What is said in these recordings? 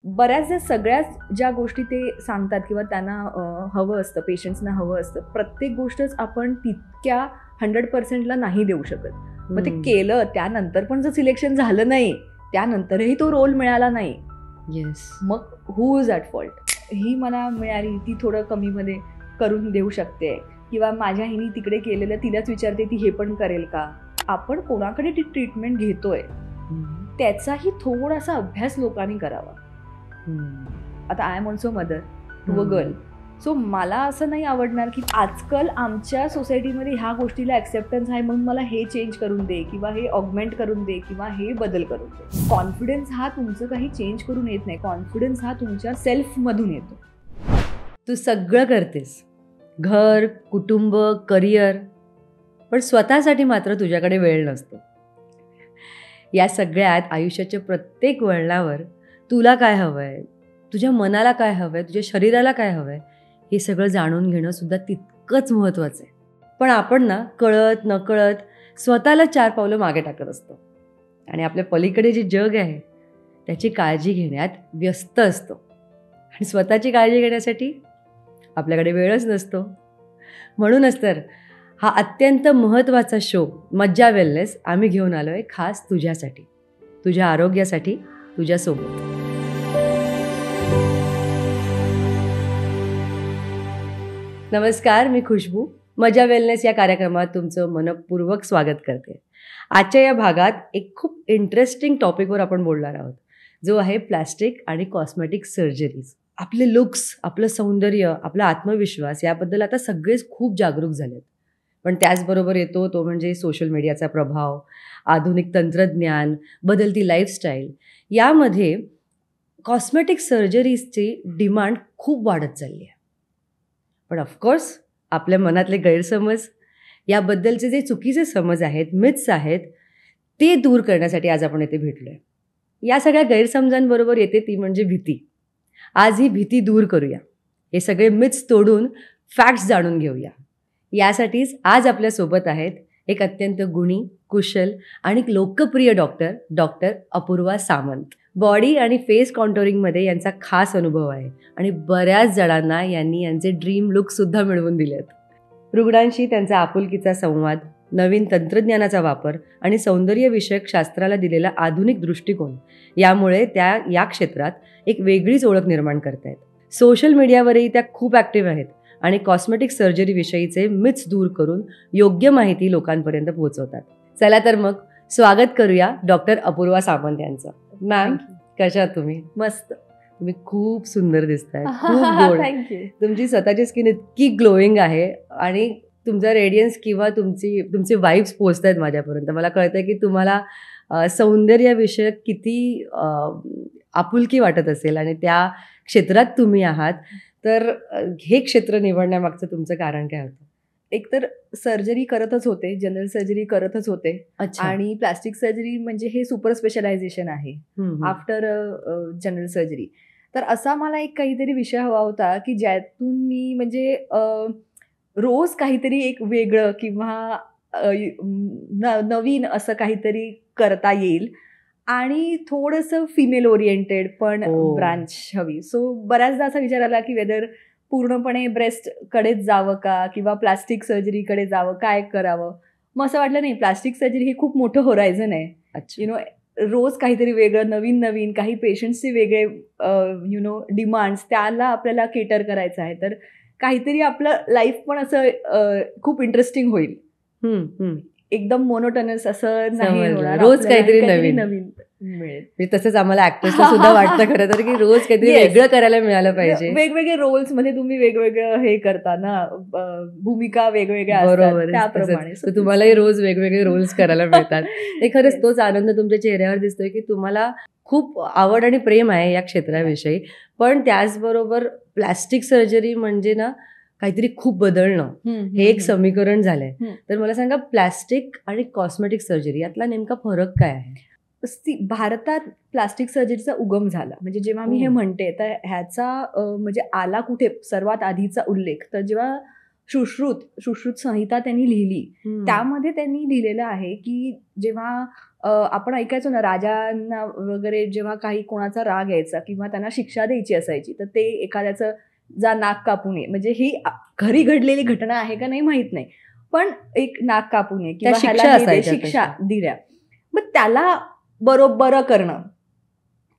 बऱ्याचदा सगळ्याच ज्या गोष्टी ते सांगतात किंवा त्यांना हवं असतं, पेशंट्सना हवं असतं, प्रत्येक गोष्टच आपण तितक्या 100%ला नाही देऊ शकत. मग ते केलं, त्यानंतर पण जर सिलेक्शन झालं नाही, त्यानंतरही तो रोल मिळाला नाही, येस, मग हू इज ॲट फॉल्ट? ही मला मिळाली, ती थोडं कमीमध्ये करून देऊ शकते, किंवा माझ्या हिनी तिकडे केलेलं तिलाच विचारते ती हे पण करेल का. आपण कोणाकडे ती ट्रीटमेंट घेतोय त्याचाही थोडासा अभ्यास लोकांनी करावा. आता I am also mother to a girl, so मला असं नाही आवडणार की आजकाल आमच्या सोसायटीमध्ये ह्या गोष्टीला ॲक्सेप्टन्स आहे म्हणून मला हे चेंज करून दे, किंवा हे ऑगमेंट करून दे, किंवा हे बदल करून दे. कॉन्फिडन्स हा तुमचं काही चेंज करून येत नाही, कॉन्फिडन्स हा तुमच्या सेल्फमधून येतो. तू सगळं करतेस, घर, कुटुंब, करिअर, पण स्वतःसाठी मात्र तुझ्याकडे वेळ नसतो. या सगळ्यात आयुष्याच्या प्रत्येक वळणावर तुला काय हवं आहे, तुझ्या मनाला काय हवं आहे, तुझ्या शरीराला काय हवं आहे, हे सगळं जाणून घेणं सुद्धा तितकंच महत्त्वाचं आहे. पण आपण ना कळत नकळत स्वतःला 4 पावलं मागे टाकत असतो आणि आपल्या पलीकडे जे जग आहे त्याची काळजी घेण्यात व्यस्त असतो. आणि स्वतःची काळजी घेण्यासाठी आपल्याकडे वेळच नसतो. म्हणूनच तर हा अत्यंत महत्त्वाचा शो मज्जा वेलनेस आम्ही घेऊन आलो आहे खास तुझ्यासाठी, तुझ्या आरोग्यासाठी, तुझ्यासोबत. नमस्कार, मी खुशबू मजा वेलनेस या कार्यक्रमात तुमचं मनपूर्वक स्वागत करते. आजच्या या भागात एक खूप इंटरेस्टिंग टॉपिकवर आपण बोलणार आहोत, जो आहे प्लॅस्टिक आणि कॉस्मेटिक सर्जरीज. आपले लुक्स, आपलं सौंदर्य, आपला आत्मविश्वास याबद्दल आता सगळेच खूप जागरूक झालेत. पण त्याचबरोबर येतो तो म्हणजे सोशल मीडियाचा प्रभाव, आधुनिक तंत्रज्ञान, बदलती लाईफस्टाईल. यामध्ये कॉस्मेटिक सर्जरीजची डिमांड खूप वाढत चालली आहे. पण ऑफकोर्स आपल्या मनातले गैरसमज, याबद्दलचे जे चुकीचे समज आहेत, मिथ्स आहेत, ते दूर करण्यासाठी आज आपण इथे भेटलो आहे. या सगळ्या गैरसमजांबरोबर येते ती म्हणजे भीती. आज ही भीती दूर करूया, हे सगळे मिथ्स तोडून फॅक्ट्स जाणून घेऊया. यासाठीच आज आपल्यासोबत आहेत एक अत्यंत गुणी, कुशल आणि लोकप्रिय डॉक्टर अपूर्वा सामंत. बॉडी आणि फेस कॉन्टोरिंगमध्ये यांचा खास अनुभव आहे आणि बऱ्याच जणांना यांनी यांचे ड्रीम लुकसुद्धा मिळवून दिलेत. रुग्णांशी त्यांचा आपुलकीचा संवाद, नवीन तंत्रज्ञानाचा वापर आणि सौंदर्यविषयक शास्त्राला दिलेला आधुनिक दृष्टिकोन, यामुळे त्या या क्षेत्रात एक वेगळीच ओळख निर्माण करतायत. सोशल मीडियावरही त्या खूप ॲक्टिव्ह आहेत आणि कॉस्मेटिक सर्जरीविषयीचे मिथ्स दूर करून योग्य माहिती लोकांपर्यंत पोहोचवतात. चला तर मग स्वागत करूया डॉक्टर अपूर्वा सामंत यांचं. मॅम, कशा आहात तुम्ही? मस्त. तुम्ही खूप सुंदर दिसताय, खूप गोड. थँक्यू. तुमची स्वतःची स्किन इतकी ग्लोईंग आहे आणि तुमचा रेडियन्स किंवा तुमचे वाईब्स पोहोचत आहेत माझ्यापर्यंत. मला कळतंय की तुम्हाला सौंदर्याविषयक किती आपुलकी वाटत असेल आणि त्या क्षेत्रात तुम्ही आहात. तर हे क्षेत्र निवडण्यामागचं तुमचं कारण काय होतं? एकतर सर्जरी करतच होते, जनरल सर्जरी करतच होते, अच्छा. आणि प्लास्टिक सर्जरी म्हणजे हे सुपर स्पेशलायझेशन आहे आफ्टर जनरल सर्जरी. तर असा मला एक काहीतरी विषय हवा होता की ज्यातून मी म्हणजे रोज काहीतरी एक वेगळं किंवा नवीन असं काहीतरी करता येईल आणि थोडंसं फिमेल ओरिएंटेड पण ब्रांच हवी. सो बऱ्याचदा असा विचार आला की वेदर पूर्णपणे ब्रेस्टकडेच जावं का किंवा प्लास्टिक सर्जरीकडे जावं, काय करावं. मग असं वाटलं नाही, प्लास्टिक सर्जरी हे खूप मोठं होरायझन आहे. यु नो, रोज काहीतरी वेगळं, नवीन काही पेशंट्सचे वेगळे डिमांड्स, त्याला आपल्याला केटर करायचं आहे. तर काहीतरी आपलं लाईफ पण असं खूप इंटरेस्टिंग होईल. एकदम मोनोटनस असं नाही होणार, रोज काहीतरी नवीन मिळेल. तसंच आम्हाला ऍक्टर्सला सुद्धा वाटतं खरं तर की रोज काहीतरी वेगळं करायला मिळालं पाहिजे. वेगवेगळे रोल्स मध्ये तुम्ही वेगवेगळं हे करता ना, भूमिका वेगवेगळ्या असतात, त्याप्रमाणे तुम्हालाही रोज वेगवेगळे रोल्स करायला मिळतात. हे खरंच तोच आनंद तुमच्या चेहऱ्यावर दिसतोय की तुम्हाला खूप आवड आणि प्रेम आहे या क्षेत्राविषयी. पण त्याचबरोबर प्लास्टिक सर्जरी म्हणजे ना काहीतरी खूप बदलणं, हे एक समीकरण झालंय. तर मला सांगा, प्लास्टिक आणि कॉस्मेटिक सर्जरी यातला नेमका फरक काय आहे? भारतात प्लास्टिक सर्जरीचा उगम झाला म्हणजे जेव्हा मी हे म्हणते, तर ह्याचा म्हणजे आला कुठे सर्वात आधीचा उल्लेख, तर जेव्हा सुश्रुत संहिता त्यांनी लिहिली, त्यामध्ये त्यांनी लिहिलेलं आहे की जेव्हा आपण ऐकायचो ना, राजांना वगैरे जेव्हा काही कोणाचा राग यायचा किंवा त्यांना शिक्षा द्यायची असायची, तर ते एखाद्याचं जा नाक कापून ये, म्हणजे ही घरी घडलेली घटना आहे का नाही माहित नाही, पण एक नाक कापून ये किंवा ह्याला हे दे, शिक्षा दिल्या. मग त्याला बरं करणं,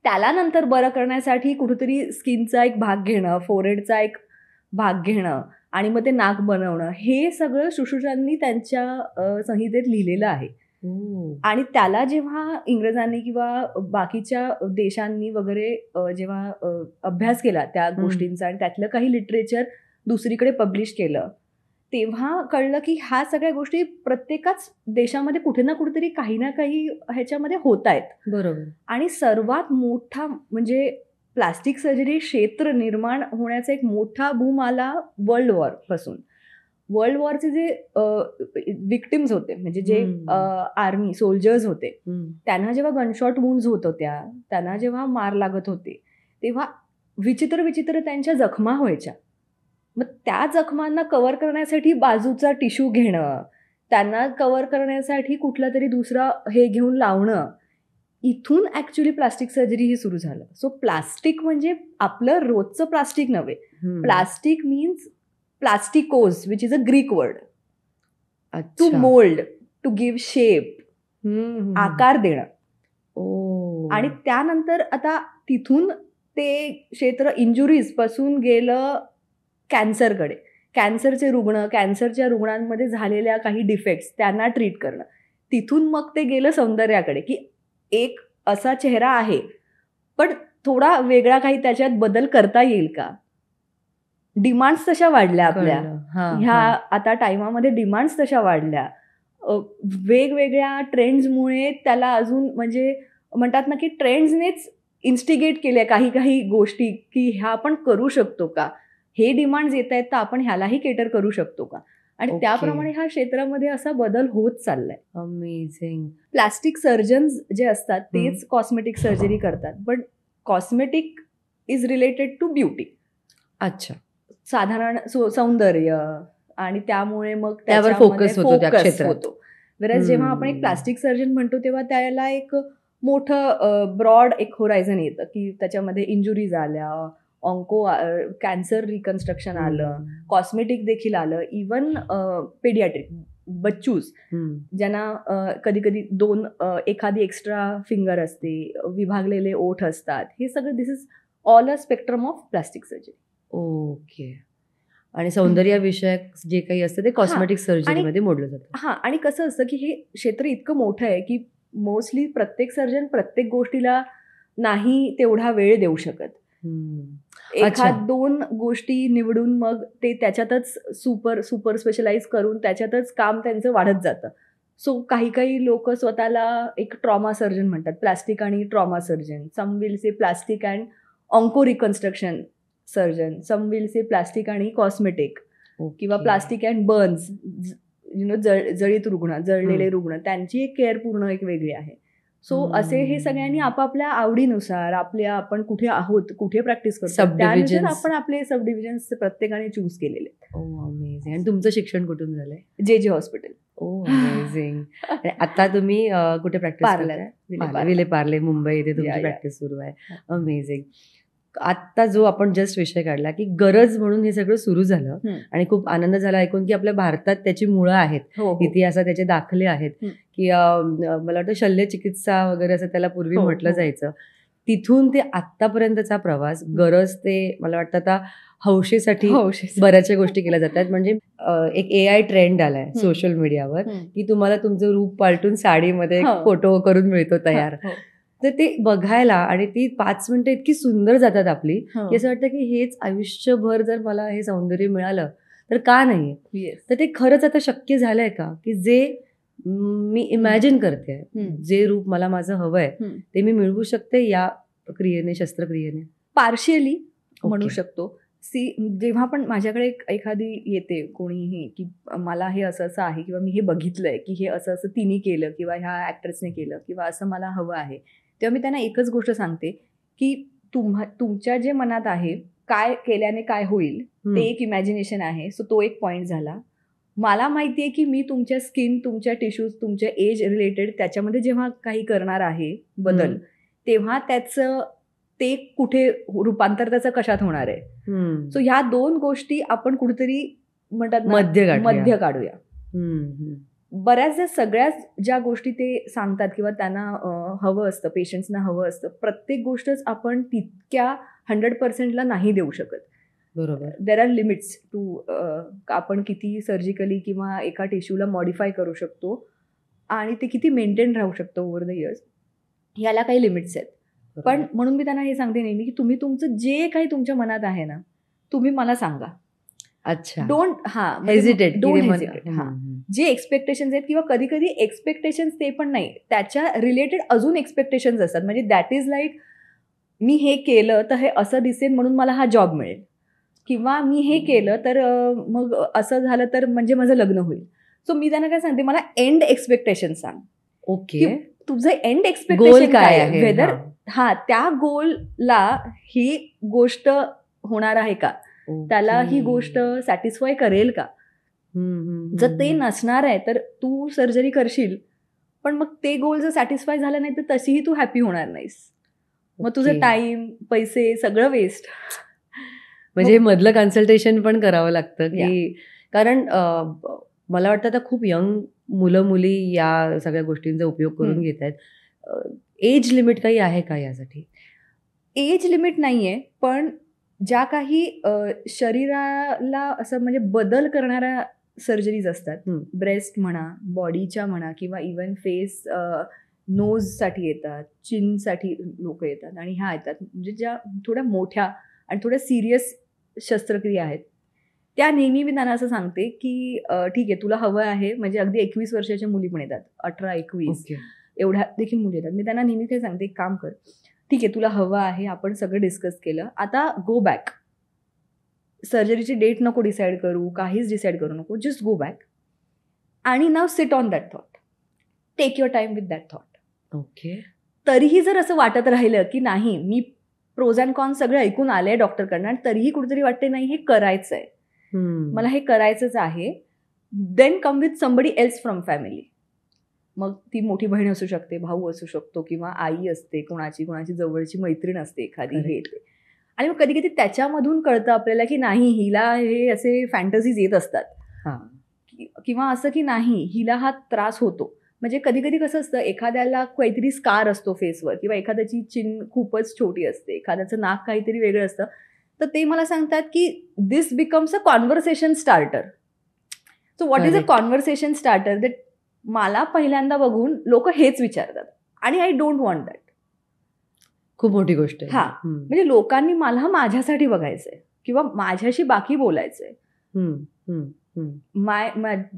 त्याला नंतर बरं करण्यासाठी कुठेतरी स्किनचा एक भाग घेणं, फोरहेडचा एक भाग घेणं आणि मग ते नाक बनवणं, हे सगळं शुश्रूषांनी त्यांच्या संहितेत लिहिलेलं आहे. आणि त्याला जेव्हा इंग्रजांनी किंवा बाकीच्या देशांनी वगैरे जेव्हा अभ्यास केला त्या गोष्टींचा आणि त्यातलं काही लिटरेचर दुसरीकडे पब्लिश केलं, तेव्हा कळलं की ह्या सगळ्या गोष्टी प्रत्येकाच देशामध्ये कुठे ना कुठेतरी काही ना काही ह्याच्यामध्ये होत आहेत. बरोबर. आणि सर्वात मोठा म्हणजे प्लास्टिक सर्जरी क्षेत्र निर्माण होण्याचा एक मोठा बूम आला वर्ल्ड वॉर पासून. वर्ल्ड वॉरचे जे विक्टिम्स होते, म्हणजे जे आर्मी सोल्जर्स होते, त्यांना जेव्हा गनशॉट वुंड्स होत होत्या, त्यांना जेव्हा मार लागत होते, तेव्हा विचित्र विचित्र त्यांच्या जखमा व्हायच्या. मग त्या जखमांना कव्हर करण्यासाठी बाजूचा टिश्यू घेणं, त्यांना कव्हर करण्यासाठी कुठला तरी दुसरा हे घेऊन लावणं, इथून ऍक्च्युली प्लास्टिक सर्जरी ही सुरू झालं. सो प्लास्टिक म्हणजे आपलं रोजचं प्लास्टिक नव्हे. Plastic means plastikos, which is a Greek word. To mould, to give shape, आकार देणं. आणि त्यानंतर आता तिथून ते क्षेत्र इंजुरीज पासून गेलं कॅन्सरकडे. कॅन्सरचे रुग्ण, कॅन्सरच्या रुग्णांमध्ये झालेल्या काही डिफेक्ट्स त्यांना ट्रीट करणं. तिथून मग ते गेलं सौंदर्याकडे, की एक असा चेहरा आहे पण थोडा वेगळा काही त्याच्यात बदल करता येईल का. डिमांड्स तशा वाढल्या आपल्या ह्या आता टाइमामध्ये, डिमांड्स तशा वाढल्या. वेगवेगळ्या ट्रेंड्समुळे त्याला अजून म्हणजे म्हणतात ना की ट्रेंड्सनेच इन्स्टिगेट केल्या काही काही गोष्टी, की ह्या आपण करू शकतो का, हे डिमांड्स येत आहेत तर आपण ह्यालाही केटर करू शकतो का. आणि त्याप्रमाणे ह्या क्षेत्रामध्ये असा बदल होत चाललाय. अमेझिंग. प्लास्टिक सर्जन्स जे असतात तेच कॉस्मेटिक सर्जरी करतात, पण cosmetic is related to beauty. अच्छा. साधारण सौंदर्य, आणि त्यामुळे मग त्यावर फोकस होतो. वेळेस जेव्हा आपण एक प्लास्टिक सर्जन म्हणतो तेव्हा त्याला एक मोठं ब्रॉड एक होरायझन येतं, की त्याच्यामध्ये इंजुरीज आल्या, कॅन्सर रिकन्स्ट्रक्शन आलं, कॉस्मेटिक देखील आलं, इवन पेडियाट्रिक बच्चूज ज्यांना कधी कधी एखादी एक्स्ट्रा फिंगर असते, विभागलेले ओठ असतात, हे सगळं this is all a spectrum of plastic surgery. Okay. आणि सौंदर्यविषयक जे काही असतं ते कॉस्मेटिक सर्जरीमध्ये मोडलं जातं. हां, आणि कसं असतं की हे क्षेत्र इतकं मोठं आहे की मोस्टली प्रत्येक सर्जन प्रत्येक गोष्टीला नाही तेवढा वेळ देऊ शकत. एखाद दोन गोष्टी निवडून मग ते त्याच्यातच सुपर स्पेशलाइज करून त्याच्यातच काम त्यांचं वाढत जातं. सो काही काही लोक स्वतःला एक ट्रॉमा सर्जन म्हणतात, प्लास्टिक आणि trauma surgeon. Some will say plastic and onco reconstruction surgeon, some will say plastic आणि कॉस्मेटिक, किंवा प्लास्टिक अँड बर्न्स, जळीत रुग्ण, जळलेले रुग्ण, त्यांची एक केअर पूर्ण एक वेगळी आहे. सो असे हे सगळ्यांनी आपापल्या आवडीनुसार आपण कुठे आहोत, कुठे प्रॅक्टिस करतो त्यानुसार आपण आपले सब डिव्हिजन्स प्रत्येकाने चूज केलेले. अमेझिंग. आणि तुमचं शिक्षण कुठून झालंय? जे हॉस्पिटल. अमेझिंग. आता तुम्ही कुठे प्रॅक्टिस करताय? विलेपार्ले, मुंबई, इथे तुमची प्रॅक्टिस सुरू आहे. अमेझिंग. आत्ता जो आपण जस्ट विषय काढला की गरज म्हणून हे सगळं सुरू झालं, आणि खूप आनंद झाला ऐकून की आपल्या भारतात त्याची मुळं आहेत, इतिहासात त्याचे दाखले आहेत, की मला वाटतं शल्य चिकित्सा वगैरे असं त्याला पूर्वी म्हटलं जायचं. तिथून ते आत्तापर्यंतचा प्रवास, गरज ते मला वाटतं आता हौशेसाठी बऱ्याचशा गोष्टी केल्या जातात. म्हणजे एक AI ट्रेंड आलाय सोशल मीडियावर की तुम्हाला तुमचं रूप पालटून साडीमध्ये फोटो करून मिळतो तयार. तर ते बघायला आणि ती 5 मिनिटं इतकी सुंदर जातात आपली, की असं वाटतं की हेच आयुष्यभर जर मला हे सौंदर्य मिळालं तर का नाही. तर ते खरंच आता शक्य झालंय का, की जे मी इमॅजिन करते, जे रूप मला माझं हवंय ते मी मिळवू शकते या क्रियेने, शस्त्रक्रियेने? पार्शियली म्हणू शकतो. जेव्हा पण माझ्याकडे एखादी येते कोणीही की मला हे असं असं आहे, किंवा मी हे बघितलंय की हे असं असं तिने केलं किंवा ह्या ऍक्ट्रेसने केलं किंवा असं मला हवं आहे, तेव्हा मी त्यांना एकच गोष्ट सांगते की तुमच्या जे मनात आहे, काय केल्याने काय होईल ते एक इमॅजिनेशन आहे. सो तो एक पॉइंट झाला. मला माहिती आहे की मी तुमच्या स्किन, तुमच्या टिश्यूज, तुमच्या एज रिलेटेड त्याच्यामध्ये जेव्हा काही करणार आहे बदल, तेव्हा त्याचं ते कुठे रूपांतर त्याचं कशात होणार आहे. सो ह्या 2 गोष्टी आपण कुठेतरी म्हणतात ना मध्य काढूया. बऱ्याचदा सगळ्याच ज्या गोष्टी ते सांगतात किंवा त्यांना हवं असतं, पेशंट्सना हवं असतं, प्रत्येक गोष्टच आपण तितक्या 100% नाही देऊ शकत. बरोबर. देर आर लिमिट्स टू आपण किती सर्जिकली किंवा एका टिश्यूला मॉडिफाय करू शकतो आणि ते किती मेंटेन राहू शकतो ओव्हर द इयर्स, याला काही लिमिट्स आहेत. पण म्हणून मी त्यांना हे सांगते नेहमी की तुम्ही तुमचं जे काही तुमच्या मनात आहे ना, तुम्ही मला सांगा. अच्छा. Don't hesitate. जे एक्सपेक्टेशन्स आहेत किंवा कधी कधी एक्सपेक्टेशन्स ते पण नाही, त्याच्या रिलेटेड अजून एक्सपेक्टेशन्स असतात. म्हणजे दॅट इज लाईक मी हे केलं तर हे असं दिसेल म्हणून मला हा जॉब मिळेल, किंवा मी हे केलं तर मग असं झालं तर म्हणजे माझं लग्न होईल. सो मी त्यांना काय सांगते, मला एंड एक्सपेक्टेशन सांग. ओके. तुझं एंड एक्सपेक्टेशन काय आहे, वेदर त्या गोलला ही गोष्ट होणार आहे का, त्याला ही गोष्ट सॅटिस्फाय करेल का. जर ते नसणार आहे तर तू सर्जरी करशील, पण मग ते गोल जर सॅटिस्फाय झालं नाही तर तशीही तू हॅपी होणार नाहीस. मग तुझं टाइम, पैसे सगळं वेस्ट. म्हणजे मधलं कन्सल्टेशन पण करावं लागतं की, कारण मला वाटतं आता खूप यंग मुलं मुली या सगळ्या गोष्टींचा उपयोग करून घेत आहेत. एज लिमिट काही आहे का यासाठी? एज लिमिट नाही आहे, पण ज्या काही शरीराला असं म्हणजे बदल करणाऱ्या सर्जरीज असतात, ब्रेस्ट म्हणा, बॉडीच्या म्हणा, किंवा इवन फेस, नोजसाठी येतात, चिनसाठी लोक येतात, आणि ह्या येतात म्हणजे ज्या थोड्या मोठ्या आणि थोड्या सिरियस शस्त्रक्रिया आहेत, त्या नेहमी मी त्यांना असं सांगते की ठीक आहे, तुला हवं आहे, म्हणजे अगदी 21 वर्षाच्या मुली पण येतात, 18-21 एवढ्या देखील मुली येतात. मी त्यांना नेहमी काय सांगते, एक काम कर, ठीक आहे, तुला हवं आहे, आपण सगळं डिस्कस केलं, आता गो बॅक. सर्जरीची डेट नको डिसाईड करू, काहीच डिसाईड करू नको, जस्ट गो बॅक आणि now sit on that thought, take your time with that thought. Okay. तरीही जर असं वाटत राहिलं की नाही, मी प्रोज अँड कॉन्स सगळं ऐकून आले डॉक्टरकडनं, आणि तरीही कुठेतरी वाटते नाही हे करायचं आहे, मला हे करायचंच आहे, then come with somebody else from family. मग ती मोठी बहीण असू शकते, भाऊ असू शकतो, किंवा आई असते, कोणाची जवळची मैत्रीण असते एखादी, हे येते. आणि मग कधी कधी त्याच्यामधून कळतं आपल्याला की नाही, हिला हे असे फॅन्टसीज येत असतात, किंवा असं की नाही, हिला हा त्रास होतो. म्हणजे कधी कधी कसं असतं, एखाद्याला काहीतरी स्कार असतो फेसवर, किंवा एखाद्याची चिन खूपच छोटी असते, एखाद्याचं नाक काहीतरी वेगळं असतं, तर ते मला सांगतात की this becomes a conversation starter. So what is a conversation starter? That मला पहिल्यांदा बघून लोक हेच विचारतात, आणि आय डोंट वॉन्ट दॅट. खूप मोठी गोष्ट आहे. म्हणजे लोकांनी मला माझ्यासाठी बघायचंय किंवा माझ्याशी बाकी बोलायचंय.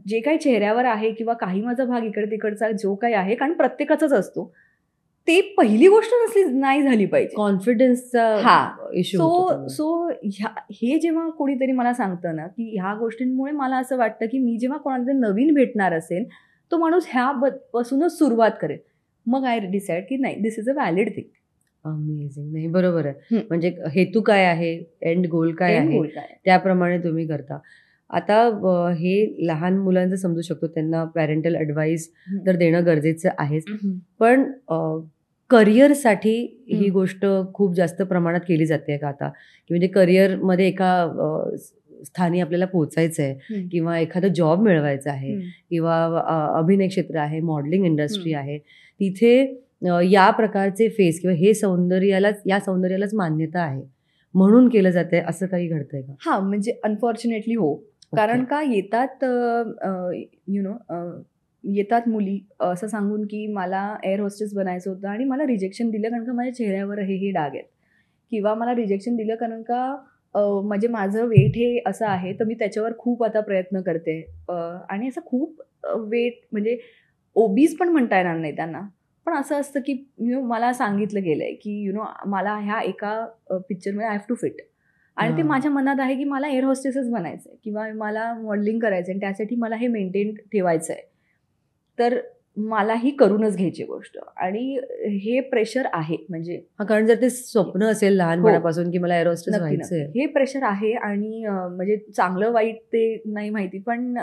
जे काही चेहऱ्यावर आहे किंवा काही माझा भाग इकडे तिकडचा जो काही आहे, कारण प्रत्येकाचाच असतो, ते पहिली गोष्ट नाही झाली पाहिजे. कॉन्फिडन्सचा इश्यू. सो हे जेव्हा कोणीतरी मला सांगतं ना की ह्या गोष्टींमुळे मला असं वाटतं की मी जेव्हा कोणाला नवीन भेटणार असेल, तो माणूस ह्या पासूनच सुरुवात करेल, मग आय डिसाईड की नाही, this is a valid thing. Amazing. नाही, बरोबर आहे. म्हणजे हेतू काय आहे, एंड गोल काय आहे, त्याप्रमाणे तुम्ही करता. आता हे लहान मुलांचं समजू शकतो, त्यांना पॅरेंटल ॲडवाईस तर देणं गरजेचं आहेच, पण करिअरसाठी ही गोष्ट खूप जास्त प्रमाणात केली जाते का आता, की म्हणजे करिअरमध्ये एका स्थानी आपल्याला पोहोचायचं आहे, किंवा एखादा जॉब मिळवायचा आहे, किंवा अभिनय क्षेत्र आहे, मॉडेलिंग इंडस्ट्री आहे, तिथे या प्रकारचे फेस किंवा हे सौंदर्यालाच मान्यता आहे म्हणून केलं जाते, असं काही घडतंय का? हा, म्हणजे अनफॉर्च्युनेटली हो. कारण का येतात येतात मुली असं सांगून की मला एअर होस्टेस बनायचं होतं आणि मला रिजेक्शन दिलं कारण का माझ्या चेहऱ्यावर हे डाग आहेत, किंवा मला रिजेक्शन दिलं कारण का म्हणजे माझं वेट हे असं आहे, तर मी त्याच्यावर खूप आता प्रयत्न करते. आणि असं खूप वेट म्हणजे ओबीज पण म्हणता येणार नाही त्यांना, पण असं असतं की मला सांगितलं गेलंय की मला ह्या एका पिक्चरमध्ये आय हॅव टू फिट, आणि ते माझ्या मनात आहे की मला एअर होस्टेसच बनायचं आहे किंवा मला मॉडेलिंग करायचं आहे, आणि त्यासाठी मला हे मेंटेन ठेवायचं आहे, तर मलाही करूनच घ्यायची गोष्ट. आणि हे प्रेशर आहे, म्हणजे कारण जर ते स्वप्न असेल लहानपणापासून की मला एअर होस्टेस व्हायचं आहे, हे प्रेशर आहे. आणि म्हणजे चांगलं वाईट ते नाही माहिती, पण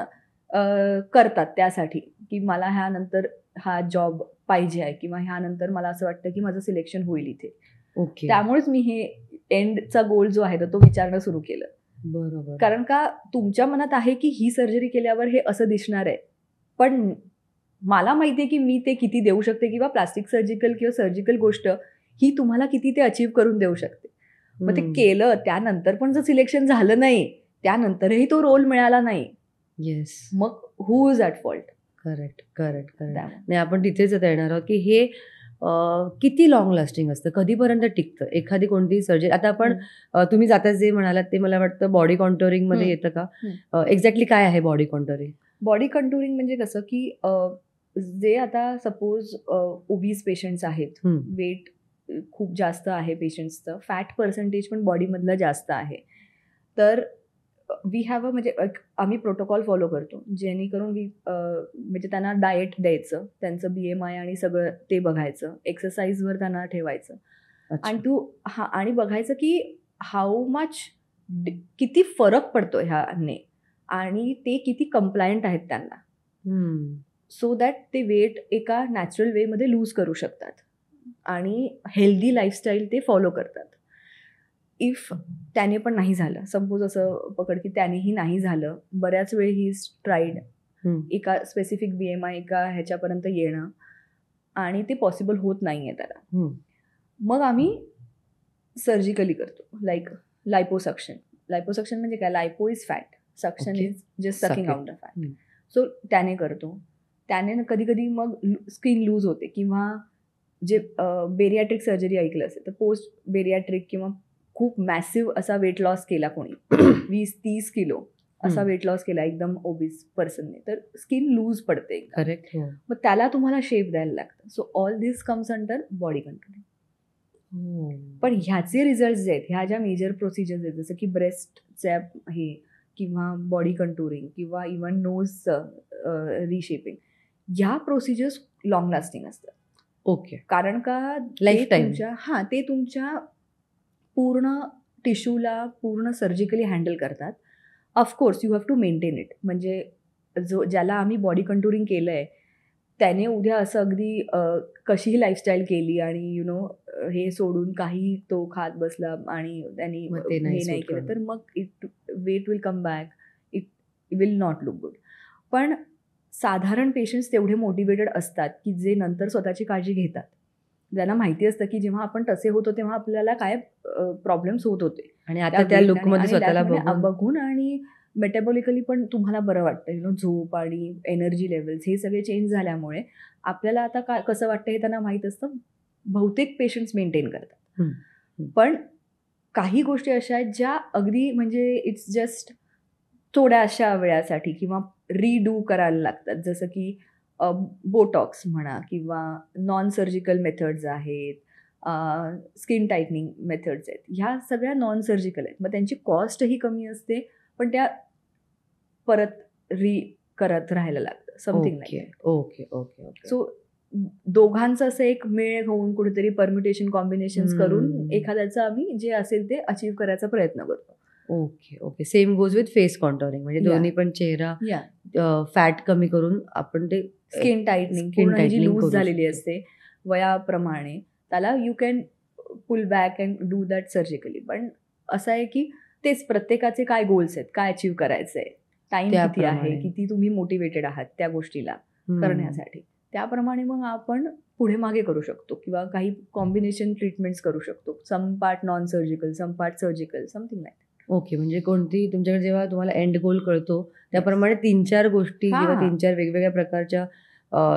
करतात त्यासाठी की मला ह्यानंतर हा जॉब पाहिजे आहे किंवा ह्यानंतर मला असं वाटतं की माझं सिलेक्शन होईल इथे. ओके. त्यामुळेच मी हे एंडचा गोल जो आहे तो विचारणं सुरू केलं. बरोबर. कारण का तुमच्या मनात आहे की ही सर्जरी केल्यावर हे असं दिसणार आहे, पण मला माहिती आहे की मी ते किती देऊ शकते किंवा प्लास्टिक सर्जिकल किंवा सर्जिकल गोष्ट ही तुम्हाला किती ते अचीव्ह करून देऊ शकते. मग ते केलं, त्यानंतर पण जर सिलेक्शन झालं नाही, त्यानंतरही तो रोल मिळाला नाही, येस, मग who is at fault? Correct correct correct. त्यामुळे नाही, आपण तिथेच आता येणार आहोत की हे किती लॉंग लास्टिंग असतं, कधीपर्यंत टिकतं एखादी कोणती सर्जरी. आता आपण तुम्ही जाता जे म्हणालात ते मला वाटतं बॉडी कॉन्टोरिंग मध्ये येतं का? एक्झॅक्टली काय आहे बॉडी कॉन्टोरिंग? बॉडी कंटुरिंग म्हणजे कसं की जे आता सपोज ओबीज पेशंट्स आहेत, वेट खूप जास्त आहे पेशंट्सचं, फॅट पर्सेंटेज पण बॉडीमधलं जास्त आहे, तर वी हॅव म्हणजे आम्ही प्रोटोकॉल फॉलो करतो जेणेकरून म्हणजे त्यांना डाएट द्यायचं, त्यांचं BMI आणि सगळं ते बघायचं, एक्सरसाइजवर त्यांना ठेवायचं आणि आणि बघायचं की हाऊ मच किती फरक पडतो ह्याने आणि ते किती कंप्लायंट आहेत त्यांना, सो दॅट ते वेट एका नॅचरल वेमध्ये लूज करू शकतात आणि हेल्दी लाईफस्टाईल ते फॉलो करतात. इफ त्याने पण नाही झालं, सपोज असं पकड की त्यानेही नाही झालं, बऱ्याच वेळ ही ट्राईड एका स्पेसिफिक BMI एका ह्याच्यापर्यंत येणं आणि ते पॉसिबल होत नाही आहे त्याला, मग आम्ही सर्जिकली करतो, लाईक लायपोसक्शन. लायपोसक्शन म्हणजे काय? Lipo is fat, suction is just sucking out the fat. So त्याने करतो. त्याने कधी कधी मग स्किन लूज होते किंवा जे बेरियाट्रिक सर्जरी ऐकलं असेल तर पोस्ट बेरियाट्रिक किंवा खूप मॅसिव्ह असा वेट लॉस केला कोणी 20-30 किलो असा वेट लॉस केला एकदम ओबीस पर्सनने, तर स्किन लूज पडते. करेक्ट. मग त्याला तुम्हाला शेप द्यायला लागतं. सो ऑल दिस कम्स अंडर बॉडी कंट्रोल. पण ह्याचे रिझल्ट जे आहेत, ह्या ज्या मेजर प्रोसिजर्स आहेत जसं की ब्रेस्टच्या हे किंवा बॉडी कंटुरिंग किंवा इवन नोजचं रिशेपिंग, ह्या प्रोसिजर्स लॉंग लास्टिंग असतात. ओके. कारण का ते तुमच्या पूर्ण टिश्यूला पूर्ण सर्जिकली हँडल करतात. Of course you have to maintain it. म्हणजे ज्याला आम्ही बॉडी कंटुरिंग केलं आहे त्याने उद्या असं अगदी कशीही लाईफस्टाईल केली आणि हे सोडून काही तो खात बसला आणि त्यांनी हे नाही केलं तर मग weight will come back, it will not look good. पण साधारण पेशंट्स तेवढे मोटिवेटेड असतात की जे नंतर स्वतःची काळजी घेतात, ज्यांना माहिती असतं की जेव्हा आपण तसे होतो तेव्हा आपल्याला काय प्रॉब्लेम्स होत होते आणि आता त्या लुकमध्ये स्वतःला बघून आणि मेटाबॉलिकली पण तुम्हाला बरं वाटतं, झोप आणि एनर्जी लेवल्स हे सगळे चेंज झाल्यामुळे आपल्याला आता कसं वाटतं हे त्यांना माहीत असतं. बहुतेक पेशंट्स मेंटेन करतात. पण काही गोष्टी अशा आहेत ज्या अगदी म्हणजे इट्स जस्ट थोड्याशा वेळासाठी किंवा रिडू करायला लागतात, जसं की बोटॉक्स म्हणा किंवा नॉन सर्जिकल मेथड्स आहेत, स्किन टाईटनिंग मेथड्स आहेत, ह्या सगळ्या नॉन सर्जिकल आहेत. मग त्यांची कॉस्टही कमी असते पण त्या परत करत राहायला लागतं समथिंग नाही. Okay okay okay. सो दोघांचं असं एक मेळ होऊन कुठेतरी परम्युटेशन कॉम्बिनेशन्स करून एखाद्याचं आम्ही जे असेल ते अचीव्ह करायचा प्रयत्न करतो. Okay okay. Same goes with face contouring, म्हणजे दोन्ही पण चेहरा फॅट कमी करून आपण ते स्किन टाईटनिंग जी लूज झालेली असते वयाप्रमाणे त्याला you can pull back and do that surgically. पण असं आहे की तेच प्रत्येकाचे काय गोल्स आहेत, काय अचीव्ह करायचं आहे, टाइम किती आहे, किती तुम्ही मोटिवेटेड आहात त्या गोष्टीला करण्यासाठी, त्याप्रमाणे मग आपण पुढे मागे करू शकतो किंवा काही कॉम्बिनेशन ट्रीटमेंट्स करू शकतो. Some part non surgical, some part surgical, something like. Okay. म्हणजे कोणती तुमच्याकडे जेव्हा तुम्हाला एंड गोल कळतो त्याप्रमाणे 3-4 गोष्टी किंवा 3-4 वेगवेगळ्या प्रकारच्या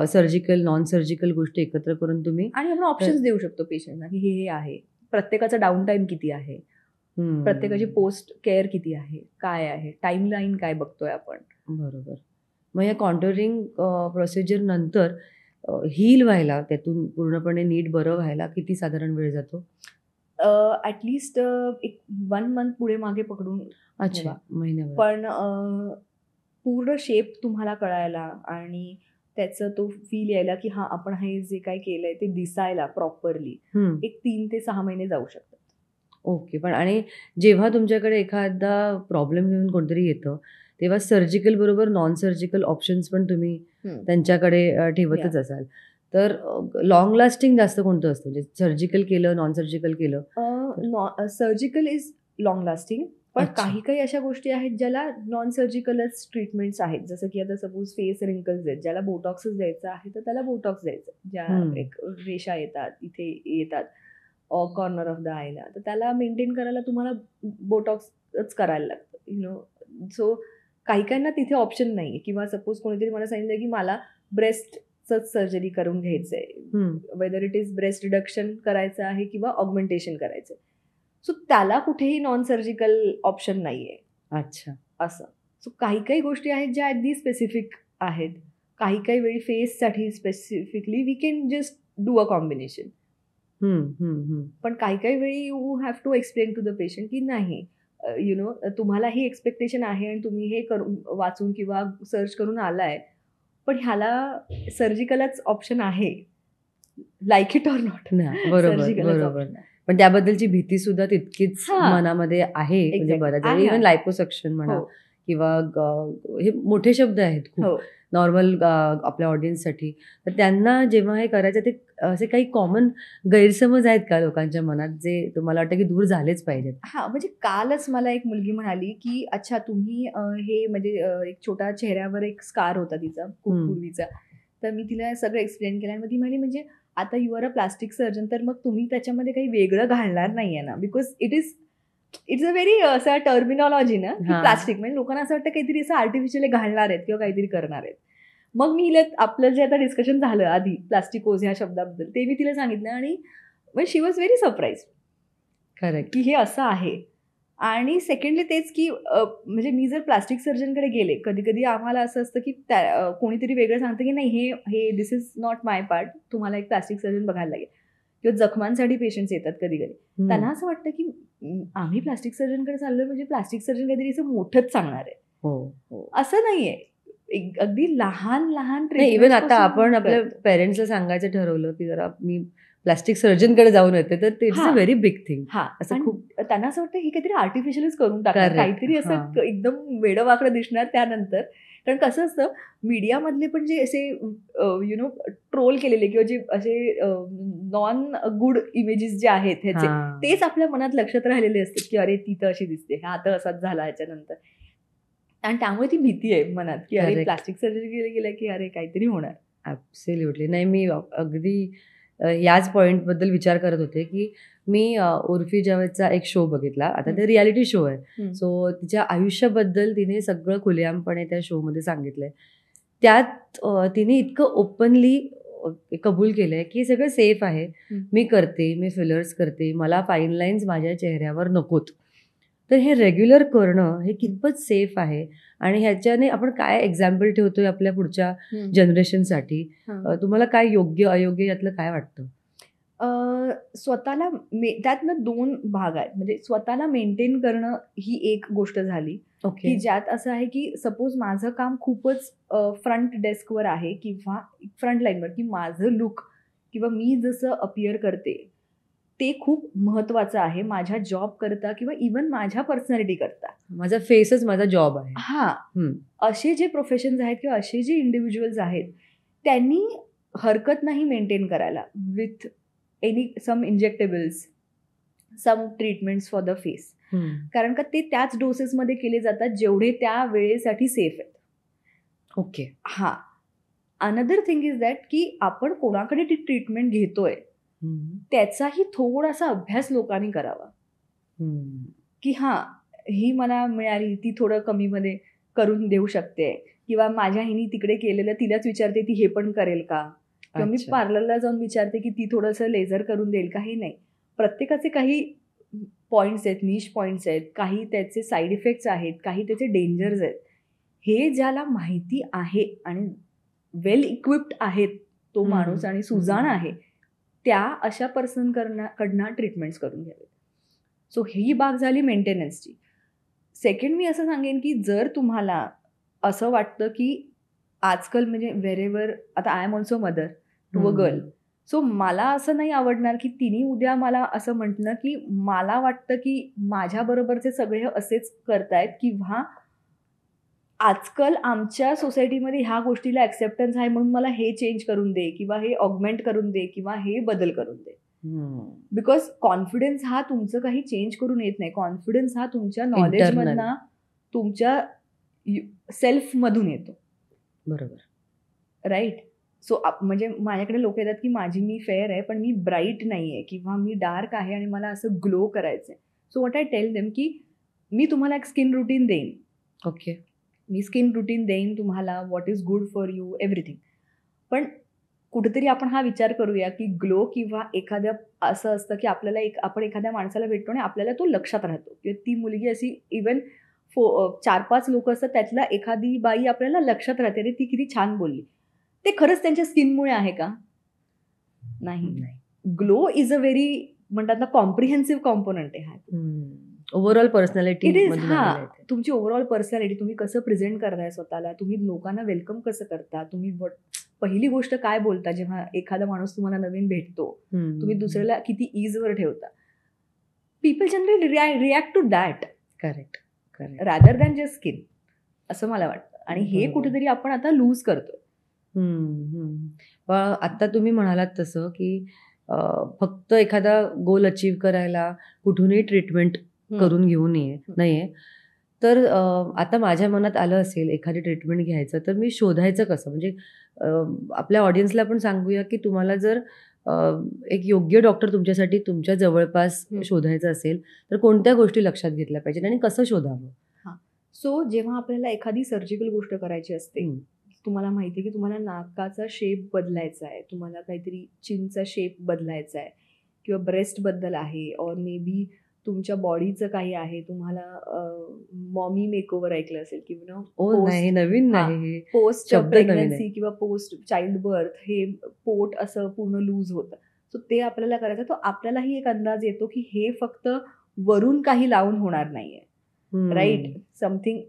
सर्जिकल नॉन सर्जिकल गोष्टी एकत्र करून तुम्ही आणि आपण ऑप्शन्स देऊ शकतो पेशंटना की हे आहे, प्रत्येकाचा डाऊन टाईम किती आहे, प्रत्येकाची पोस्ट केअर किती आहे, काय आहे, टाईमलाईन काय बघतोय आपण. बरोबर. मग या कॉन्टोरिंग प्रोसिजर नंतर हील व्हायला, त्यातून पूर्णपणे नीट बरं व्हायला किती साधारण वेळ जातो? ॲटलिस्ट एक 1 मंथ पुढे मागे पकडून. अच्छा, महिन्याभर. पण पूर्ण शेप तुम्हाला कळायला आणि त्याचं तो फील यायला की हा आपण हे जे काय केलंय ते दिसायला प्रॉपरली एक 3 ते 6 महिने जाऊ शकतात. ओके. पण आणि जेव्हा तुमच्याकडे एखादा प्रॉब्लेम घेऊन कोणतरी येतं तेव्हा सर्जिकल बरोबर नॉन सर्जिकल ऑप्शन्स पण तुम्ही त्यांच्याकडे ठेवतच असाल. तर लॉंग लास्टिंग जास्त कोणतं असतं, म्हणजे सर्जिकल केलं, नॉन सर्जिकल केलं? सर्जिकल इज लॉंग लास्टिंग, पण अच्छा. काही काही अशा गोष्टी आहेत ज्याला नॉन सर्जिकलच ट्रीटमेंट्स आहेत. जसं की आता सपोज फेस रिंकल्स आहेत, ज्याला बोटॉक्सच द्यायचं आहे तर त्याला बोटॉक्स द्यायचं. ज्या एक रेषा येतात इथे येतात कॉर्नर ऑफ द आयला, तर त्याला मेंटेन करायला तुम्हाला बोटॉक्सच करायला लागतं, सो काही काहींना तिथे ऑप्शन नाही. किंवा सपोज कोणीतरी मला सांगितलं की मला ब्रेस्टच सर्जरी करून घ्यायचं आहे, whether it is breast reduction करायचं आहे किंवा ऑगमेंटेशन करायचं आहे, सो त्याला कुठेही नॉन सर्जिकल ऑप्शन नाही आहे. अच्छा. असं. सो काही काही गोष्टी आहेत ज्या अगदी स्पेसिफिक आहेत. काही काही वेळी फेससाठी specifically we can just do a combination. पण काही काही वेळी you have to explain to the patient की नाही, तुम्हाला ही एक्सपेक्टेशन आहे आणि तुम्ही हे करून वाचून किंवा सर्च करून आलाय, पण ह्याला सर्जिकलच ऑप्शन आहे, लाईक इट ऑर नॉट. बरोबर. पण त्याबद्दलची भीती सुद्धा तितकीच मनामध्ये आहे, म्हणजे बऱ्याच इव्हन लायपोसक्शन म्हणा किंवा हे मोठे शब्द आहेत खूप नॉर्मल आपल्या ऑडियन्ससाठी. तर त्यांना जेव्हा हे करायचं, ते असे काही कॉमन गैरसमज आहेत का लोकांच्या मनात, जे तुम्हाला वाटतं की दूर झालेच पाहिजेत? म्हणजे कालच मला एक मुलगी म्हणाली की अच्छा तुम्ही हे म्हणजे एक छोटा चेहऱ्यावर एक स्कार होता तिचा खूप पूर्वीचा, तर मी तिला सगळं एक्सप्लेन केलं आणि मग ती म्हणाली म्हणजे आता you are a plastic surgeon, तर मग तुम्ही त्याच्यामध्ये काही वेगळं घालणार नाहीये ना, बिकॉज इट्स अ व्हेरी असं टर्मिनॉलॉजी ना की प्लास्टिक म्हणजे लोकांना असं वाटतं काहीतरी असं आर्टिफिशियल घालणार आहेत किंवा काहीतरी करणार आहेत. मग मी आपलं जे आता डिस्कशन झालं आधी प्लास्टिकोज ह्या शब्दाबद्दल, ते मी तिला सांगितलं आणि शी वॉज व्हेरी सरप्राईज करेक्ट की हे असं आहे. आणि सेकंडली तेच की म्हणजे मी जर प्लास्टिक सर्जनकडे गेले, कधी कधी आम्हाला असं असतं की कोणीतरी वेगळं सांगतं की नाही हे दिस इज नॉट माय पार्ट, तुम्हाला एक प्लास्टिक सर्जन बघायला लागेल. किंवा जखमांसाठी पेशंट्स येतात कधी कधी, त्यांना असं वाटतं की आम्ही प्लास्टिक सर्जनकडे चाललोय म्हणजे प्लास्टिक सर्जन काहीतरी असं मोठंच सांगणार आहे. असं नाहीये, अगदी लहान लहान इव्हन आता आपण आपल्या पेरेंट्सला सांगायचं ठरवलं की जरा मी प्लास्टिक सर्जनकडे जाऊन येते, तर it's a very big thing. असं खूप त्यांना असं वाटतं ही काहीतरी आर्टिफिशियलच करून टाकणार, काहीतरी असं एकदम वेडवाकडं दिसणार त्यानंतर. कारण कसं असतं मीडियामधले पण जे असे ट्रोल केलेले किंवा जे असे नॉन गुड इमेजेस जे आहेत ह्याचे, तेच आपल्या मनात लक्षात राहिलेले असतात की अरे ती तर अशी दिसते, हा आता असाच झाला ह्याच्यानंतर. आणि त्यामुळे ती भीती आहे मनात की अरे प्लास्टिक सर्जरी गेलं की अरे काहीतरी होणार. ॲब्सोल्युटली. नाही, मी अगदी याच पॉईंटबद्दल विचार करत होते की मी उर्फी जावेदचा एक शो बघितला. आता ते रियालिटी शो आहे, सो तिच्या आयुष्याबद्दल तिने सगळं खुलेआमपणे त्या शोमध्ये सांगितलंय. त्यात तिने इतकं ओपनली कबूल केलंय की सगळं सेफ आहे, मी करते, मी फिलर्स करते, मला फाईन लाईन्स माझ्या चेहऱ्यावर नकोत. तर हे रेग्युलर करणं हे कितपत सेफ आहे आणि ह्याच्याने आपण काय एक्झाम्पल ठेवतोय आपल्या पुढच्या जनरेशनसाठी? तुम्हाला काय योग्य अयोग्य यातलं काय वाटतं? स्वतःला त्यातनं 2 भाग आहेत. म्हणजे स्वतःला मेंटेन करणं ही एक गोष्ट झाली की ज्यात असं आहे की सपोज माझं काम खूपच फ्रंट डेस्कवर आहे किंवा फ्रंट लाईनवर, की माझं लुक किंवा मी जसं अपियर करते ते खूप महत्वाचं आहे माझ्या जॉब करता किंवा इव्हन माझ्या पर्सनॅलिटी करता. माझा फेसच माझा जॉब आहे. असे जे प्रोफेशन्स आहेत किंवा असे जे इंडिव्हिज्युअल्स आहेत त्यांनी हरकत नाही मेंटेन करायला with some injectables, some treatments for the face. कारण का ते त्याच डोसेसमध्ये केले जातात जेवढे त्या वेळेसाठी सेफ आहेत. अनदर थिंग इज दॅट की आपण कोणाकडे ती ट्रीटमेंट घेतोय त्याचाही थोडासा अभ्यास लोकांनी करावा. की ही मला मिळाली, ती थोडं कमीमध्ये करून देऊ शकते किंवा माझ्या हिनी तिकडे केलेलं तिलाच विचारते ती हे पण करेल का, किंवा मी पार्लरला जाऊन विचारते की ती थोडंसं लेझर करून देईल का. हे नाही, प्रत्येकाचे काही पॉईंट्स आहेत, निश पॉईंट्स आहेत, काही त्याचे साईड इफेक्ट्स आहेत, काही त्याचे डेंजर्स आहेत. हे ज्याला माहिती आहे आणि वेल इक्विप्ड आहेत तो माणूस आणि सुजाण आहे, त्या अशा पर्सन कडनं ट्रीटमेंट्स करून घ्यावे. सो ही बाग झाली मेंटेनन्सची. सेकंड मी असं सांगेन की जर तुम्हाला असं वाटतं की आजकाल म्हणजे व्हेरेवर, आता I am also mother to a girl, so मला असं नाही आवडणार की तिने उद्या मला असं म्हटलं की मला वाटतं की माझ्याबरोबरचे सगळे असेच करतायत किंवा आजकाल आमच्या सोसायटीमध्ये ह्या गोष्टीला ऍक्सेप्टन्स आहे म्हणून मला हे चेंज करून दे किंवा हे ऑगमेंट करून दे किंवा हे बदल करून दे. बिकॉज कॉन्फिडन्स हा तुमचं काही चेंज करून येत नाही. कॉन्फिडन्स हा तुमच्या नॉलेज मधनं तुमच्या सेल्फ मधून येतो. बरोबर, राईट. सो म्हणजे माझ्याकडे लोक येतात की मी फेअर आहे पण मी ब्राईट नाहीये किंवा मी डार्क आहे आणि मला असं ग्लो करायचंय. So what I tell them की मी तुम्हाला एक स्किन रुटीन देईन. ओके, मी स्किन रुटीन देईन तुम्हाला, what is good for you, everything. पण कुठेतरी आपण हा विचार करूया की ग्लो किंवा एखाद्या असं असतं की आपल्याला आपण एखाद्या माणसाला भेटतो आणि आपल्याला तो लक्षात राहतो किंवा ती मुलगी अशी इवन 4-5 लोक असतात त्यातला एखादी बाई आपल्याला लक्षात राहते, अरे ती किती छान बोलली. ते खरंच त्यांच्या स्किनमुळे आहे का? नाही. ग्लो इज अ व्हेरी म्हणतात ना कॉम्प्रिहेन्सिव्ह कॉम्पोनंट आहे हा. Overall personality it is. हा, तुमची ओव्हरऑल पर्सनॅलिटी, तुम्ही कसं प्रेझेंट करताय स्वतःला, तुम्ही लोकांना वेलकम कसं करता, तुम्ही पहिली गोष्ट काय बोलता जेव्हा एखादा माणूस तुम्हाला नवीन भेटतो, तुम्ही दुसऱ्याला किती इजवर ठेवता. People generally react to that. Correct, rather than just skin, असं मला वाटतं. आणि हे कुठेतरी आपण आता लूज करतोय. पण आता तुम्ही म्हणालात तसं की फक्त एखादा गोल अचीव्ह करायला कुठूनही ट्रीटमेंट करून घेऊ नये. तर आता माझ्या मनात आलं असेल एखादी ट्रीटमेंट घ्यायचं तर मी शोधायचं कसं? म्हणजे आपल्या ऑडियन्सला पण सांगूया की तुम्हाला जर एक योग्य डॉक्टर तुमच्यासाठी तुमच्या जवळपास शोधायचं असेल तर कोणत्या गोष्टी लक्षात घेतल्या पाहिजेत आणि कसं शोधावं? सो जेव्हा आपल्याला एखादी सर्जिकल गोष्ट करायची असते, तुम्हाला माहिती आहे की तुम्हाला नाकाचा शेप बदलायचा आहे, तुम्हाला काहीतरी चिनचा शेप बदलायचा आहे किंवा ब्रेस्ट बद्दल आहे, और मे बी तुमच्या बॉडीचं काही आहे, तुम्हाला मॉमी मेकओव्हर ऐकलं असेल किंवा नवीन नाही, पोस्ट प्रेग्नन्सी किंवा पोस्ट चाइल्ड बर्थ हे पोट असं पूर्ण लूज होतं. सो ते आपल्याला करायचं. तो आपल्यालाही एक अंदाज येतो की हे फक्त वरून काही लावून होणार नाहीये, राईट. समथिंग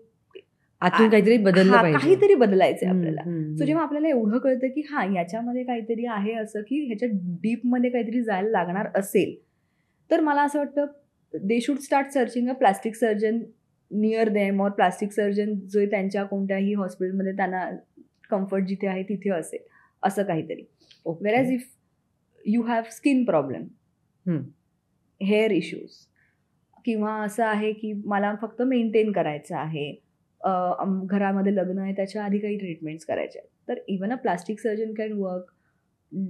आतून काहीतरी बदललं पाहिजे, काहीतरी बदलायचंय आपल्याला. सो जेव्हा आपल्याला एवढं कळतं की हा याच्यामध्ये काहीतरी आहे असं की ह्याच्या डीपमध्ये काहीतरी जायला लागणार असेल, तर मला असं वाटतं they should start searching a plastic surgeon near them, और प्लास्टिक सर्जन जो त्यांच्या कोणत्याही हॉस्पिटलमध्ये त्यांना कम्फर्ट जिथे आहे तिथे असेल, असं काहीतरी. Whereas if you have skin problem, hair issues, किंवा असं आहे की मला फक्त मेंटेन करायचं आहे, घरामध्ये लग्न आहे त्याच्या आधी काही ट्रीटमेंट्स करायच्या आहेत, तर even a plastic surgeon can work,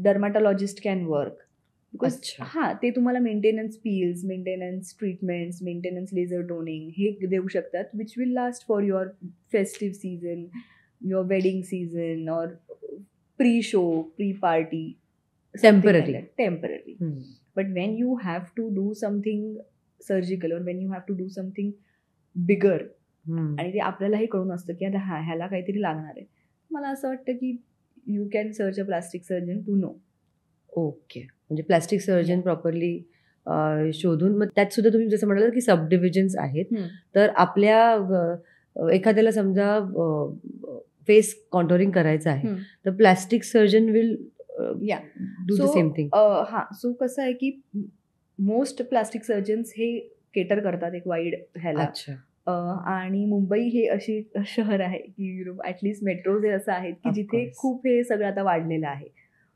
dermatologist can work. Because ते तुम्हाला maintenance peels, maintenance treatments, maintenance laser toning हे देऊ शकतात, which will last for your festive season, your wedding season, or pre show, pre party, temporary. But when you have to do something surgical, or when you have to do something bigger, आणि ते आपल्यालाही कळून असतं की आता ह्याला काहीतरी लागणार आहे, मला असं वाटतं की you can search a plastic surgeon to know. Okay, म्हणजे प्लास्टिक सर्जन प्रॉपरली शोधून, मग त्यात सुद्धा तुम्ही जसं म्हणाल की सब डिव्हिजन्स आहेत, तर आपल्या एखाद्याला समजा फेस कॉन्टोरिंग करायचं आहे तर plastic surgeon will do the same thing. So कसं आहे की मोस्ट प्लास्टिक सर्जन्स हे केटर करतात एक वाईड ह्याला. आणि मुंबई हे अशी शहर आहे की ॲटलिस्ट मेट्रोज हे असं आहेत की जिथे खूप हे सगळं आता वाढलेलं आहे.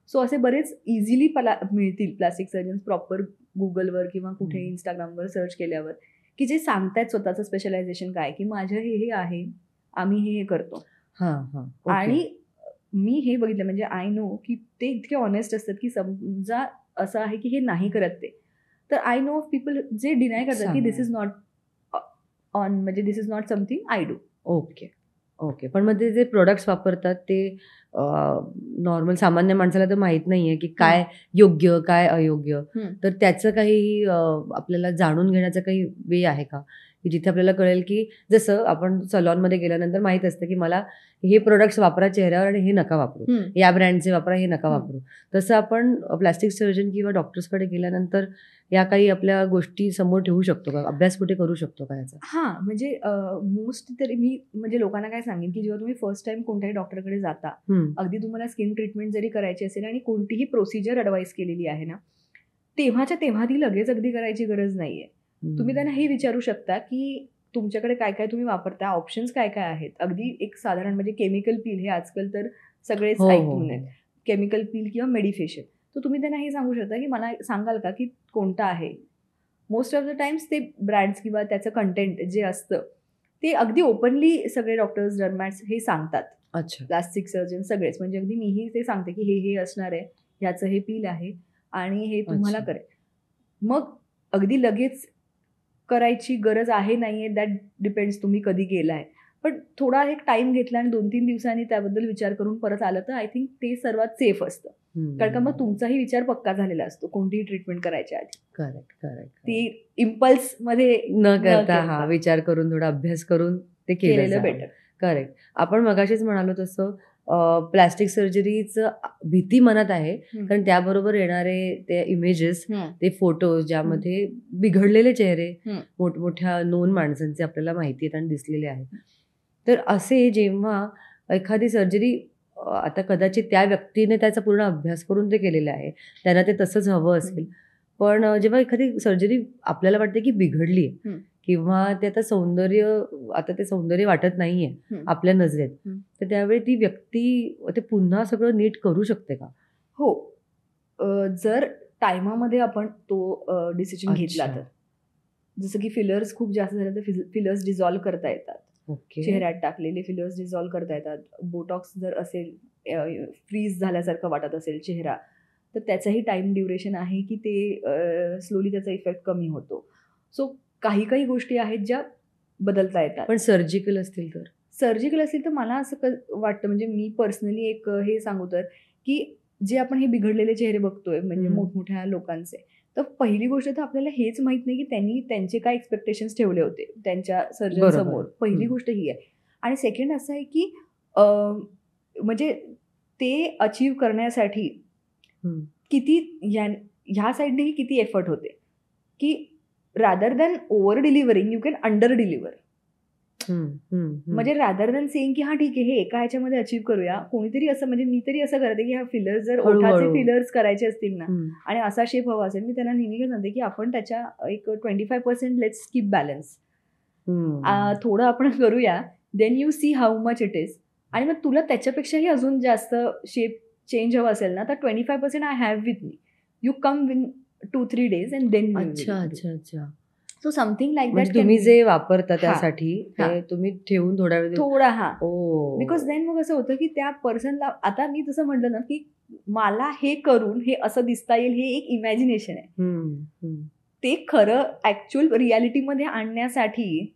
सो असे बरेच इझिली मिळतील प्लास्टिक सर्जन्स प्रॉपर गुगलवर किंवा कुठे इंस्टाग्रामवर सर्च केल्यावर, की जे सांगतायत स्वतःचं स्पेशलायझेशन काय, की माझं हे आहे, आम्ही हे करतो. आणि मी हे बघितलं, म्हणजे आय नो की ते इतके ऑनेस्ट असतात की समजा असं आहे की हे नाही करत ते, तर आय नो ऑफ पीपल जे डिनाय करतात की दिस इज नॉट म्हणजे this is not something I do. Okay. पण मग ते जे प्रोडक्ट्स वापरतात ते नॉर्मल सामान्य माणसाला तर माहित नाहीये की काय योग्य काय अयोग्य, तर त्याचं काही आपल्याला जाणून घेण्याचा काही वे आहे का, की जिथे आपल्याला कळेल की जसं आपण सलॉनमध्ये गेल्यानंतर माहित असतं की मला हे प्रोडक्ट्स वापरा चेहऱ्यावर आणि हे नका वापरू, या ब्रँडचे वापरा, हे नका वापरू, तसं आपण प्लास्टिक सर्जन किंवा डॉक्टर्सकडे गेल्यानंतर या काही आपल्या गोष्टी समोर ठेवू शकतो का, अभ्यास कुठे करू शकतो का याचा? म्हणजे मोस्ट तरी मी म्हणजे लोकांना काय सांगेन की जेव्हा तुम्ही फर्स्ट टाइम कोणत्याही डॉक्टरकडे जाता, अगदी तुम्हाला स्किन ट्रीटमेंट जरी करायची असेल आणि कोणतीही प्रोसिजर ॲडवाईस केलेली आहे ना, तेव्हाच्या तेव्हा ती लगेच अगदी करायची गरज नाहीये. तुम्ही त्यांना हे विचारू शकता की तुमच्याकडे काय काय तुम्ही वापरता, ऑप्शन्स काय काय आहेत. अगदी एक साधारण म्हणजे केमिकल पील हे आजकाल तर सगळेच ऐकून आहेत, केमिकल पील किंवा मेडिफेशियल. तर तुम्ही त्यांना हे सांगू शकता की मला सांगाल का की कोणतं आहे. मोस्ट ऑफ द टाइम्स ते ब्रँड्स किंवा त्याचं कंटेंट जे असतं ते अगदी ओपनली सगळे डॉक्टर्स, डर्मॅट्स हे सांगतात. अच्छा. प्लास्टिक सर्जन सगळेच, म्हणजे अगदी मीही ते सांगते की हे असणार आहे, ह्याचं हे पील आहे आणि हे तुम्हाला करेल. मग अगदी लगेच करायची गरज आहे नाहीये, दॅट डिपेंड्स तुम्ही कधी गेलाय. पण थोडा एक टाइम घेतला आणि 2-3 दिवसांनी त्याबद्दल विचार करून परत आलं तर आय थिंक ते सर्वात सेफ असतं. कारण का मग तुमचाही विचार पक्का झालेला असतो कोणतीही ट्रीटमेंट करायच्या आधी. करेक्ट. ती इम्पल्स मध्ये न करता विचार करून, थोडा अभ्यास करून ते केलेलं बेटर. करेक्ट. आपण मगाशीच म्हणालो तसं प्लास्टिक सर्जरीचं भीती मनात आहे, कारण त्याबरोबर येणारे ते इमेजेस, ते फोटोज ज्यामध्ये बिघडलेले चेहरे मोठमोठ्या नोन माणसांचे आपल्याला माहिती आहेत आणि दिसलेले आहेत. तर असे जेव्हा एखादी सर्जरी, आता कदाचित त्या व्यक्तीने त्याचा पूर्ण अभ्यास करून ते केलेलं आहे, त्यांना ते तसंच हवं असेल, पण जेव्हा एखादी सर्जरी आपल्याला वाटते की बिघडली आहे किंवा ते आता ते सौंदर्य वाटत नाहीये आपल्या नजरेत, तर त्यावेळी ती व्यक्ती ते पुन्हा सगळं नीट करू शकते का? हो, जर टायमामध्ये आपण तो डिसिजन घेतला तर. जसं की फिलर्स खूप जास्त झाले तर फिलर्स डिझॉल्व्ह करता येतात. चेहऱ्यात टाकलेले फिलर्स डिझॉल्व्ह करता येतात. बोटॉक्स जर असेल, फ्रीज झाल्यासारखं वाटत असेल चेहरा, तर त्याचाही टाइम ड्युरेशन आहे की ते स्लोली त्याचा इफेक्ट कमी होतो. सो काही गोष्टी आहेत ज्या बदलता येतात. पण सर्जिकल असतील तर मला असं वाटतं, म्हणजे मी पर्सनली एक हे सांगू तर की जे आपण हे बिघडलेले चेहरे बघतोय म्हणजे मोठमोठ्या लोकांचे, तर पहिली गोष्ट तर आपल्याला हेच माहित नाही की त्यांनी त्यांचे काय एक्सपेक्टेशन्स ठेवले होते त्यांच्या सर्जन समोर. पहिली गोष्ट ही आहे. आणि सेकंड असं आहे की म्हणजे ते अचीव करण्यासाठी किती ह्या साईडनेही किती एफर्ट होते की rather than over delivering you can under deliver. म्हणजे रादर दॅन सेइंग की हा ठीक आहे, हे एका ह्याच्यामध्ये अचीव्ह करूया, कोणीतरी असं, म्हणजे मी तरी असं करते की हा फिलर्स जर ओठाचे फिलर्स करायचे असतील ना आणि असा शेप हवा असेल, मी त्यांना नेहमी काय सांगते की आपण त्याच्या एक 25% लेट्स कीप बॅलन्स, थोडं आपण करूया, then you see how much it is. आणि मग तुला त्याच्यापेक्षाही अजून जास्त शेप चेंज हवा असेल ना, तर 25% I have with me, you come within 2-3 days and then. अच्छा. So something like that. तुम्ही जे वापरता त्यासाठी तुम्ही ठेवून थोडा बिकॉज देन मग असं होतं की त्या पर्सनला, आता मी तसं म्हटलं ना की मला हे करून हे असं दिसता येईल, हे एक इमॅजिनेशन आहे. ते खरं ऍक्च्युअल रियालिटीमध्ये आणण्यासाठी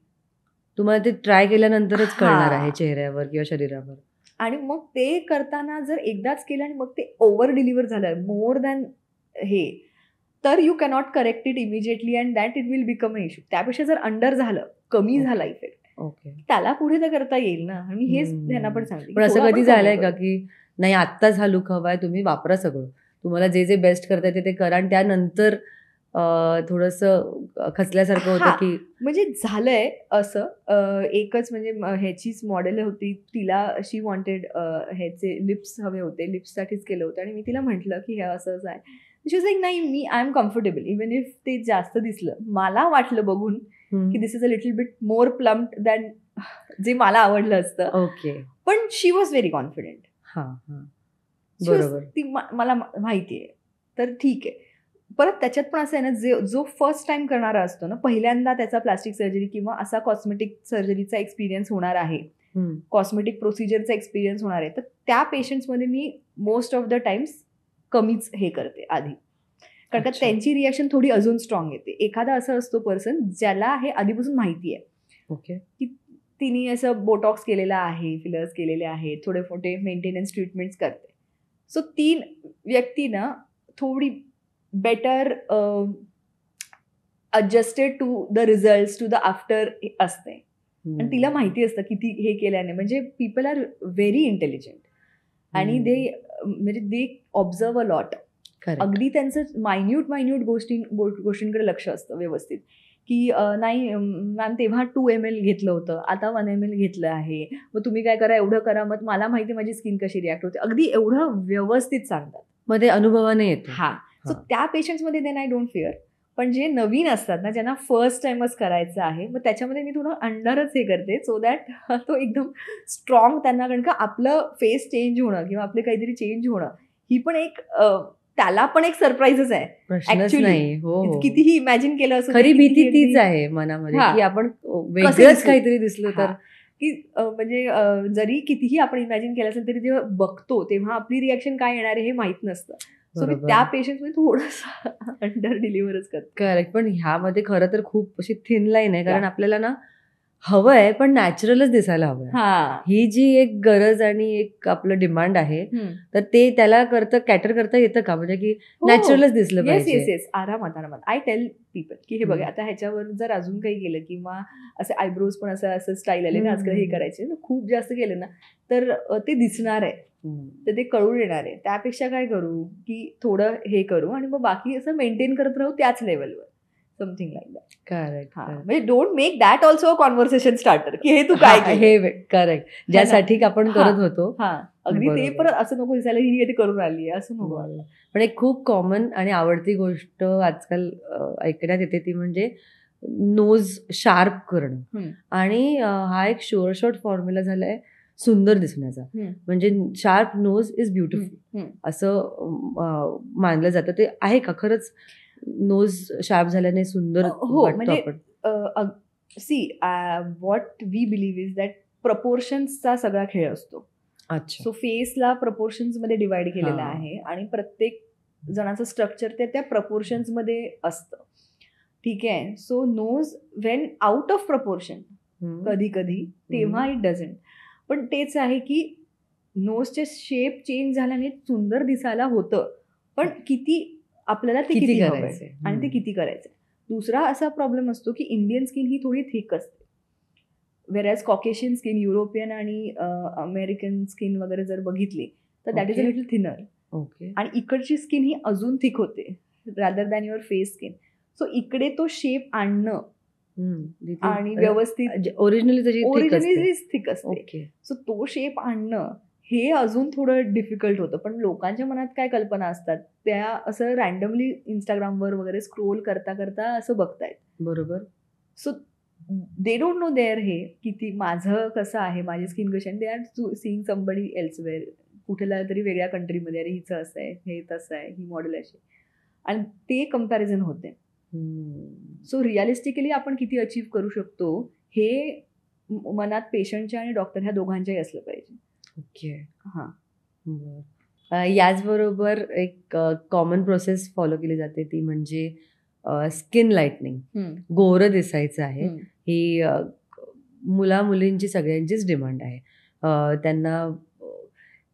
तुम्हाला ते ट्राय केल्यानंतरच कळणार आहे चेहऱ्यावर किंवा शरीरावर. आणि मग ते करताना जर एकदाच केलं आणि मग ते ओव्हर डिलिव्हर झालं मोर दॅन हे, तर you cannot correct it immediately and that it will become a issue. त्यापेक्षा जर अंडर झालं, कमी झाला इफेक्ट, त्याला पुढे तर करता येईल ना. आणि हेच त्यांना पण सांगते. पण असं कधी झालंय का की नाही आत्ताच हा लुक हवाय, तुम्ही वापरा सगळं, तुम्हाला जे बेस्ट करता येते ते करा, आणि त्यानंतर थोडंसं खचल्यासारखं होतं की? म्हणजे झालंय असं. एकच म्हणजे ह्याचीच मॉडेल होती, तिला शी वॉन्टेड ह्याचे लिप्स हवे होते, लिप्ससाठीच केलं होतं, आणि मी तिला म्हटलं की हे असंच आहे. शी वाज लाईक नाही, I am comfortable even if ते जास्त दिसलं. मला वाटलं बघून की this is a little bit more plumped than जे मला आवडलं असतं. पण शी वॉज व्हेरी कॉन्फिडेंट. बरोबर. ती मला माहिती आहे, तर ठीक आहे. परत त्याच्यात पण असं आहे ना, जो फर्स्ट टाइम करणारा असतो ना, पहिल्यांदा त्याचा प्लास्टिक सर्जरी किंवा असा कॉस्मेटिक सर्जरीचा एक्सपिरियन्स होणार आहे, कॉस्मेटिक प्रोसिजरचा एक्सपिरियन्स होणार आहे, तर त्या पेशंट्समध्ये मी मोस्ट ऑफ द टाइम्स कमीच हे करते आधी, कारण का त्यांची रिॲक्शन थोडी अजून स्ट्रॉंग येते. एखादा असं असतो पर्सन ज्याला हे आधीपासून माहिती आहे की तिने असं बोटॉक्स केलेला आहे, फिलर्स केलेले आहेत, थोडे मोठे मेंटेनन्स ट्रीटमेंट्स करते. सो ती व्यक्ती ना थोडी better adjusted to the result, to the after असते, आणि तिला माहिती असतं की ती हे केल्याने, म्हणजे पीपल आर व्हेरी इंटेलिजंट आणि दे ऑब्झर्व अ लॉट. अगदी त्यांचं मायन्यूट गोष्टींकडे लक्ष असतं व्यवस्थित, की नाही मॅम तेव्हा 2 ml घेतलं होतं, आता 1 ml घेतलं आहे, मग तुम्ही काय करा, एवढं करा, मग मला माहिती माझी स्किन कशी रिॲक्ट होते, अगदी एवढं व्यवस्थित सांगतात. मध्ये अनुभवाने येतो. सो त्या पेशंट्समध्ये देन आय डोंट फिअर. पण जे नवीन असतात ना, ज्यांना फर्स्ट टाइमच करायचं आहे, मग त्याच्यामध्ये मी थोडं अंडरच हे करते सो दॅट तो एकदम स्ट्रॉंग त्यांना, कारण का आपलं फेस चेंज होणं किंवा आपले काहीतरी चेंज होणं ही पण एक त्याला पण एक सरप्राईजच आहे. प्रश्नच Actually, नाही. हो कितीही इमॅजिन केलं असं खरी भीती कितीही तीच अगदी आहे मनामध्ये हा. की आपण कसं वेगळंच दिसू? काहीतरी दिसलो हा. तर की म्हणजे जरी कितीही आपण इमॅजिन केलं असेल तरी जेव्हा बघतो तेव्हा आपली रिॲक्शन काय येणार आहे हे माहित नसतं. सो मी बरोबर. त्या पेशंटमध्ये थोडंसं अंडर डिलिव्हरच करते. करेक्ट. पण ह्यामध्ये खरं तर खूप अशी थिन लाईन आहे, कारण Yeah. आपल्याला ना हवंय पण नॅचरलच दिसायला हवंय. हा. ही जी एक गरज आणि एक आपलं डिमांड आहे, हम्म. तर ते त्याला कॅटर करता येतं का, म्हणजे की हो. नॅचरलच दिसलं येस येस पाहिजे. येस आरामात आय टेल पीपल की हे बघा, आता ह्याच्यावर जर अजून काही गेलं किंवा असे आयब्रोज पण असं असं स्टाईल आले ना आजकाल हे करायचे ना, खूप जास्त केलं ना तर ते दिसणार आहे, तर ते कळून येणार आहे. त्यापेक्षा काय करू की थोडं हे करू आणि मग बाकी असं मेंटेन करत राहू त्याच लेवलवर, समथिंग लाईक दॅट. करेक्ट. म्हणजे don't make that also a conversation starter की हे तू काय केलं. हे करेक्ट, ज्यासाठी आपण हा. करत होतो. हा अगदी ते बरोबर. परत असं नको दिसायला ही ते करून आली आहे असं नको. पण एक खूप कॉमन आणि आवडती गोष्ट आजकाल ऐकण्यात येते ती म्हणजे नोज शार्प करणं. आणि हा एक शुअर शॉर्ट फॉर्म्युला झालाय सुंदर दिसण्याचा. म्हणजे शार्प नोज इज ब्युटिफुल असं मानलं जातं. ते आहे का खरंच? नोज शार्प झाल्याने सुंदर हो, वाटतो म्हणजे आपण? See what we believe is that प्रपोर्शन्सचा सगळा खेळ असतो. अच्छा. सो फेसला प्रपोर्शन्स मध्ये डिवाइड केलेला हा. आहे आणि प्रत्येक जणाचं स्ट्रक्चर ते त्या प्रपोर्शन्स मध्ये असतं. ठीक आहे. So nose when out of proportion कधी कधी तेव्हा इट डझंट. पण तेच आहे की नोजचे शेप चेंज झाल्याने सुंदर दिसायला होतं, पण किती आपल्याला ते किती हवंय आणि ते किती करायचंय. दुसरा असा प्रॉब्लेम असतो की इंडियन स्किन ही थोडी थिक असते, वेरॅज कॉकेशियन स्किन, युरोपियन आणि अमेरिकन स्किन वगैरे जर बघितली तर that is a little thinner. Okay. आणि इकडची स्किन ही अजून थिक होते rather than your face skin. So इकडे तो शेप आणणं आणि व्यवस्थित ओरिजिनली थिक असते. सो तो शेप आणणं हे अजून थोडं डिफिकल्ट होतं. पण लोकांच्या मनात काय कल्पना असतात त्या असं रँडमली इंस्टाग्रामवर वगैरे स्क्रोल करता करता असं बघतायत. बरोबर. So they don't know there हे किती माझं कसं आहे, माझी स्किन कशी आहे. They are seeing somebody elsewhere, कुठेला तरी वेगळ्या कंट्रीमध्ये, अरे हिचं असं आहे, हे तसं आहे, ही मॉडेल अशी, आणि ते कम्पॅरिझन होते. सो रिअलिस्टिकली आपण किती अचीव्ह करू शकतो हे मनात पेशंटच्या आणि डॉक्टर ह्या दोघांच्याही असलं पाहिजे. ओके. हां. याचबरोबर एक कॉमन प्रोसेस फॉलो केली जाते ती म्हणजे स्किन लाईटनिंग. गोरं दिसायचं आहे, ही मुला मुलींची सगळ्यांचीच डिमांड आहे. त्यांना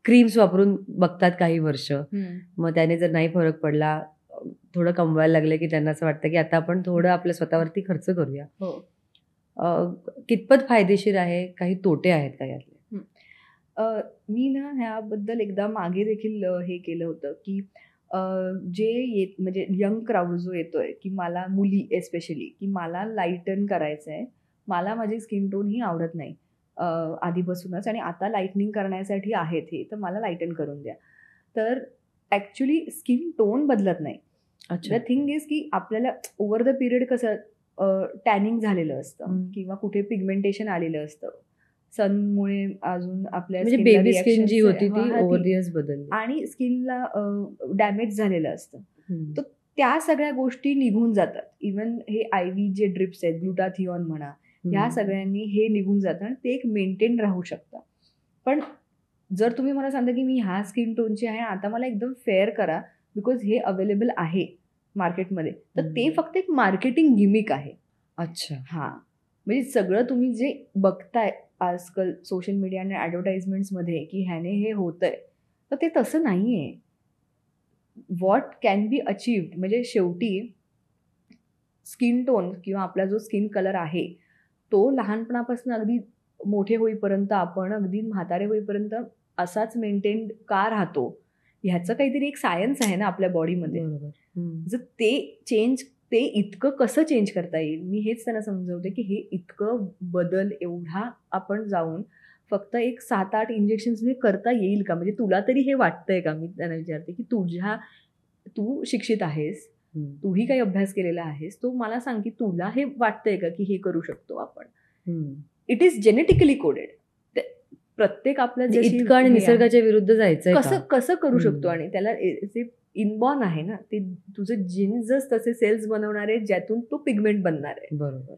क्रीम्स वापरून बघतात काही वर्ष, मग त्याने जर नाही फरक पडला, थोडं कमवायला लागलं की त्यांना असं वाटतं की आता आपण थोडं आपल्या स्वतःवरती खर्च करूया. कितपत फायदेशीर आहे, काही तोटे आहेत का यातले? मी ना ह्याबद्दल एकदा मागे देखील हे केलं होतं की जे म्हणजे यंग क्राऊड जो येतोय की मला, मुली एस्पेशली, की मला लाईटन करायचं आहे, मला माझी स्किन टोन ही आवडत नाही आधीपासूनच आणि आता लाईटनिंग करण्यासाठी आहेत हे, तर मला लाईटन करून द्या. तर ॲक्च्युली स्किन टोन बदलत नाही. द थिंग इज की आपल्याला ओव्हर द पिरियड कसं टॅनिंग झालेलं असतं किंवा कुठे पिगमेंटेशन आलेलं असतं सनमुळे, अजून आपल्या म्हणजे बेबी स्किन जी होती ती ओव्हर द इयर्स बदलली आणि स्किनला डॅमेज झालेलं असतं. तर त्या सगळ्या गोष्टी निघून जातात. इवन हे IV जे ड्रिप्स आहेत, ग्लुटाथिऑन म्हणा, ह्या सगळ्यांनी हे निघून जातं आणि ते एक मेंटेन राहू शकतं. पण जर तुम्ही मला सांगता की मी ह्या स्किन टोनची आहे, आता मला एकदम फेअर करा बिकॉज हे अवेलेबल आहे मार्केटमध्ये, तर ते फक्त एक मार्केटिंग गिमिक आहे. अच्छा. हां, म्हणजे सगळं तुम्ही जे बघताय आजकाल सोशल मीडिया आणि ॲडव्हर्टाइजमेंट्समध्ये की ह्याने हे होतंय, तर ते तसं नाही आहे. व्हॉट कॅन बी अचीव्ड, म्हणजे शेवटी स्किन टोन किंवा आपला जो स्किन कलर आहे तो लहानपणापासून अगदी मोठे होईपर्यंत, आपण अगदी म्हातारे होईपर्यंत असाच मेंटेन का राहतो, ह्याचं काहीतरी एक सायन्स आहे ना आपल्या बॉडीमध्ये. जर ते इतकं कसं चेंज करता येईल, मी हेच त्यांना समजवते की हे इतकं बदल एवढा आपण जाऊन फक्त एक 7-8 इंजेक्शन्सने करता येईल का? म्हणजे तुला तरी हे वाटतंय का? मी त्यांना विचारते की तू शिक्षित आहेस, तूही काही अभ्यास केलेला आहेस, तो मला सांग की तुला हे वाटतंय का की हे करू शकतो आपण. It is genetically coded. प्रत्येक आपल्या इतकं आणि निसर्गाच्या विरुद्ध जायचंय कसं करू शकतो, आणि त्याला इनबॉर्न आहे ना, ते तुझं जीन्सच तसे सेल्स बनवणार आहे ज्यातून तो पिगमेंट बनणार आहे. बरोबर.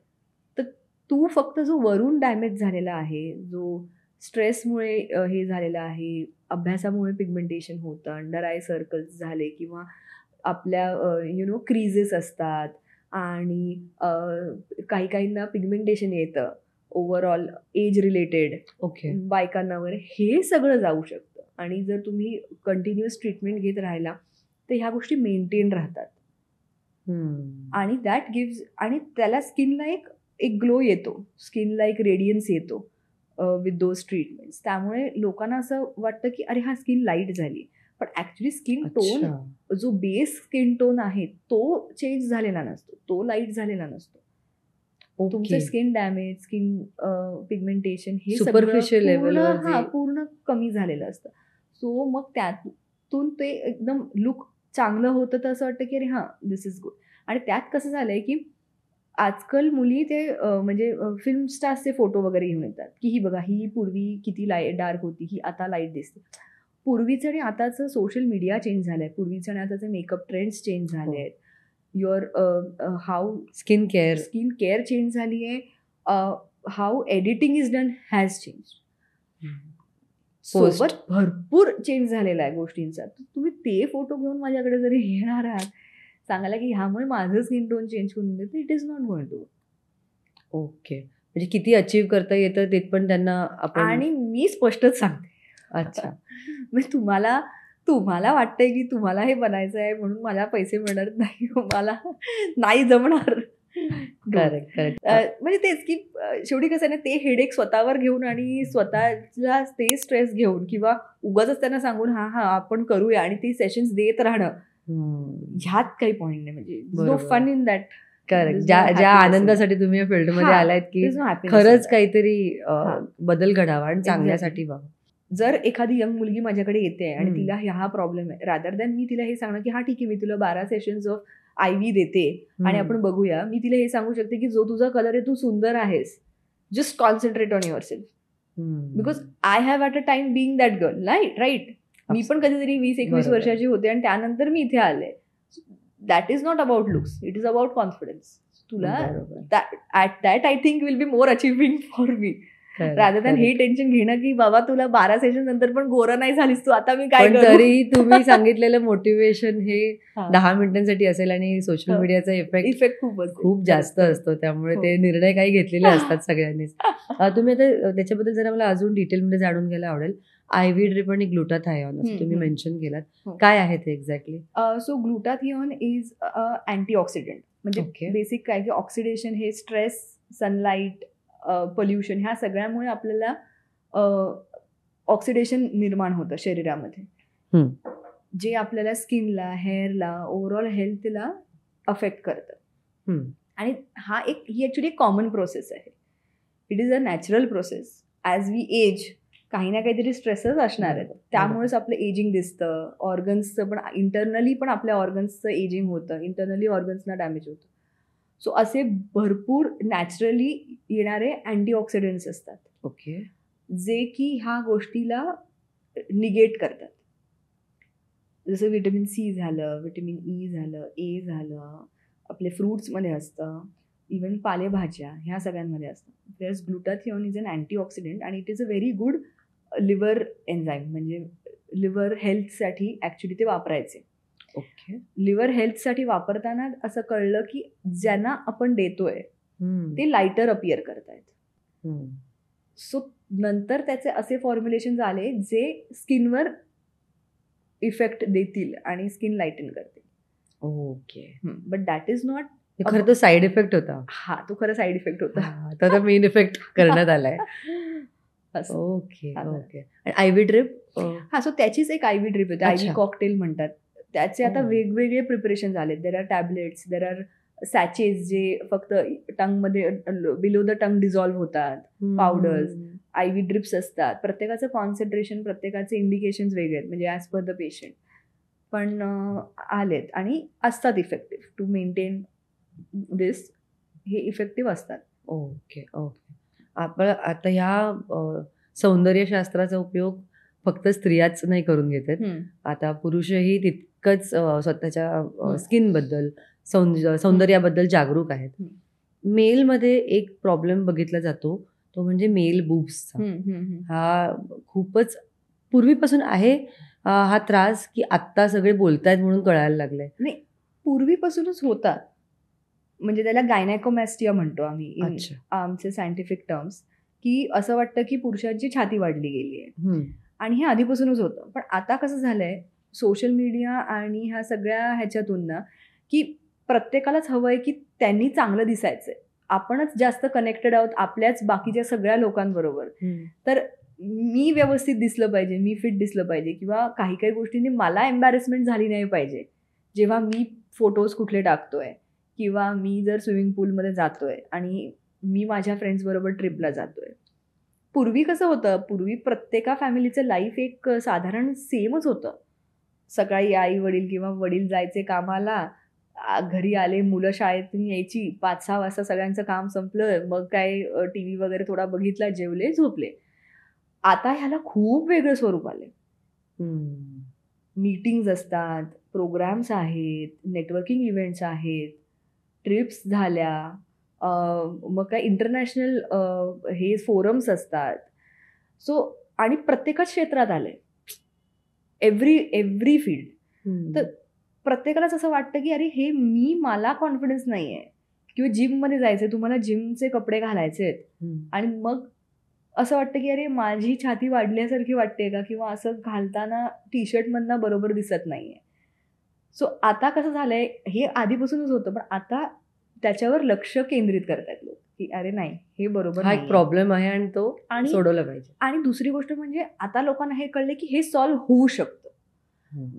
तर तू फक्त जो वरून डॅमेज झालेला आहे, जो स्ट्रेसमुळे हे झालेला आहे, अभ्यासामुळे पिगमेंटेशन होतं, अंडर आय सर्कल्स झाले, किंवा आपल्या क्रीजेस असतात, आणि काही काहींना पिगमेंटेशन येतं ओव्हरऑल एज रिलेटेड, ओके, बायकांना वगैरे, हे सगळं जाऊ शकतं. आणि जर तुम्ही कंटिन्युअस ट्रीटमेंट घेत राहिला तर ह्या गोष्टी मेंटेन राहतात. आणि दॅट गिव्स, आणि त्याला स्किनला एक ग्लो येतो, स्किनला एक रेडियन्स येतो विथ दोज ट्रीटमेंट्स. त्यामुळे लोकांना असं वाटतं की अरे हा स्किन लाईट झाली, पण ॲक्च्युली स्किन टोन, जो बेस स्किन टोन आहे तो चेंज झालेला नसतो, तो लाईट झालेला नसतो. तुमचं स्किन डॅमेज, स्किन पिगमेंटेशन हे सुपरफिशियल लेवलवर पूर्ण कमी झालेलं असतं. सो मग त्यातून ते एकदम लुक चांगलं होतं, तर असं वाटतं की अरे हां दिस इज गुड. आणि त्यात कसं झालंय की आजकाल मुली ते म्हणजे फिल्म स्टार्सचे फोटो वगैरे घेऊन येतात की ही बघा, ही पूर्वी किती डार्क होती, ही आता लाईट दिसते. पूर्वीचं आणि आताचं सोशल मीडिया चेंज झालंय, पूर्वीचं आणि आताचं मेकअप ट्रेंड्स चेंज झाले आहेत, your how skin care change झाली आहे, how editing is done has change. सोबत भरपूर चेंज झालेला आहे गोष्टींचा. तुम्ही ते फोटो घेऊन माझ्याकडे जरी येणार आहात सांगायला की ह्यामुळे माझं स्किन टोन चेंज करून देतं, it is not going to. Okay, म्हणजे किती अचीव्ह करता येतं ते पण त्यांना आपण. आणि मी स्पष्टच सांगते. अच्छा, म्हणजे तुम्हाला वाटतंय की तुम्हाला हे बनायचं आहे म्हणून मला पैसे मिळणार नाही, मला नाही जमणार. करेक्ट. म्हणजे तेच की शेवटी कसं आहे ना, ते हेडेक स्वतःवर घेऊन आणि स्वतःला ते स्ट्रेस घेऊन किंवा उगाच त्यांना सांगून हा आपण करूया आणि ती सेशन्स देत राहणं, ह्यात काही पॉईंट नाही. म्हणजे no fun in that. Correct. ज्या आनंदासाठी तुम्ही या फील्डमध्ये आलात की खरंच काहीतरी बदल घडावा आणि चांगल्यासाठी व्हावं. जर एखादी यंग मुलगी माझ्याकडे येते आणि तिला हा प्रॉब्लेम आहे, रादर दॅन मी तिला हे सांगणं की हा ठीक आहे, मी तुला 12 सेशन्स ऑफ IV देते आणि आपण बघूया, मी तिला हे सांगू शकते की जो तुझा कलर आहे, तू सुंदर आहेस, just concentrate on yourself, because I have at a time being that girl. Right. मी पण कधीतरी 20-21 वर्षाची होते आणि त्यानंतर मी इथे आले. That is not about looks, it is about confidence. तुला at that I think will be more achieving for me, rather than हे टेन्शन घेणं की बाबा तुला 12 सेशन नंतर पण गोरा नाही झालीस तू, आता मी काय करू. तरीही तुम्ही सांगितलेलं मोटिवेशन हे 10 मिनिटांसाठी असेल आणि सोशल मीडियाचा इफेक्ट खूप जास्त असतो, त्यामुळे ते निर्णय काही घेतलेले असतात सगळ्यांनीच. तुम्ही आता त्याच्याबद्दल जरा मला अजून डिटेलमध्ये जाणून घ्यायला आवडेल. IV ड्रिप आणि ग्लुटाथायोन असं तुम्ही मेन्शन केलात, काय आहे ते exactly? So glutathione is antioxidant. म्हणजे बेसिक काय की ऑक्सिडेशन हे स्ट्रेस, सनलाईट, पोल्युशन ह्या सगळ्यामुळे आपल्याला ऑक्सिडेशन निर्माण होतं शरीरामध्ये, जे आपल्याला स्किनला, हेअरला, ओव्हरऑल हेल्थला अफेक्ट करतं. आणि ही ॲक्च्युली कॉमन प्रोसेस आहे. It is a natural process. As we age काही ना काहीतरी स्ट्रेसेस असणार आहेत, त्यामुळेच आपलं एजिंग दिसतं. ऑर्गन्सचं पण, इंटरनली पण आपल्या ऑर्गन्सचं एजिंग होतं, इंटरनली ऑर्गन्सना डॅमेज होतं. सो असे भरपूर नॅचरली येणारे अँटीऑक्सिडंट्स असतात, ओके, जे की ह्या गोष्टीला निगेट करतात. जसं व्हिटॅमिन C झालं, व्हिटॅमिन E झालं, A झालं, आपले फ्रूट्समध्ये असतं, इवन पालेभाज्या ह्या सगळ्यांमध्ये असतं. Plus glutathione is an antioxidant आणि it is a very good liver enzyme. म्हणजे लिव्हर हेल्थसाठी ॲक्च्युली ते वापरायचे. ओके. लिव्हर हेल्थसाठी वापरताना असं कळलं की ज्यांना आपण देतोय ते लाईटर अपियर करतायत. सो नंतर त्याचे असे फॉर्म्युलेशन आले जे स्किनवर इफेक्ट देतील आणि स्किन लाईटन करतील. Okay. But that is not खरं तो साईड इफेक्ट होता. तो खरं साईड इफेक्ट होता. तर मेन इफेक्ट करण्यात आलाय. ओके. IV drip? सो त्याचीच एक IV ड्रिप होती, IV कॉकटेल म्हणतात. त्याचे आता वेगवेगळे प्रिपरेशन झाले. There are tablets, there are सॅचेस जे फक्त टंगमध्ये बिलो द टंग डिझॉल्व्ह होतात, पावडर्स, IV ड्रिप्स असतात. प्रत्येकाचं कॉन्सन्ट्रेशन, प्रत्येकाचे इंडिकेशन्स वेगळे आहेत, म्हणजे ॲज पर द पेशंट. पण आलेत आणि असतात इफेक्टिव्ह टू मेंटेन दिस, हे इफेक्टिव्ह असतात. Okay okay. आपण आता ह्या सौंदर्यशास्त्राचा उपयोग फक्त स्त्रियाच नाही करून घेत आहेत. आता पुरुषही तितकंच स्वतःच्या स्किनबद्दल सौंदर्याबद्दल जागरूक आहेत. मेलमध्ये एक प्रॉब्लेम बघितला जातो, तो म्हणजे मेल बुब्सचा. हा खूपच पूर्वीपासून आहे हा त्रास, की आत्ता सगळे बोलतायत म्हणून कळायला लागलंय? नाही, पूर्वीपासूनच होता. म्हणजे त्याला गायनेकोमॅस्टिया म्हणतो आम्ही आमचे सायंटिफिक टर्म्स, की असं वाटतं की पुरुषांची छाती वाढली गेली आहे आणि हे आधीपासूनच होतं. पण आता कसं झालंय सोशल मीडिया आणि ह्या सगळ्या ह्याच्यातून ना, की प्रत्येकालाच हवंय की त्यांनी चांगलं दिसायचंय. आपणच जास्त कनेक्टेड आहोत आपल्याच बाकीच्या सगळ्या लोकांबरोबर. तर मी व्यवस्थित दिसलं पाहिजे, मी फिट दिसलं पाहिजे, किंवा काही काही गोष्टींनी मला एम्बॅरेसमेंट झाली नाही पाहिजे जेव्हा मी फोटोज कुठले टाकतोय, किंवा मी जर स्विमिंग पूलमध्ये जातोय आणि मी माझ्या फ्रेंड्सबरोबर ट्रिपला जातोय. पूर्वी कसं होतं, पूर्वी प्रत्येका फॅमिलीचं लाईफ एक साधारण सेमच होतं. सकाळी आई वडील किंवा वडील जायचे कामाला, घरी आले, मुलं शाळेतून यायची, 5-6 वाजता सगळ्यांचं काम संपलं, मग काय TV वगैरे थोडा बघितला, जेवले, झोपले. आता ह्याला खूप वेगळं स्वरूप आले. मीटिंग्स असतात, प्रोग्राम्स आहेत, नेटवर्किंग इव्हेंट्स आहेत, ट्रिप्स झाल्या, मग काय इंटरनॅशनल हे फोरम्स असतात. सो आणि प्रत्येकच क्षेत्रात आले, एव्हरी फील्ड. तर प्रत्येकालाच असं वाटतं की अरे हे मला कॉन्फिडन्स नाही आहे, किंवा जिममध्ये जायचंय, तुम्हाला जिमचे कपडे घालायचे आहेत आणि मग असं वाटतं की अरे माझी छाती वाढल्यासारखी वाटते का, किंवा असं घालताना टी शर्टमधनं बरोबर दिसत नाहीये. सो आता कसं झालंय, हे आधीपासूनच होतं, पण आता त्याच्यावर लक्ष केंद्रित करतायत लोक, की अरे नाही, हे बरोबर हा एक प्रॉब्लेम आहे आणि तो सोडवला पाहिजे. आणि दुसरी गोष्ट म्हणजे आता लोकांना हे कळले की हे सॉल्व्ह होऊ शकतं.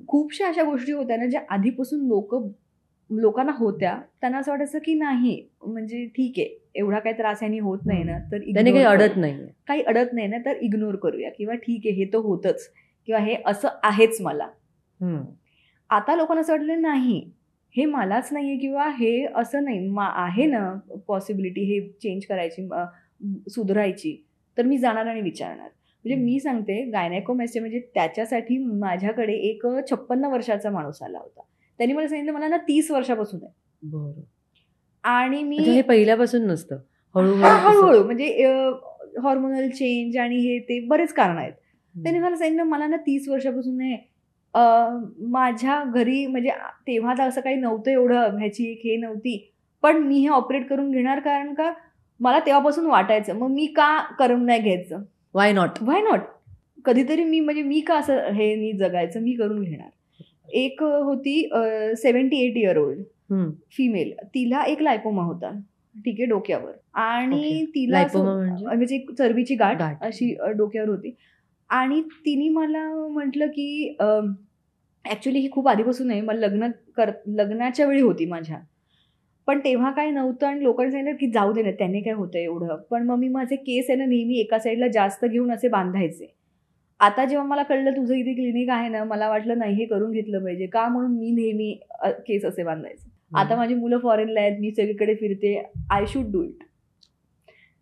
खूपशा अशा गोष्टी होत्या ना ज्या आधीपासून लोकांना होत्या, त्यांना असं वाटायचं की नाही, म्हणजे ठीक आहे, एवढा काही त्रास याने होत नाही ना, तर त्याने काही अडत नाही ना, तर इग्नोर करूया, किंवा ठीक आहे, हे तर होतच, किंवा हे असं आहेच मला. आता लोकांना असं वाटलं नाही, हे मलाच नाहीये, किंवा हे असं नाही, आहे ना पॉसिबिलिटी हे चेंज करायची, सुधारायची, तर मी जाणार आणि विचारणार. म्हणजे मी सांगते, गायनेकोमॅस्टिया म्हणजे त्याच्यासाठी माझ्याकडे एक 56 वर्षाचा माणूस आला होता. त्यांनी मला सांगितलं मला ना 30 वर्षापासून आहे. बरं. आणि मी हे पहिल्यापासून नसतं, हळूहळू म्हणजे हॉर्मोनल चेंज आणि हे ते बरेच कारण आहेत. त्यांनी मला सांगितलं मला ना 30 वर्षापासून आहे. माझ्या घरी म्हणजे तेव्हा तर असं काही नव्हतं, एवढं ह्याची एक हे नव्हती, पण मी हे ऑपरेट करून घेणार, कारण का मला तेव्हापासून वाटायचं, मग मी का करून नाही घ्यायचं, वाय नॉट कधीतरी मी का असं हे मी जगायचं, मी करून घेणार. एक होती 78 इयर ओल्ड फिमेल, तिला एक लायपोमा होता, ठीक आहे, डोक्यावर, आणि तिला म्हणजे एक चरबीची गाठ अशी डोक्यावर होती. आणि तिने मला म्हटलं की ॲक्च्युली ही खूप आधीपासून आहे, मला लग्नाच्या वेळी होती माझ्या, पण तेव्हा काय नव्हतं, आणि लोकांनी सांगितलं की जाऊ दे ना, त्याने काय होतं एवढं. पण मग मी माझे केस आहे ना नेहमी एका साईडला जास्त घेऊन असे बांधायचे. आता जेव्हा मला कळलं तुझं इथे क्लिनिक आहे ना, मला वाटलं नाही, हे करून घेतलं पाहिजे, का म्हणून मी नेहमी केस असे बांधायचे. आता माझी मुलं फॉरेनला आहेत, मी सगळीकडे फिरते, I should do it.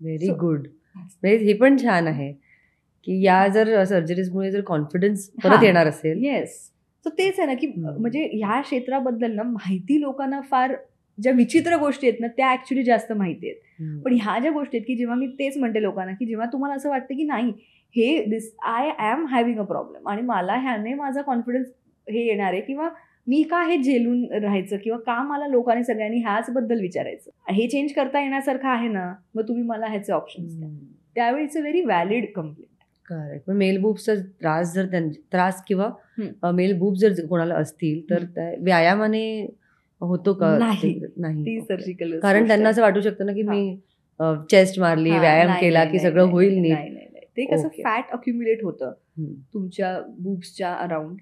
Very good. हे पण छान आहे की या जर सर्जरीजमुळे जर कॉन्फिडन्स परत येणार असेल. येस, तर तेच आहे ना, की म्हणजे ह्या क्षेत्राबद्दल ना माहिती लोकांना फार, ज्या विचित्र गोष्टी आहेत ना त्या ऍक्च्युली जास्त माहिती आहेत. पण ह्या ज्या गोष्टी आहेत की जेव्हा मी तेच म्हणते लोकांना, की जेव्हा तुम्हाला असं वाटतं की नाही, हे I am having a problem आणि मला ह्याने माझा कॉन्फिडन्स हे येणार आहे, किंवा मी का हे झेलून राहायचं, किंवा का मला लोकांनी सगळ्यांनी ह्याचबद्दल विचारायचं, हे चेंज करता येण्यासारखं आहे ना, मग तुम्ही मला ह्याचे ऑप्शन्स द्या. त्यावेळी it's a very valid complaint. Correct. पण मेल बुब्सचा त्रास किंवा मेल बुब्स जर कोणाला असतील तर व्यायामाने होतो का? नाही, सर्जिकल. कारण त्यांना असं वाटू शकतं ना की मी चेस्ट मारली, व्यायाम केला की सगळं होईल. नाही, ते कसं फॅट अक्युम्युलेट होतं तुमच्या बुब्सच्या अराउंड,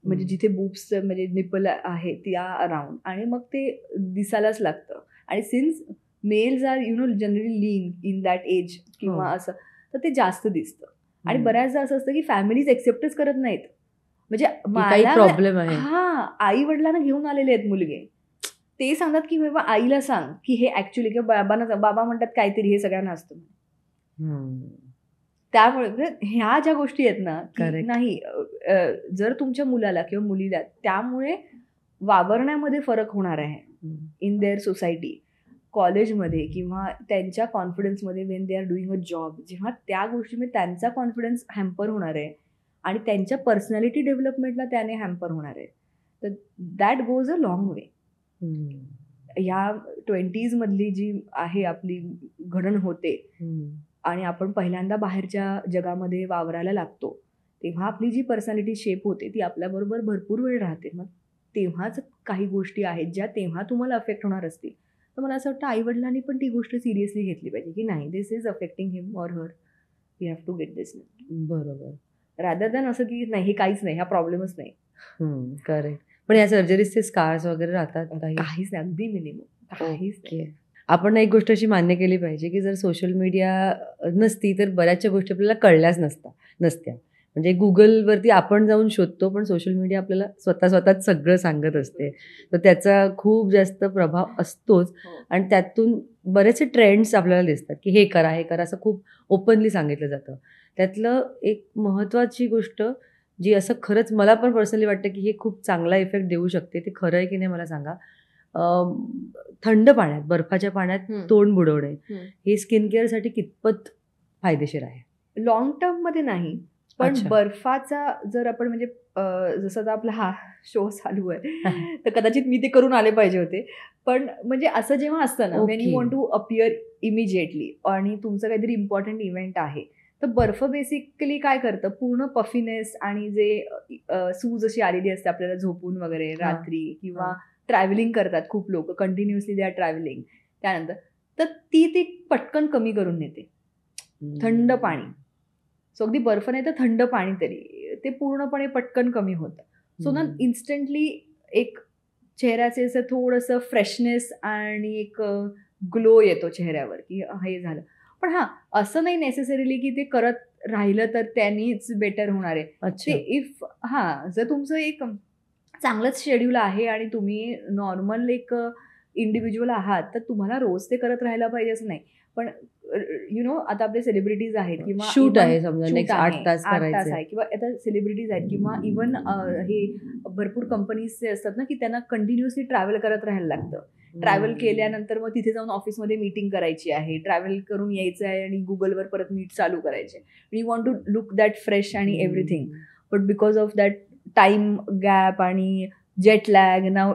म्हणजे जिथे बुब्स म्हणजे निपल आहे त्या अराउंड, आणि मग ते दिसायलाच लागतं. आणि since males are generally lean in that age किंवा असं, तर ते जास्त दिसतं. आणि बऱ्याचदा असं असतं की फॅमिलीज एक्सेप्टच करत नाहीत. म्हणजे काही प्रॉब्लेम आहे. हा, आई वडिलांना घेऊन आलेले आहेत मुलगे, ते सांगतात की बाबा आईला सांग की हे ऍक्च्युली, किंवा बाबांना, बाबा म्हणतात काहीतरी हे सगळ्यांना असतं. त्यामुळे ह्या ज्या गोष्टी आहेत ना की नाही, जर तुमच्या मुलाला किंवा मुलीला त्यामुळे वावरण्यामध्ये फरक होणार आहे इन देअर सोसायटी, कॉलेजमध्ये किंवा त्यांच्या कॉन्फिडन्समध्ये, when they are doing a job, जेव्हा त्या गोष्टीमध्ये त्यांचा कॉन्फिडन्स हॅम्पर होणार आहे आणि त्यांच्या पर्सनॅलिटी डेव्हलपमेंटला त्याने हॅम्पर होणार आहे, तर दॅट गोज अ लॉंग वे. ह्या 20s मधली जी आहे आपली घडण होते आणि आपण पहिल्यांदा बाहेरच्या जगामध्ये वावरायला लागतो, तेव्हा आपली जी पर्सनॅलिटी शेप होते ती आपल्याबरोबर भरपूर वेळ राहते. मग तेव्हाच काही गोष्टी आहेत ज्या तेव्हा तुम्हाला अफेक्ट होणार असतील, तर मला असं वाटतं आईवडिलांनी पण ती गोष्ट सिरियसली घेतली पाहिजे की नाही, this is affecting him or her, we have to get this. बरोबर. रादर दॅन असं की नाही हे काहीच नाही, हा प्रॉब्लेमच नाही. करेक्ट. पण या सर्जरीजचे स्कार्स वगैरे राहतात? काहीच नाही, अगदी मिनिमम, काहीच नाही. आपण एक गोष्ट अशी मान्य केली पाहिजे की जर सोशल मीडिया नसती तर बऱ्याचशा गोष्टी आपल्याला कळल्याच नसत्या. म्हणजे गुगलवरती आपण जाऊन शोधतो, पण सोशल मीडिया आपल्याला स्वतःच सगळं सांगत असते, तर त्याचा खूप जास्त प्रभाव असतोच. आणि त्यातून बरेचसे ट्रेंड्स आपल्याला दिसतात की हे करा हे करा, असं खूप ओपनली सांगितलं जातं. त्यातलं एक महत्त्वाची गोष्ट जी असं खरंच मला पण पर्सनली वाटतं की हे खूप चांगला इफेक्ट देऊ शकते, ते खरं आहे की नाही मला सांगा. थंड पाण्यात, बर्फाच्या पाण्यात तोंड बुडवणे हे स्किन केअरसाठी कितपत फायदेशीर आहे? लॉंग टर्ममध्ये नाही, पण बर्फाचा जर आपण म्हणजे जसं आता आपला हा शो चालू आहे तर कदाचित मी ते करून आले पाहिजे होते, पण म्हणजे असं जेव्हा असतं ना, when you want to appear immediately आणि तुमचं काहीतरी इम्पॉर्टंट इव्हेंट आहे, तर बर्फ बेसिकली काय करतं, पूर्ण पफिनेस आणि जे सूज अशी आलेली असते आपल्याला झोपून वगैरे रात्री, किंवा ट्रॅव्हलिंग करतात खूप लोक, कंटिन्युअसली दे आर ट्रॅव्हलिंग, त्यानंतर तर ती पटकन कमी करून नेते थंड पाणी. सो अगदी बर्फ नाही तर थंड पाणी तरी ते पूर्णपणे पटकन कमी होतं. सो ना इन्स्टंटली एक चेहऱ्याचे असं थोडंसं फ्रेशनेस आणि एक ग्लो येतो चेहऱ्यावर की हे झालं. पण हां, असं नाही नेसेसरीली की ते करत राहिलं तर त्यांनीच बेटर होणार आहे. ते इफ जर तुमचं एक चांगलंच शेड्यूल आहे आणि तुम्ही नॉर्मल एक इंडिव्हिज्युअल आहात, तर तुम्हाला रोज ते करत राहायला पाहिजे असं नाही. पण आता आपले सेलिब्रिटीज आहेत किंवा शूट आहे समजा नेक्स्ट 8 तास आहे, किंवा आता सेलिब्रिटीज आहेत किंवा इव्हन हे भरपूर कंपनीजचे असतात ना की त्यांना कंटिन्युअसली ट्रॅव्हल करत राहायला लागतं. ट्रॅव्हल केल्यानंतर मग तिथे जाऊन ऑफिसमध्ये मीटिंग करायची आहे, ट्रॅव्हल करून यायचं आहे आणि गुगलवर परत मीट चालू करायचे. You want to look that fresh आणि everything, but because of that time gap आणि जेट लॅग, नाव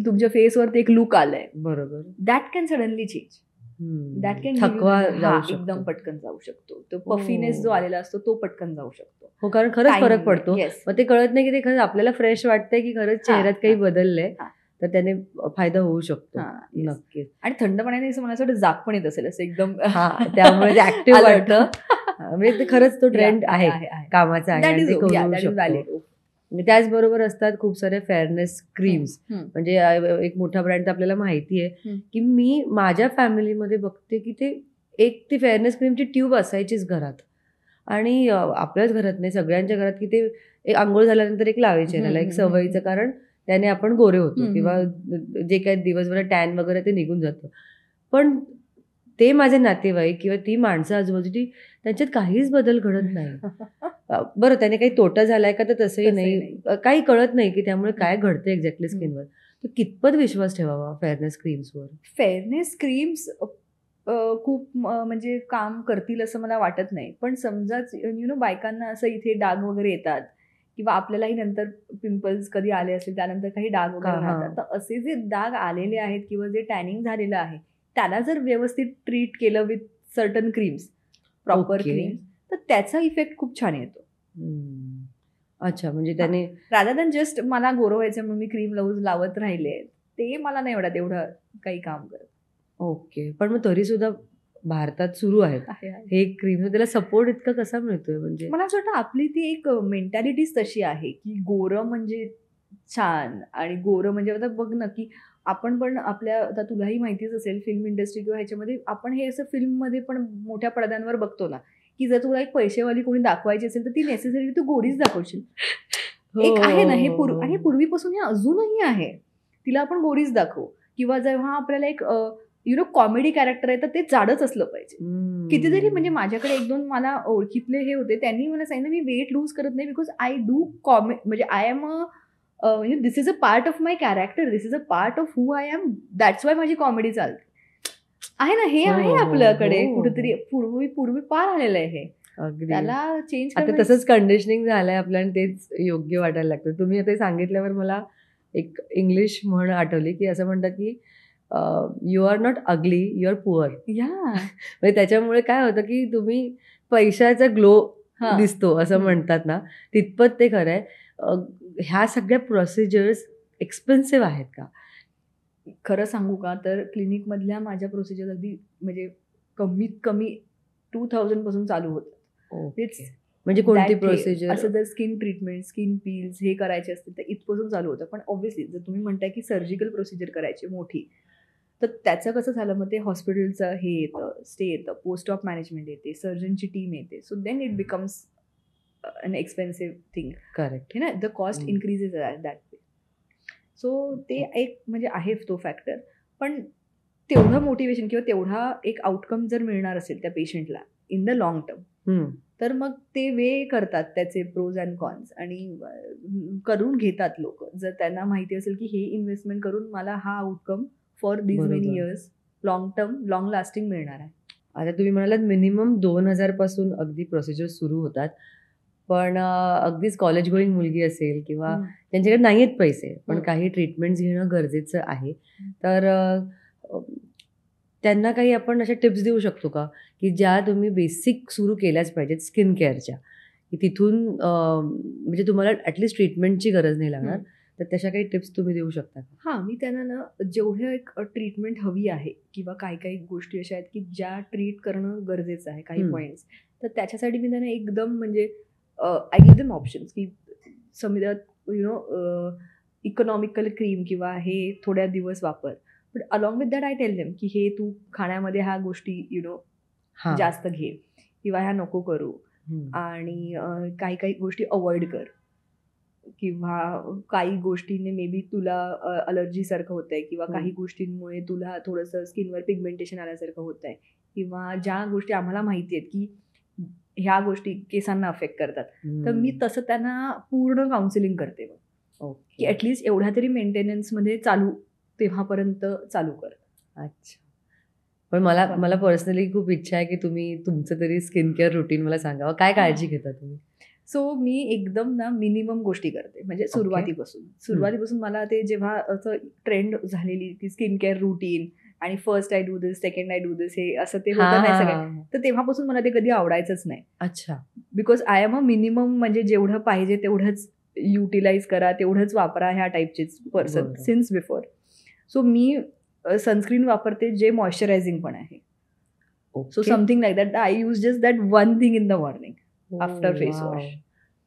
तुमच्या फेसवरती एक लुक आलंय, बरोबर, that can suddenly change. That can थकवा एकदम पटकन जाऊ शकतो. तो पफीनेस जो आलेला असतो तो पटकन जाऊ शकतो. हो, कारण खरंच फरक पडतो. मग ते कळत नाही की ते खरंच आपल्याला फ्रेश वाटतंय की खरंच चेहऱ्यात काही बदललंय, तर त्याने फायदा होऊ शकतो. नक्कीच. आणि थंड पाण्याने मला असं वाटतं जाग पण येत असेल असं एकदम, त्यामुळे ते ऍक्टिव्ह वाटतं. म्हणजे खरंच तो ट्रेंड आहे कामाचा आहे. त्याचबरोबर असतात खूप सारे फेअरनेस क्रीम्स. म्हणजे एक मोठा ब्रँड तर आपल्याला माहिती आहे की मी माझ्या फॅमिलीमध्ये बघते की ती फेअरनेस क्रीमची ट्यूब असायचीच घरात, आणि आपल्याच घरात नाही सगळ्यांच्या घरात, की ते एक आंघोळ झाल्यानंतर एक लावायचे चेहऱ्याला, एक सवयीचं, कारण त्याने आपण गोरे होतो किंवा जे काही दिवसभर टॅन वगैरे ते निघून जातं. पण ते माझे नातेवाईक किंवा ती माणसं आजूबाजूची, त्यांच्यात काहीच बदल घडत नाही. बरं, त्याने काही तोटा झालाय का, तर तसंही नाही, काही कळत नाही की त्यामुळे काय घडतं एक्झॅक्टली स्किनवर. तर कितपत विश्वास ठेवावा फेअरनेस क्रीम्सवर? फेअरनेस क्रीम्स खूप म्हणजे काम करतील असं मला वाटत नाही. पण समजाच बायकांना असं इथे डाग वगैरे येतात किंवा आपल्यालाही नंतर पिंपल्स कधी आले असेल त्यानंतर काही डाग वगैरे राहतात, तर असे जे डाग आलेले आहेत किंवा जे टॅनिंग झालेलं आहे त्याला जर व्यवस्थित ट्रीट केलं with certain creams, proper creams, तर त्याचा इफेक्ट खूप छान येतो. अच्छा, म्हणजे त्याने रादर दॅन जस्ट मला गोरं व्हायचं म्हणून मी क्रीम लावत राहिले, ते मला नाही वाटत एवढं काही काम करत. ओके. पण मग तरी सुद्धा भारतात सुरू आहे हे क्रीम, त्याला सपोर्ट इतका कसा मिळतोय? म्हणजे मला असं वाटतं आपली ती एक मेंटॅलिटीच तशी आहे की गोरं म्हणजे छान, आणि गोरं म्हणजे आता बघ ना की आपण पण आपल्या, आता तुलाही माहितीच असेल फिल्म इंडस्ट्री किंवा ह्याच्यामध्ये आपण हे असं फिल्ममध्ये पण मोठ्या पडद्यांवर बघतो ना की जर तुला एक पैसेवाली कोणी दाखवायची असेल तर ती नेसेसरी तू गोरीच दाखवशील. एक आहे ना हे आणि पूर्वीपासून हे अजूनही आहे, तिला आपण गोरीच दाखवू. किंवा जेव्हा आपल्याला एक कॉमेडी कॅरेक्टर आहे तर ते जाडच असलं पाहिजे. कितीतरी म्हणजे माझ्याकडे 1-2 मला ओळखीतले हे होते, त्यांनी मला सांगितलं मी वेट लूज करत नाही बिकॉज आय डू म्हणजे I am this is a part of my character, this is a part of who I am, that's why माझी कॉमेडी चालते. आहे ना, हे आहे आपल्याकडे कुठेतरी पूर्वी पार आलेलं आहे हे. त्याला चेंज आता तसंच कंडिशनिंग झालंय आपल्याला आणि तेच योग्य वाटायला लागतं. तुम्ही आता सांगितल्यावर मला एक इंग्लिश म्हण आठवली की असं म्हणतात की you are not ugly, you are poor. म्हणजे त्याच्यामुळे काय होतं की तुम्ही पैशाचा ग्लो दिसतो असं म्हणतात ना, तितपत ते खरं आहे. ह्या सगळ्या प्रोसिजर्स एक्सपेन्सिव्ह आहेत का? खरं सांगू का तर क्लिनिकमधल्या माझ्या प्रोसिजर अगदी म्हणजे कमीत कमी 2000 पासून चालू होतात. म्हणजे कोणती प्रोसिजर? असं जर स्किन ट्रीटमेंट, स्किन पील्स हे करायचे असतील तर इथपासून चालू होतं. पण ऑब्व्हियसली जर तुम्ही म्हणताय की सर्जिकल प्रोसिजर करायची मोठी, तर त्याचं कसं झालं, मग ते हॉस्पिटलचं हे येतं, स्टे येतं, पोस्ट ऑफ मॅनेजमेंट येते, सर्जनची टीम येते. So then it becomes an expensive thing. Correct हे ना, the cost increases that way. So ते एक म्हणजे आहे तो फॅक्टर. पण तेवढं मोटिवेशन किंवा तेवढा एक आउटकम जर मिळणार असेल त्या पेशंटला इन द लॉंग टर्म, तर मग ते वे करतात त्याचे प्रोज अँड कॉन्स आणि करून घेतात लोक. जर त्यांना माहिती असेल की हे इन्व्हेस्टमेंट करून मला हा outcome for these many years long term long lasting मिळणार आहे. आता तुम्ही म्हणालात मिनिमम 2000 पासून अगदी प्रोसिजर सुरू होतात. पण अगदीच कॉलेज गोईंग मुलगी असेल किंवा त्यांच्याकडे नाही आहेत पैसे पण काही ट्रीटमेंट्स घेणं गरजेचं आहे, तर त्यांना काही आपण अशा टिप्स देऊ शकतो का की ज्या तुम्ही बेसिक सुरू केल्याच पाहिजेत स्किन केअरच्या, की तिथून म्हणजे तुम्हाला ॲटलिस्ट ट्रीटमेंटची गरज नाही लागणार, तर तशा काही टिप्स तुम्ही देऊ शकता का? हां, मी त्यांना ना जेवढं एक ट्रीटमेंट हवी आहे किंवा काही गोष्टी अशा आहेत की ज्या ट्रीट करणं गरजेचं आहे, काही पॉईंट्स, तर त्याच्यासाठी मी त्यांना एकदम म्हणजे आय गिव्ह देम ऑप्शन्स की समजा इकॉनॉमिकल क्रीम किंवा हे थोड्या दिवस वापर, but along with that I tell them की हे तू खाण्यामध्ये ह्या गोष्टी जास्त घे किंवा ह्या नको करू आणि काही गोष्टी अवॉइड कर किंवा काही गोष्टींनी मे बी तुला अलर्जीसारखं होत आहे किंवा काही गोष्टींमुळे तुला थोडंसं स्किनवर पिगमेंटेशन आल्यासारखं होत आहे किंवा ज्या गोष्टी आम्हाला माहिती आहेत की ह्या गोष्टी केसांना अफेक्ट करतात, तर मी तसं त्यांना पूर्ण काउन्सिलिंग करते मग की ॲटलिस्ट एवढ्या तरी मेंटेनन्समध्ये चालू तेव्हापर्यंत चालू कर. अच्छा. पण मला पर्सनली खूप इच्छा आहे की तुम्ही तुमचं तरी स्किन केअर रुटीन मला सांगावं. काय काळजी घेता तुम्ही? सो मी एकदम ना मिनिमम गोष्टी करते म्हणजे सुरुवातीपासून मला ते जेव्हा असं ट्रेंड झालेली की स्किन केअर रुटीन आणि first I do this, second I do this, हे असं ते होतं नाही सगळं, तर तेव्हापासून मला ते कधी आवडायचंच नाही. अच्छा. Because I am a minimum म्हणजे जेवढं पाहिजे तेवढंच युटिलाइज करा, तेवढंच वापरा ह्या टाईपचेच पर्सन सिन्स बिफोर. सो मी सनस्क्रीन वापरते जे मॉइश्चरायझिंग पण आहे. So something like that. I use just that one thing in the morning after face wash.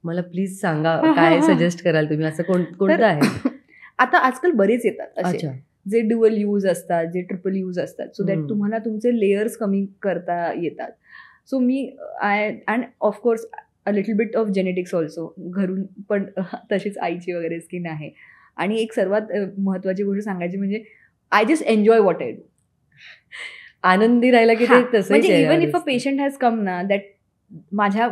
मला प्लीज सांगा काय सजेस्ट कराल तुम्ही, असं कोणतं आहे? आता आजकाल बरेच येतात असे जे ड्युअल यूज असतात, जे ट्रिपल यूज असतात, सो दॅट तुम्हाला तुमचे लेयर्स कमी करता येतात. So me and of course a little bit of genetics also, घरून पण तशीच आईची वगैरे स्किन आहे. आणि एक सर्वात महत्त्वाची गोष्ट सांगायची म्हणजे I just enjoy what I do. आनंदी राहिला की ते तसं म्हणजे even if a patient has come ना, दॅट माझ्या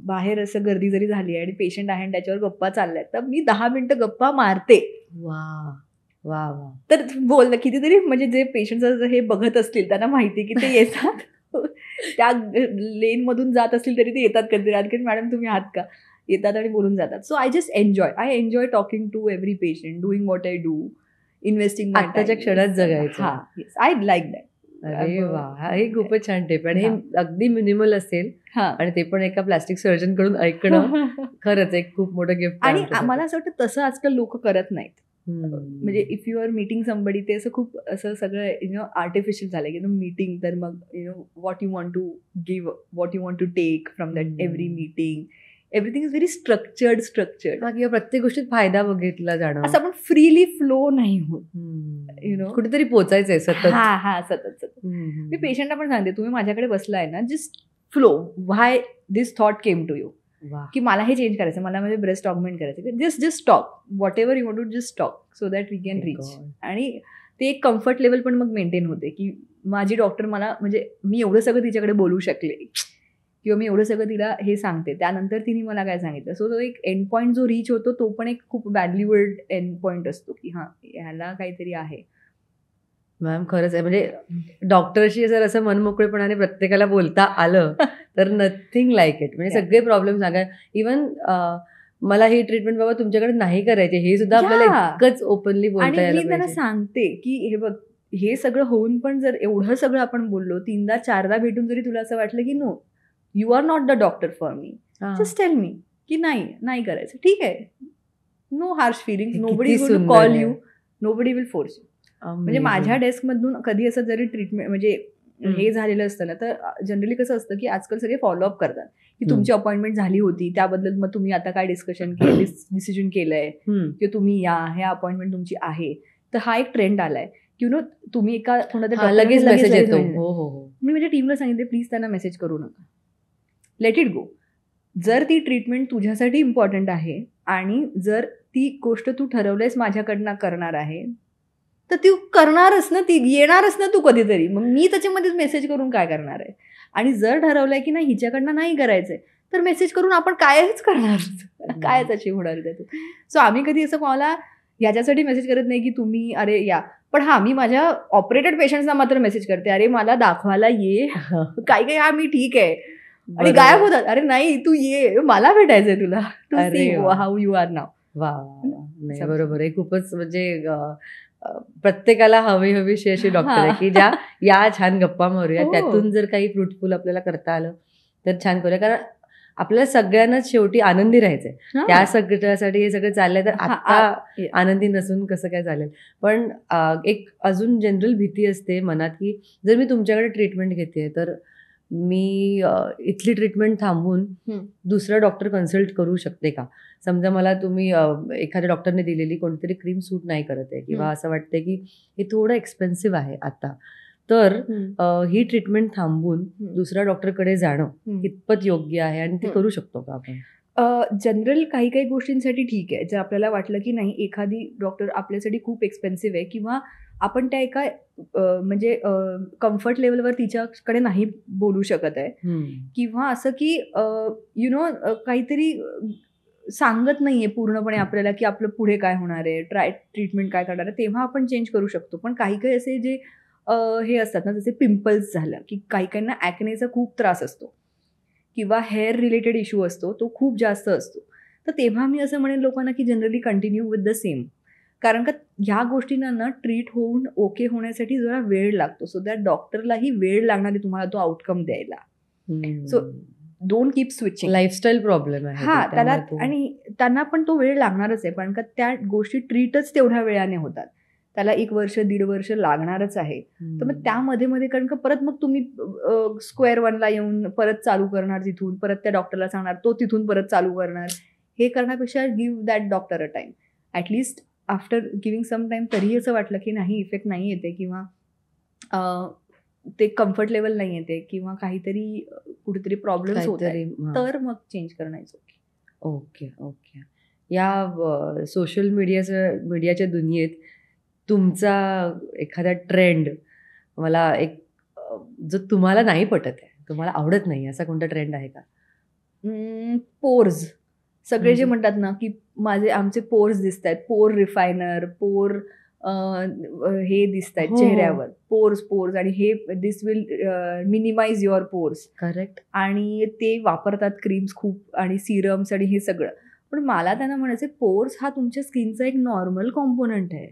बाहेर असं गर्दी जरी झाली आहे आणि पेशंट आहे आणि त्याच्यावर गप्पा चालल्यात, तर मी 10 मिनिटं गप्पा मारते. वा वा वा. तर बोल कितीतरी म्हणजे जे पेशंट्स हे बघत असतील त्यांना माहिती की ते येतात त्या लेनमधून जात असतील तरी ते येतात कधी मॅडम तुम्ही आहात का, येतात आणि बोलून जातात. So I just enjoy talking to every patient, doing what I do, investing आत्ताच्या क्षणात जगायचं. हां, येस, आय लाईक दॅट. अरे वा, हे खूपच छान टिप. आणि हे अगदी मिनिमल असेल आणि ते पण एका प्लास्टिक सर्जन कडून ऐकणं खरंच एक खूप मोठं गिफ्ट. आणि मला असं वाटतं तसं आजकाल लोक करत नाहीत. म्हणजे if you are meeting somebody, ते असं खूप असं सगळं आर्टिफिशियल झालंय की मीटिंग, तर मग what you want to give, what you want to take from that every meeting, everything is very structured. किंवा प्रत्येक गोष्टीत फायदा बघितला जाणं, असं आपण फ्रीली फ्लो नाही होत. कुठेतरी पोचायचंय सतत. सतत. मी पेशंटला पण सांगते, तुम्ही माझ्याकडे बसलाय ना, just flow why this thought came to you वा. की मला हे चेंज करायचं, मला म्हणजे ब्रेस्ट ऑगमेंट करायचं. Just talk whatever you want to, just talk so that we can reach. आणि ते एक कम्फर्ट लेवल पण मग मेंटेन होते की माझी डॉक्टर मला म्हणजे मी एवढं सगळं तिच्याकडे बोलू शकले किंवा मी एवढं सगळं तिला हे सांगते, त्यानंतर तिने मला काय सांगितलं. सो तो एक एंड पॉईंट जो रीच होतो तो पण एक खूप व्हॅल्युएड एंड पॉईंट असतो की हां ह्याला काहीतरी आहे. मॅम खरंच आहे, म्हणजे डॉक्टरशी जर असं मनमोकळेपणाने प्रत्येकाला बोलता आलं तर नथिंग लाईक इट. म्हणजे सगळे प्रॉब्लेम सांगा. इवन मला ही ट्रीटमेंट बाबा तुमच्याकडे नाही करायची हे सुद्धा आपल्याला इतकंच ओपनली बोलता यायला आणि मी त्यांना सांगते की हे बघ हे सगळं होऊन पण जर एवढं सगळं आपण बोललो, 3दा 4दा भेटून जरी तुला असं वाटलं की no you are not the doctor for me, just tell me की नाही करायचं, ठीक आहे, no harsh feelings, nobody will call you, nobody will force you. म्हणजे माझ्या डेस्कमधून कधी असं जरी ट्रीटमेंट म्हणजे हे झालेलं असतं ना, तर जनरली कसं असतं की आजकाल सगळे फॉलोअप करतात की तुमची अपॉइंटमेंट झाली होती त्याबद्दल मग तुम्ही आता काय डिसिजन केलंय की तुम्ही या हे अपॉइंटमेंट तुमची आहे. तर हा एक ट्रेंड आलाय की नो तुम्ही एका कोणाला लगेच मेसेज येतो. मी माझ्या टीमला सांगितले प्लीज त्यांना मेसेज करू नका, लेट इट गो. जर ती ट्रीटमेंट तुझ्यासाठी इम्पॉर्टंट आहे आणि जर ती गोष्ट तू ठरवलंयस माझ्याकडनं करणार आहे तर ती करणारच ना, ती येणारच ना तू कधीतरी. मग मी त्याच्यामध्येच मेसेज करून काय करणार आहे. आणि जर ठरवलंय की नाही हिच्याकडनं नाही करायचंय तर मेसेज करून आपण कायच करणार, काय त्याची होणार त्यातून. सो आम्ही कधी असं कोणाला ह्याच्यासाठी मेसेज करत नाही की तुम्ही अरे या, पण हा मी माझ्या ऑपरेटेड पेशंट्सना मात्र मेसेज करते, अरे मला दाखवायला ये. काही हा मी ठीक आहे आणि गायब होतात, अरे नाही तू ये, मला भेटायचंय तुला, to see how you are now. वा नाही बरोबर आहे. खूपच म्हणजे प्रत्येकाला हवीशी अशी डॉक्टर आहे की ज्या या छान गप्पा मारूया, त्यातून जर काही फ्रुटफुल आपल्याला करता आलं तर छान करूया. कारण आपल्याला सगळ्यांनाच शेवटी आनंदी राहायचंय, त्या सगळ्यासाठी हे सगळं चाललंय. तर आता आनंदी नसून कसं काय चालेल. पण एक अजून जनरल भीती असते मनात की जर मी तुमच्याकडे ट्रीटमेंट घेते तर मी इथली ट्रीटमेंट थांबवून दुसरा डॉक्टर कन्सल्ट करू शकते का. समजा मला तुम्ही एखाद्या डॉक्टरने दिलेली कोणतरी क्रीम सूट नाही करत आहे किंवा असं वाटतंय की हे थोडं एक्सपेन्सिव्ह आहे आता, तर ही ट्रीटमेंट थांबवून दुसऱ्या डॉक्टरकडे जाणं कितपत योग्य आहे आणि ते करू शकतो का आपण. जनरल काही गोष्टींसाठी ठीक आहे. जर आपल्याला वाटलं की नाही एखादी डॉक्टर आपल्यासाठी खूप एक्सपेन्सिव्ह आहे किंवा आपण त्या एका म्हणजे कम्फर्ट लेवलवर तिच्याकडे नाही बोलू शकत आहे किंवा असं की यु नो काहीतरी सांगत नाहीये पूर्णपणे आपल्याला की आपलं पुढे काय होणार आहे, ट्रीटमेंट काय करणार आहे, तेव्हा आपण चेंज करू शकतो. पण काही असे जे हे असतात ना, जसे पिंपल्स झालं की काहींना ॲक्नेचा खूप त्रास असतो किंवा हेअर रिलेटेड इश्यू असतो, तो खूप जास्त असतो. तर तेव्हा मी असं म्हणेन लोकांना की generally continue with the same, कारण का ह्या गोष्टींना ना ट्रीट होऊन ओके होण्यासाठी जरा वेळ लागतो. सो दॅट डॉक्टरलाही वेळ लागणार आहे तुम्हाला तो आउटकम द्यायला. So don't keep switching. Lifestyle problem आहे हा त्याला, आणि त्यांना पण तो वेळ लागणारच आहे, कारण का त्या गोष्टी ट्रीटच तेवढ्या वेळाने होतात. त्याला 1 वर्ष 1.5 वर्ष लागणारच आहे. तर मग त्यामध्ये कारण का परत मग तुम्ही स्क्वेअर वनला येऊन परत चालू करणार, तिथून परत त्या डॉक्टरला सांगणार, तो तिथून परत चालू करणार. हे करण्यापेक्षा give that doctor a time. At least after giving some time तरीही असं वाटलं की नाही इफेक्ट नाही येते किंवा ते कम्फर्ट लेवल नाही येते किंवा काहीतरी कुठेतरी प्रॉब्लेम्स होत आहेत, तर मग चेंज करण्याचं. Okay okay. या सोशल मीडियाच्या दुनियेत तुमचा एखादा ट्रेंड मला एक जो तुम्हाला नाही पटत आहे, तुम्हाला आवडत नाही, असा कोणता ट्रेंड आहे का. पोर्स. सगळे जे म्हणतात ना की आमचे पोर्स दिसत आहेत, पोर रिफायनर, पोर हे दिसत आहेत चेहऱ्यावर, पोर्स आणि हे this will minimize your pores. Correct. आणि ते वापरतात क्रीम्स खूप आणि सिरम्स आणि हे सगळं. पण मला त्यांना म्हणायचं पोर्स हा तुमच्या स्किनचा एक नॉर्मल कॉम्पोनंट आहे.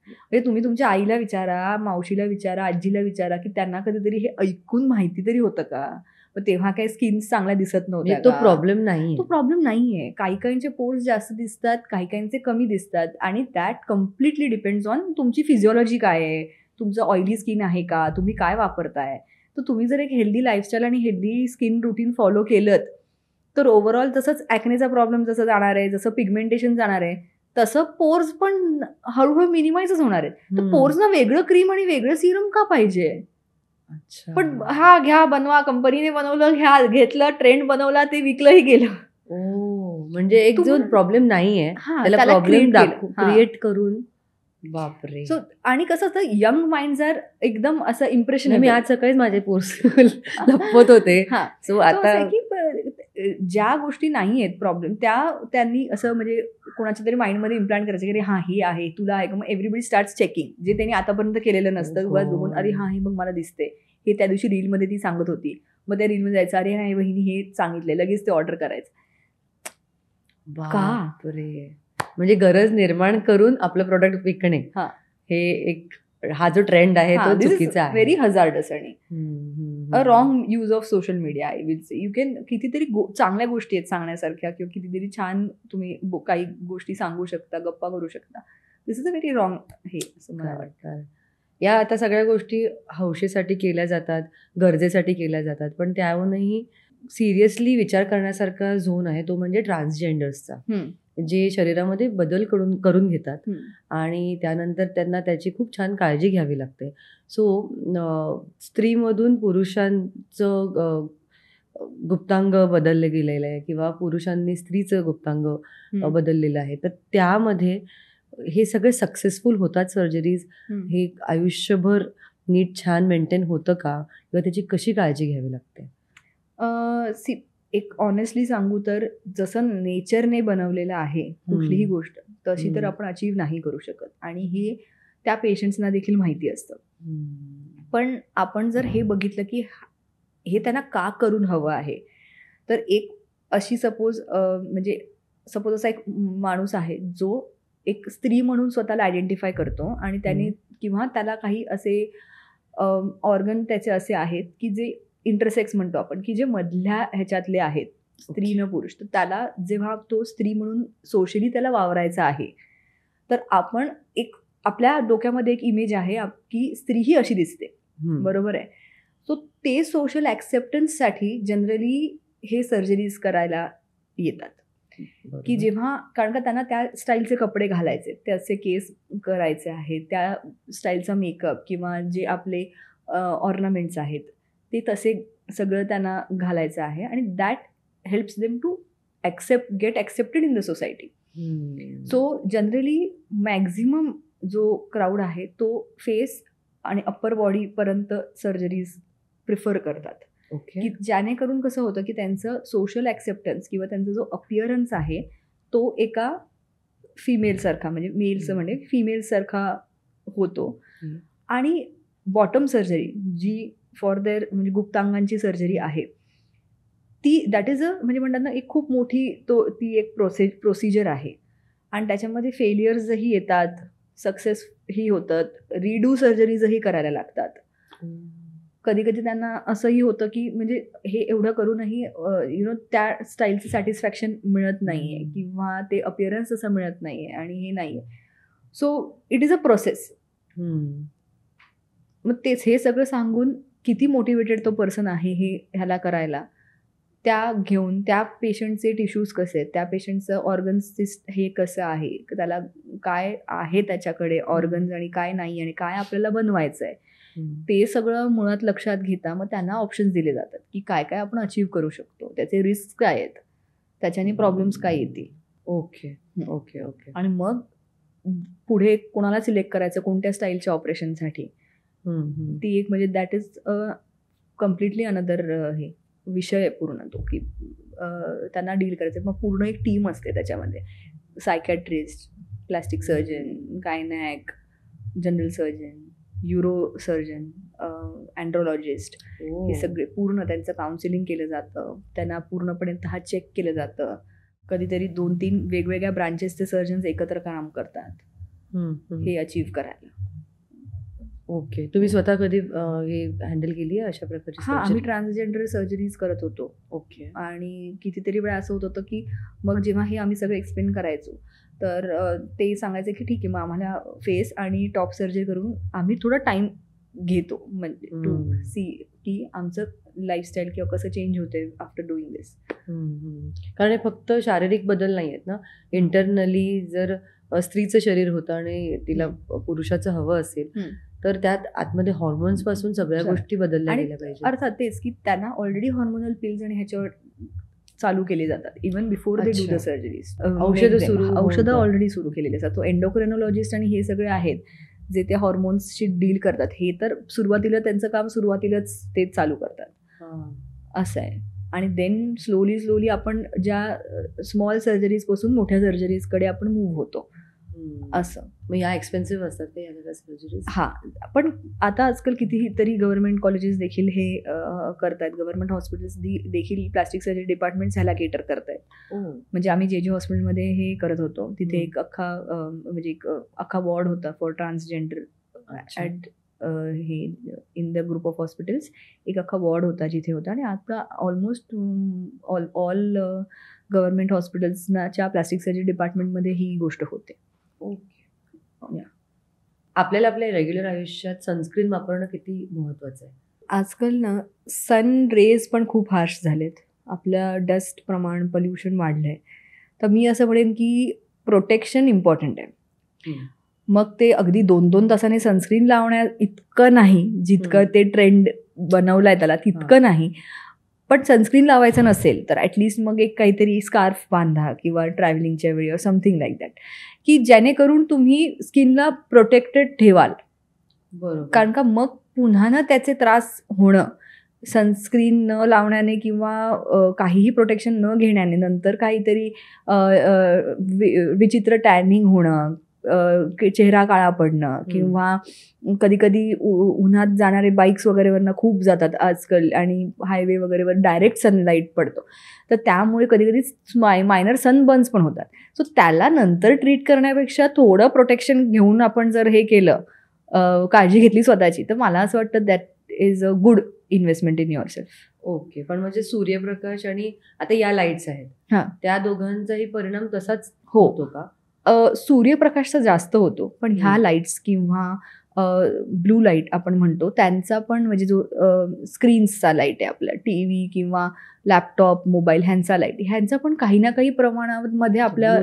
म्हणजे तुम्ही तुमच्या आईला विचारा, मावशीला विचारा, आजीला विचारा की त्यांना कधीतरी हे ऐकून माहिती तरी होतं का. मग तेव्हा काही स्किन चांगल्या दिसत नव्हत्या. तो प्रॉब्लेम नाही, तो प्रॉब्लेम नाहीये. काहींचे पोर्स जास्त दिसतात, काहींचे कमी दिसतात आणि दॅट कम्प्लिटली डिपेंड्स ऑन तुमची फिजिओलॉजी काय आहे, तुमचं ऑइली स्किन आहे का, तुम्ही काय वापरताय. तर तुम्ही जर एक हेल्दी लाईफस्टाईल आणि हेल्दी स्किन रुटीन फॉलो केलं तर ओव्हरऑल तसंच ॲक्नेचा प्रॉब्लेम जसं जाणार आहे, जसं पिगमेंटेशन जाणार आहे, तसं पोर्स पण हळूहळू मिनिमाइजच होणार आहेत. तर पोर्सना वेगळं क्रीम आणि वेगळं सिरम का पाहिजे. अच्छा. पण हा घ्या, बनवा, कंपनीने बनवलं, घ्या, घेतलं, ट्रेंड बनवला, ते विकलंही गेलं. म्हणजे एक जो प्रॉब्लेम नाहीये त्याला प्रॉब्लेम क्रिएट करून. बापरे. सो आणि कसं असतं, यंग माइंड्स आर एकदम असं इम्प्रेशन. मी आज सकाळीच माझे पर्सनल लपवत होते. सो आता की ज्या गोष्टी नाही आहेत प्रॉब्लेम, त्यांनी असं म्हणजे कोणाच्या तरी माइंडमध्ये इम्प्लांट करायचं की अरे हा ही आहे, तुला आहे का, मग एव्हरीबडी स्टार्ट चेकिंग, जे त्यांनी आतापर्यंत केलेलं नसतं. बघून अरे हा, हे मग मला दिसते, हे त्या दिवशी रीलमध्ये ती सांगत होती, मग त्या रीलमध्ये जायचं, अरे नाही बहिणी हे सांगितले, लगेच ते ऑर्डर करायचं. बापरे. म्हणजे गरज निर्माण करून आपलं प्रोडक्ट विकणे, हे एक हा जो ट्रेंड आहे तो चुकीचा आहे, व्हेरी हजार्डस आणि wrong use of social media. I will say you can, कितीतरी चांगल्या गोष्टी आहेत सांगण्यासारख्या, किंवा कितीतरी छान तुम्ही काही गोष्टी सांगू शकता, गप्पा करू शकता. दिस इज अ व्हेरी रॉंग हे, असं मला वाटतं. या आता सगळ्या गोष्टी हौशेसाठी केल्या जातात, गरजेसाठी केल्या जातात, पण त्याहूनही सिरियसली विचार करण्यासारखा झोन आहे तो म्हणजे ट्रान्सजेंडर्सचा, जे शरीरामध्ये बदल करून घेतात आणि त्यानंतर त्यांना त्याची खूप छान काळजी घ्यावी लागते. सो स्त्रीमधून पुरुषांचं गुप्तांग बदललं गेलेलं आहे किंवा पुरुषांनी स्त्रीचं गुप्तांग बदललेलं आहे, तर त्यामध्ये हे सगळे सक्सेसफुल होतात सर्जरीज, हे आयुष्यभर नीट छान मेंटेन होतं का, किंवा त्याची कशी काळजी घ्यावी लागते? एक ऑनेस्टली सांगू तर, जसं नेचरने बनवलेलं आहे कुठलीही गोष्ट, तशी तर आपण अचीव नाही करू शकत, आणि हे त्या पेशंट्सना देखील माहिती असतं. पण आपण जर हे बघितलं की हे त्यांना का करून हवं आहे, तर एक अशी सपोज असा एक माणूस आहे जो एक स्त्री म्हणून स्वतःला आयडेंटिफाय करतो, आणि त्याने किंवा त्याला काही असे ऑर्गन त्याचे असे आहेत की जे इंटरसेक्स म्हणतो आपण, की जे मधल्या ह्याच्यातले आहेत, स्त्री न पुरुष. तर त्याला जेव्हा तो स्त्री म्हणून सोशली त्याला वावरायचा आहे, तर आपण एक आपल्या डोक्यामध्ये एक इमेज आहे की स्त्री ही अशी दिसते, बरोबर आहे. सो ते सोशल ॲक्सेप्टन्ससाठी जनरली हे सर्जरीज करायला येतात, की जेव्हा, कारण का त्यांना त्या स्टाईलचे कपडे घालायचे, त्याचे केस करायचे आहेत, त्या स्टाईलचा मेकअप किंवा जे आपले ऑर्नामेंट्स आहेत ते तसे सगळं त्यांना घालायचं आहे, आणि that helps them to get accepted in the society. So generally maximum जो क्राऊड आहे तो फेस आणि अप्पर बॉडीपर्यंत सर्जरीज प्रिफर करतात, की ज्यानेकरून कसं होतं की त्यांचं सोशल ॲक्सेप्टन्स किंवा त्यांचा जो अपिअरन्स आहे तो एका फिमेलसारखा, म्हणजे मेलचं म्हणजे फिमेलसारखा होतो. आणि बॉटम सर्जरी जी फॉर देअर म्हणजे गुप्तांगांची सर्जरी आहे, ती दॅट इज म्हणजे म्हणतात ना, एक खूप मोठी ती एक प्रोसिजर आहे, आणि त्याच्यामध्ये फेलियर्सही येतात, सक्सेसही होतात, रिडू सर्जरीजही करायला लागतात. कधी कधी त्यांना असंही होतं की म्हणजे हे एवढं करूनही त्या स्टाईलचं सॅटिस्फॅक्शन मिळत नाही आहे, किंवा ते अपिअरन्स असं मिळत नाही आहे, आणि हे नाही आहे. So it is a process. मग तेच हे सगळं सांगून किती मोटिवेटेड तो पर्सन आहे हे ह्याला करायला, त्या घेऊन त्या पेशंटचे टिश्यूज कसे आहेत, त्या पेशंटचं ऑर्गन्स हे कसं आहे, त्याला काय आहे त्याच्याकडे ऑर्गन्स आणि काय नाही, आणि काय आपल्याला बनवायचं आहे, ते सगळं मुळात लक्षात घेता मग त्यांना ऑप्शन्स दिले जातात की काय काय आपण अचीव करू शकतो, त्याचे रिस्क काय आहेत, त्याच्याने प्रॉब्लेम्स काय येतील. Okay okay okay. आणि मग पुढे कोणाला सिलेक्ट करायचं कोणत्या स्टाईलच्या ऑपरेशनसाठी, ती एक म्हणजे दॅट इज कम्प्लिटली अनदर हे विषय पूर्ण तो, की त्यांना डील करायचं. मग पूर्ण एक टीम असते त्याच्यामध्ये, psychiatrist, plastic surgeon, gynaec, general surgeon, uro surgeon, andrologist, हे सगळे पूर्ण त्यांचं काउन्सिलिंग केलं जातं, त्यांना पूर्णपणे चेक केलं जातं. कधीतरी 2-3 वेगवेगळ्या ब्रांचेसचे सर्जन्स एकत्र काम करतात हे अचीव करायला. ओके. तुम्ही स्वतः कधी हे हँडल केली आहे अशा प्रकारची? हां, आम्ही ट्रान्सजेंडर सर्जरीज करत होतो. ओके. आणि कितीतरी वेळा असं होत होतं की मग जेव्हा हे आम्ही सगळं एक्सप्लेन करायचो, तर ते सांगायचे की ठीक आहे, मग आम्हाला फेस आणि टॉप सर्जरी करून आम्ही थोडा टाईम घेतो, म्हणजे टू सी की आमचं लाईफस्टाईल किंवा कसं चेंज होते आफ्टर डुईंग दिस. कारण हे फक्त शारीरिक बदल नाही आहेत ना, इंटरनली जर स्त्रीचं शरीर होतं आणि तिला पुरुषाचं हवं असेल तर त्यात आतमध्ये हॉर्मोन्स पासून सगळ्या सर. गोष्टी बदलल्या आणि गेल्या पाहिजे. अर्थात तेच की त्यांना ऑलरेडी हॉर्मोनल पिल्स आणि ह्याच्यावर चालू केली जातात even before they do the अच्छा. सर्जरीज. औषधं सुरू होऊन औषधं पण. ऑलरेडी सुरू केलेली असतात. तो एंडोक्रिनॉलॉजिस्ट आणि हे सगळे आहेत जे ते हॉर्मोन्सशी डील करतात. हे तर सुरुवातीला त्यांचं काम सुरुवातीलाच ते चालू करतात. हां. असं आहे. आणि देन स्लोली आपण ज्या स्मॉल सर्जरीजपासून मोठ्या सर्जरीजकडे आपण मूव्ह होतो असं. मग या एक्सपेन्सिव्ह असतात का या सगळ्या सर्जरीज? हां, पण आता आजकाल कितीही तरी गव्हर्नमेंट कॉलेजेस देखील हे करतायत. गव्हर्नमेंट हॉस्पिटल्स देखील प्लास्टिक सर्जरी डिपार्टमेंट्स ह्याला केटर करतायत. म्हणजे आम्ही जे हॉस्पिटलमध्ये हे करत होतो तिथे एक अख्खा वॉर्ड होता फॉर ट्रान्सजेंडर ॲट हे in the group of hospitals. एक अख्खा वॉर्ड होता जिथे होता. आणि आता ऑलमोस्ट ऑल गव्हर्नमेंट हॉस्पिटल्सच्या प्लास्टिक सर्जरी डिपार्टमेंटमध्ये ही गोष्ट होते. ओके. आपल्याला आपल्या रेग्युलर आयुष्यात सनस्क्रीन वापरणं किती महत्वाचं आहे? आजकाल ना सन रेज पण खूप हार्श झालेत. आपल्या डस्ट प्रमाण पोल्युशन वाढलंय. तर मी असं म्हणेन की प्रोटेक्शन इम्पॉर्टंट आहे. मग ते अगदी 2-2 तासाने सनस्क्रीन लावण्या इतकं नाही जितकं ते ट्रेंड बनवलाय त्याला तितकं नाही. पण सनस्क्रीन लावायचं नसेल तर ॲटलिस्ट मग एक काहीतरी स्कार्फ बांधा किंवा ट्रॅव्हलिंगच्या वेळी समथिंग लाईक दॅट, की जेणेकरून तुम्ही स्किनला प्रोटेक्टेड ठेवाल. बरोबर. कारण का मग पुन्हा ना त्याचे त्रास होणं सनस्क्रीन न लावण्याने किंवा काहीही प्रोटेक्शन न घेण्याने नंतर काहीतरी विचित्र टॅनिंग होणं, चेहरा काळा पडणं किंवा कधी कधी उन्हात जाणारे बाईक्स वगैरेवरनं खूप जातात आजकाल आणि हायवे वगैरेवर डायरेक्ट सनलाईट पडतो. तर त्यामुळे कधी कधी मायनर सनबर्न्स पण होतात. सो त्याला नंतर ट्रीट करण्यापेक्षा थोडं प्रोटेक्शन घेऊन आपण जर हे केलं, काळजी घेतली स्वतःची, तर मला असं वाटतं that is a good investment in your self. Okay. पण म्हणजे सूर्यप्रकाश आणि आता या लाईट्स आहेत, हां, त्या दोघांचाही परिणाम तसाच हो. होतो का? सूर्यप्रकाशचा जास्त होतो, पण ह्या लाईट्स किंवा ब्लू लाईट आपण म्हणतो त्यांचा पण म्हणजे जो स्क्रीन्सचा लाईट आहे आपल्या टी व्ही किंवा लॅपटॉप मोबाईल ह्यांचा लाईट ह्यांचा पण काही ना काही प्रमाणामध्ये आपल्या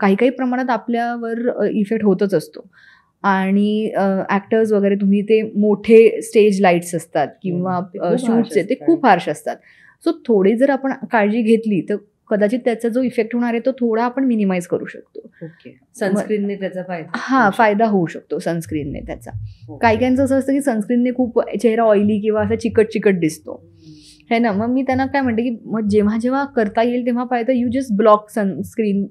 काही प्रमाणात आपल्यावर इफेक्ट होतच असतो. आणि ॲक्टर्स वगैरे तुम्ही ते मोठे स्टेज लाईट्स असतात किंवा शूट्स ते खूप हार्श असतात. सो थोडे जर आपण काळजी घेतली तर कदाचित त्याचा जो इफेक्ट होणार आहे तो थोडा आपण मिनिमाइज करू शकतो. ओके. सनस्क्रीनने त्याचा फायदा? हां, फायदा होऊ शकतो सनस्क्रीनने त्याचा. काही काहींचं असं असतं की सनस्क्रीनने खूप चेहरा ऑइली किंवा असा चिकट दिसतो है ना. मग मी त्यांना काय म्हणते की मग जेव्हा करता येईल तेव्हा पाहिजे you just block sunscreen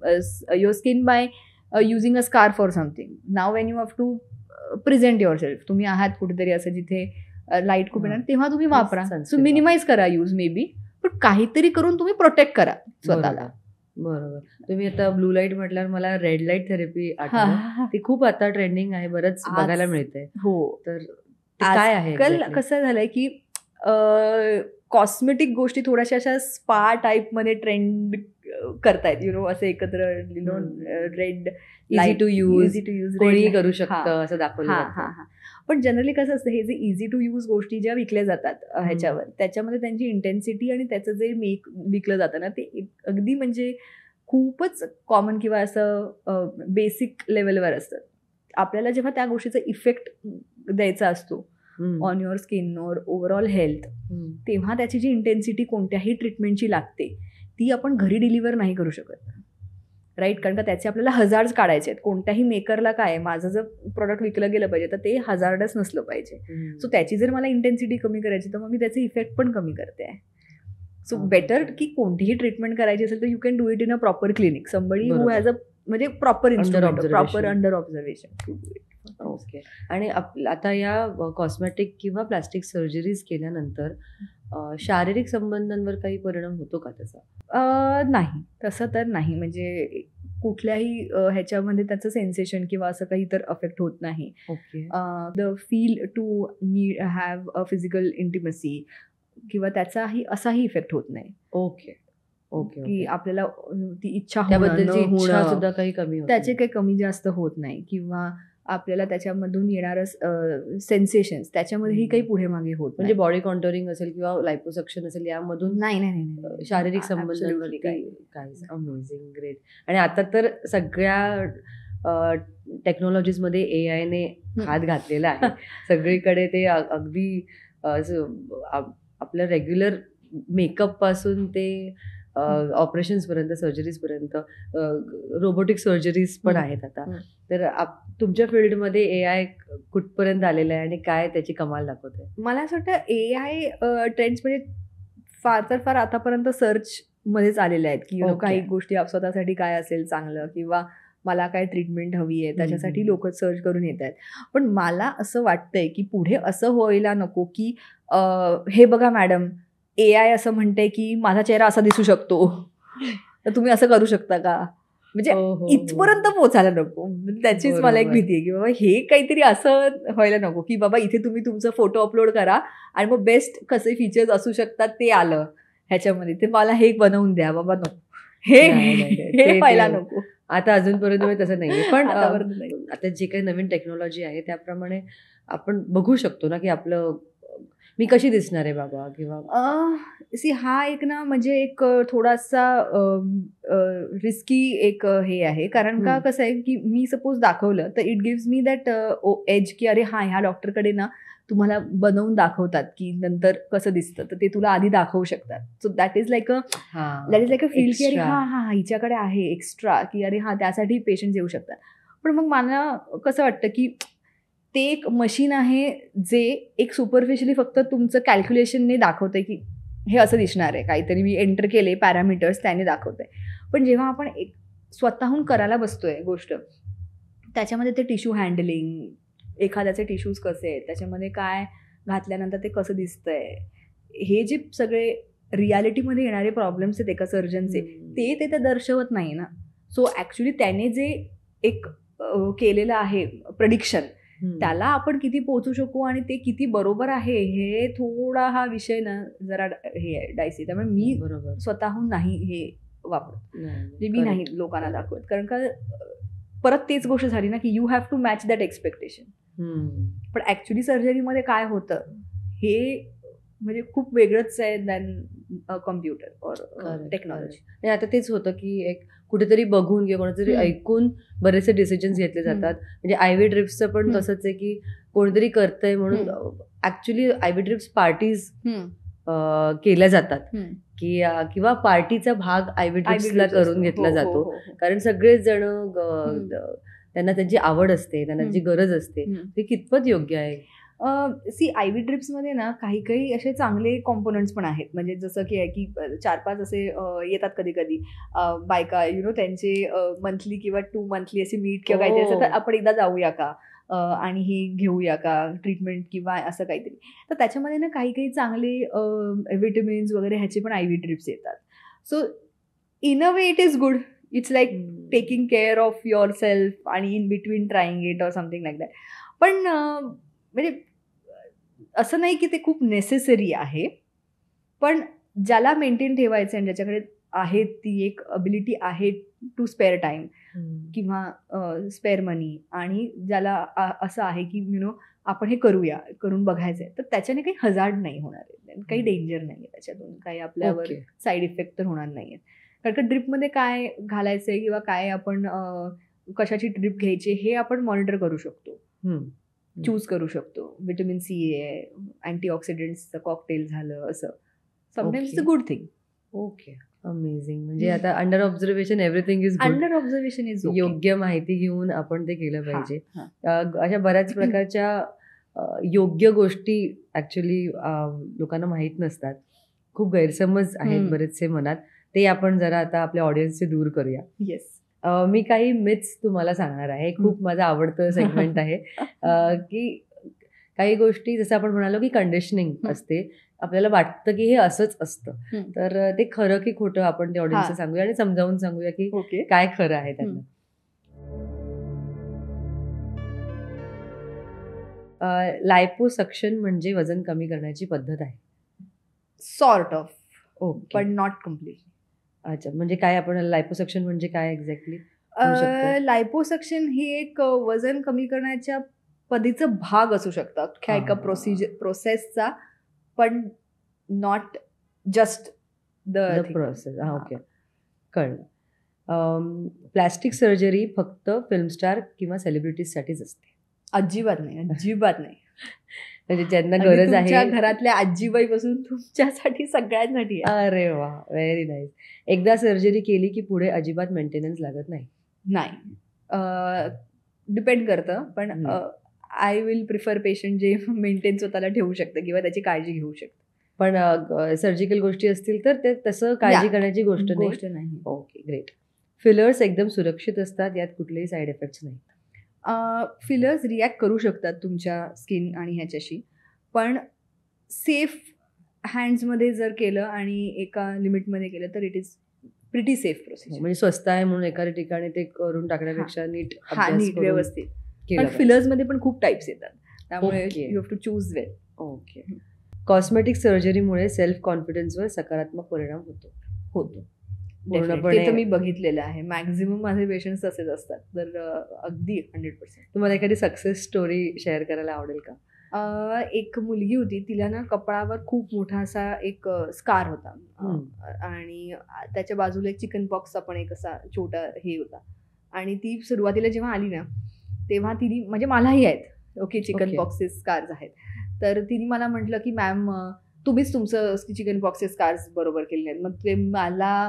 your skin by using a scarf or something. Now when you have to present your self, तुम्ही आहात कुठेतरी असं जिथे लाईट खूप येणार तेव्हा तुम्ही वापरा. सो मिनिमाइज करा यूज मे बी, पण काहीतरी करून तुम्ही प्रोटेक्ट करा स्वतःला. बरोबर. तुम्ही आता ब्लू लाईट म्हटल्यावर मला रेड लाईट थेरपी आठवलं. ती खूप आता ट्रेंडिंग आहे, बरंच बघायला मिळते. हो. तर काय आहे? कसं झालंय की कॉस्मेटिक गोष्टी थोड्याशा अशा स्पा टाईपमध्ये ट्रेंड करतायत, असं एकत्र रेड इझी टू यूज कोणी करू शकतं शकतं असं दाखवलं जातं. हां. पण जनरली कसं असतं, हे जे इझी टू यूज गोष्टी ज्या विकल्या जातात ह्याच्यावर, त्याच्यामध्ये त्यांची इंटेन्सिटी आणि त्याचं जे विकलं जातं ना ते अगदी म्हणजे खूपच कॉमन किंवा असं बेसिक लेवलवर असतं. आपल्याला जेव्हा त्या गोष्टीचा इफेक्ट द्यायचा असतो ऑन युअर स्किन और ओव्हरऑल हेल्थ, तेव्हा त्याची जी इंटेन्सिटी कोणत्याही ट्रीटमेंटची लागते ती आपण घरी डिलिव्हर नाही करू शकत, राईट. कारण का त्याचे आपल्याला हजार्ड्स काढायचे आहेत. कोणत्याही मेकरला काय, माझं जर प्रोडक्ट विकलं गेलं पाहिजे तर ते हजार्डच नसलं पाहिजे. सो त्याची जर मला इंटेन्सिटी कमी करायची तर मग मी त्याचे इफेक्ट पण कमी करते. सो बेटर की कोणतीही ट्रीटमेंट करायची असेल तर you can do it in a proper clinic, somebody who has a म्हणजे proper instrument, proper under observation to do it. Okay. आणि आता या कॉस्मेटिक किंवा प्लास्टिक सर्जरीज केल्यानंतर शारीरिक संबंधांवर काही परिणाम होतो का त्याचा? नाही, तसं तर नाही. म्हणजे कुठल्याही ह्याच्यामध्ये त्याचं सेन्सेशन किंवा असं काही तर अफेक्ट होत नाही. Okay. The feel to need have a physical intimacy किंवा त्याचाही असाही इफेक्ट होत नाही. ओके. की आपल्याला ती इच्छा त्याबद्दलची इच्छा सुद्धा काही कमी होत त्याचे काही कमी जास्त होत नाही किंवा आपल्याला त्याच्यामधून येणारं सेन्सेशन्स त्याच्यामध्येही काही पुढे मागे होत म्हणजे बॉडी कॉन्टोरिंग असेल किंवा लायपोसक्शन असेल यामधून नाही शारीरिक संबंध काय. Amazing, great. आणि आता तर सगळ्या टेक्नॉलॉजीजमध्ये AI ने हात घातलेला आहे. सगळीकडे ते अगदी आपलं रेग्युलर मेकअपपासून ते ऑपरेशन्सपर्यंत, सर्जरीजपर्यंत, रोबोटिक सर्जरीज पण आहेत आता. तर तुमच्या फील्डमध्ये AI कुठपर्यंत आलेलं आहे आणि काय त्याची कमाल दाखवते? मला असं वाटतं AI ट्रेंड्स म्हणजे फार तर फार आतापर्यंत सर्चमध्येच आलेले आहेत, की काही गोष्टी स्वतःसाठी काय असेल चांगलं, किंवा मला काय ट्रीटमेंट हवी आहे त्याच्यासाठी लोक सर्च करून येत आहेत. पण मला असं वाटतंय की पुढे असं व्हायला नको की हे बघा मॅडम, AI असं म्हणते की माझा चेहरा असा दिसू शकतो, तर तुम्ही असं करू शकता का, म्हणजे इथपर्यंत पोचायला नको. त्याचीच मला एक भीती आहे की बाबा हे काहीतरी असं व्हायला नको की बाबा इथे तुम्ही तुमचं फोटो अपलोड करा आणि मग बेस्ट कसे फीचर्स असू शकतात ते आलं ह्याच्यामध्ये, ते मला हे बनवून द्या बाबा, नको हे व्हायला नको. आता अजूनपर्यंत तसं नाहीये. पण आता जे काही नवीन टेक्नॉलॉजी आहे त्याप्रमाणे आपण बघू शकतो ना की आपलं मी कशी दिसणार आहे बाबा, किंवा हा एक ना म्हणजे एक थोडासा रिस्की एक हे आहे. कारण का कसं आहे की मी सपोज दाखवलं तर it gives me that edge की अरे हा ह्या डॉक्टरकडे ना तुम्हाला बनवून दाखवतात की नंतर कसं दिसतं, तर ते तुला आधी दाखवू शकतात. So that is like a feel की अरे हा हिच्याकडे आहे एक्स्ट्रा, की अरे हा त्यासाठी पेशंट येऊ शकतात. पण मग मला कसं वाटतं की ते एक मशीन आहे जे एक सुपरफिशियली फक्त तुमचं कॅल्क्युलेशनने दाखवतंय की हे असं दिसणार आहे, काहीतरी मी एंटर केले पॅरामीटर्स त्याने दाखवतंय. पण जेव्हा आपण एक स्वतःहून करायला बसतोय गोष्ट, त्याच्यामध्ये ते टिश्यू हँडलिंग, एखाद्याचे टिश्यूज कसे आहेत, त्याच्यामध्ये काय घातल्यानंतर ते कसं दिसतंय, हे जे सगळे रियालिटीमध्ये येणारे प्रॉब्लेम्स आहेत एका सर्जनचे, ते दर्शवत नाही ना. सो ॲक्च्युली त्याने जे एक केलेलं आहे प्रेडिक्शन, त्याला आपण किती पोहोचू शकू आणि ते किती बरोबर आहे, हे थोडा हा विषय ना जरा हे आहे डायसी. त्यामुळे मी स्वतःहून नाही हे वापरत, म्हणजे मी नाही लोकांना दाखवत. कारण का परत तेच गोष्ट झाली ना की you have to match that expectation. पण ऍक्च्युली सर्जरीमध्ये काय होतं हे म्हणजे खूप वेगळंच आहे दॅन कम्प्युटर और टेक्नॉलॉजी. आता तेच होतं की एक कुठेतरी बघून किंवा कोणतरी ऐकून बरेचसे डिसिजन्स घेतले जातात. म्हणजे आयव्ही ड्रिप्सचं पण तसंच आहे की कोणतरी करतंय म्हणून ऍक्च्युली आयव्ही ड्रिप्स पार्टीज केल्या जातात की किंवा पार्टीचा भाग आयव्ही ड्रिप्सला करून घेतला जातो. कारण सगळेच जण त्यांना त्यांची आवड असते, त्यांना जी गरज असते, ते कितपत योग्य आहे? आयव्ही ड्रिप्समध्ये ना काही काही असे चांगले कॉम्पोनंट्स पण आहेत. म्हणजे जसं की आहे की 4-5 असे येतात कधी कधी बायका, त्यांचे मंथली किंवा 2 मंथली असे मीट किंवा काहीतरी असं, तर आपण एकदा जाऊया का आणि हे घेऊया का ट्रीटमेंट किंवा असं काहीतरी. तर त्याच्यामध्ये ना काही काही चांगले विटॅमिन्स वगैरे ह्याचे पण आयव्ही ड्रिप्स येतात. So in a way it is good. It's like taking care of yourself आणि in between trying it or something like that. पण म्हणजे असं नाही की ते खूप नेसेसरी आहे. पण ज्याला मेंटेन ठेवायचं आणि ज्याच्याकडे आहे ती एक अबिलिटी आहे टू स्पेअर टाइम किंवा स्पेअर मनी, आणि ज्याला असं आहे की आपण हे करून बघायचंय, तर त्याच्याने काही हजार्ड नाही होणार आहे, काही डेंजर नाही आहे त्याच्यातून, काही आपल्यावर साईड इफेक्ट तर होणार नाही आहेत. कारण का ड्रिपमध्ये काय घालायचंय किंवा काय आपण कशाची ड्रिप घ्यायची हे आपण मॉनिटर करू शकतो, चूज करू शकतो. विटॅमिन सी आहे, अँटीऑक्सिडंट्सचं कॉकटेल झालं, असं sometimes it's a good thing. Okay, amazing. म्हणजे आता under observation everything is good. Under observation is योग्य माहिती घेऊन आपण ते केलं पाहिजे. अशा बऱ्याच प्रकारच्या योग्य गोष्टी ऍक्च्युली लोकांना माहीत नसतात. खूप गैरसमज आहेत बरेचसे मनात, ते आपण जरा आता आपल्या ऑडियन्सचे दूर करूया. येस. मी काही मिथ्स तुम्हाला सांगणार आहे. खूप माझं आवडतं सेगमेंट आहे की काही गोष्टी जसं आपण म्हणालो की कंडिशनिंग असते, आपल्याला वाटतं की हे असंच असतं, तर ते खरं की खोटं आपण ते ऑडियन्सला सांगूया आणि समजावून सांगूया की काय खरं आहे त्यांना. लायपोसक्शन म्हणजे वजन कमी करण्याची पद्धत आहे. सॉर्ट ऑफ, पण नॉट कम्प्लीटली. अच्छा, म्हणजे काय आपण लायपोसक्शन म्हणजे काय एक्झॅक्टली? लायपोसक्शन ही एक वजन कमी करण्याच्या पद्धतीचा भाग असू शकतं, अख्ख्या एका प्रोसेसचा, पण not just the process. Okay, कळलं. प्लॅस्टिक सर्जरी फक्त फिल्म स्टार किंवा सेलिब्रिटीजसाठीच असते? अजिबात नाही, अजिबात नाही. म्हणजे ज्यांना अगदी गरज तुमच्या आहे. घरातल्या आजीबाईपासून तुमच्यासाठी सगळ्यांसाठी आहे. अरे वा, व्हेरी नाईस. एकदा सर्जरी केली की पुढे अजिबात मेंटेनन्स लागत नाही? नाही, डिपेंड करतं, पण आय विल प्रिफर पेशंट जे मेंटेन स्वतःला ठेवू शकतं किंवा त्याची काळजी घेऊ शकतं. पण सर्जिकल गोष्टी असतील तर ते तसं काळजी करण्याची गोष्ट नाही. Okay, great. फिलर्स एकदम सुरक्षित असतात, यात कुठलेही साईड इफेक्ट्स नाही? फिलर्स रिॲक्ट करू शकतात तुमच्या स्किन आणि ह्याच्याशी, पण सेफ हँड्समध्ये जर केलं आणि एका लिमिटमध्ये केलं तर it is pretty safe procedure. म्हणजे स्वस्त आहे म्हणून एखाद्या ठिकाणी ते करून टाकण्यापेक्षा नीट व्यवस्थित. पण केलं. फिलर्समध्ये पण खूप टाईप्स येतात, त्यामुळे Okay. You have to choose well. Okay. Cosmetic सर्जरीमुळे सेल्फ कॉन्फिडन्सवर सकारात्मक परिणाम होतो? पूर्णपणे. ते तर मी बघितलेलं आहे. मॅक्झिमम माझे पेशंट्स तसेच असतात, तर अगदी 100%. तुम्हाला एखादी सक्सेस स्टोरी शेअर करायला आवडेल का? एक मुलगी होती, तिला ना कपाळावर खूप मोठा असा एक स्कार होता, आणि त्याच्या बाजूला एक चिकन पॉक्सचा पण एक असा छोटा हे होता, आणि ती सुरुवातीला जेव्हा आली ना तेव्हा तिने, म्हणजे मलाही आहेत ओके चिकन पॉक्सचे स्कार्स आहेत, तर तिने मला म्हटलं की मॅम तुम्हीच तुमचं चिकन पॉक्सचे स्कार्स बरोबर केले नाहीत, मग ते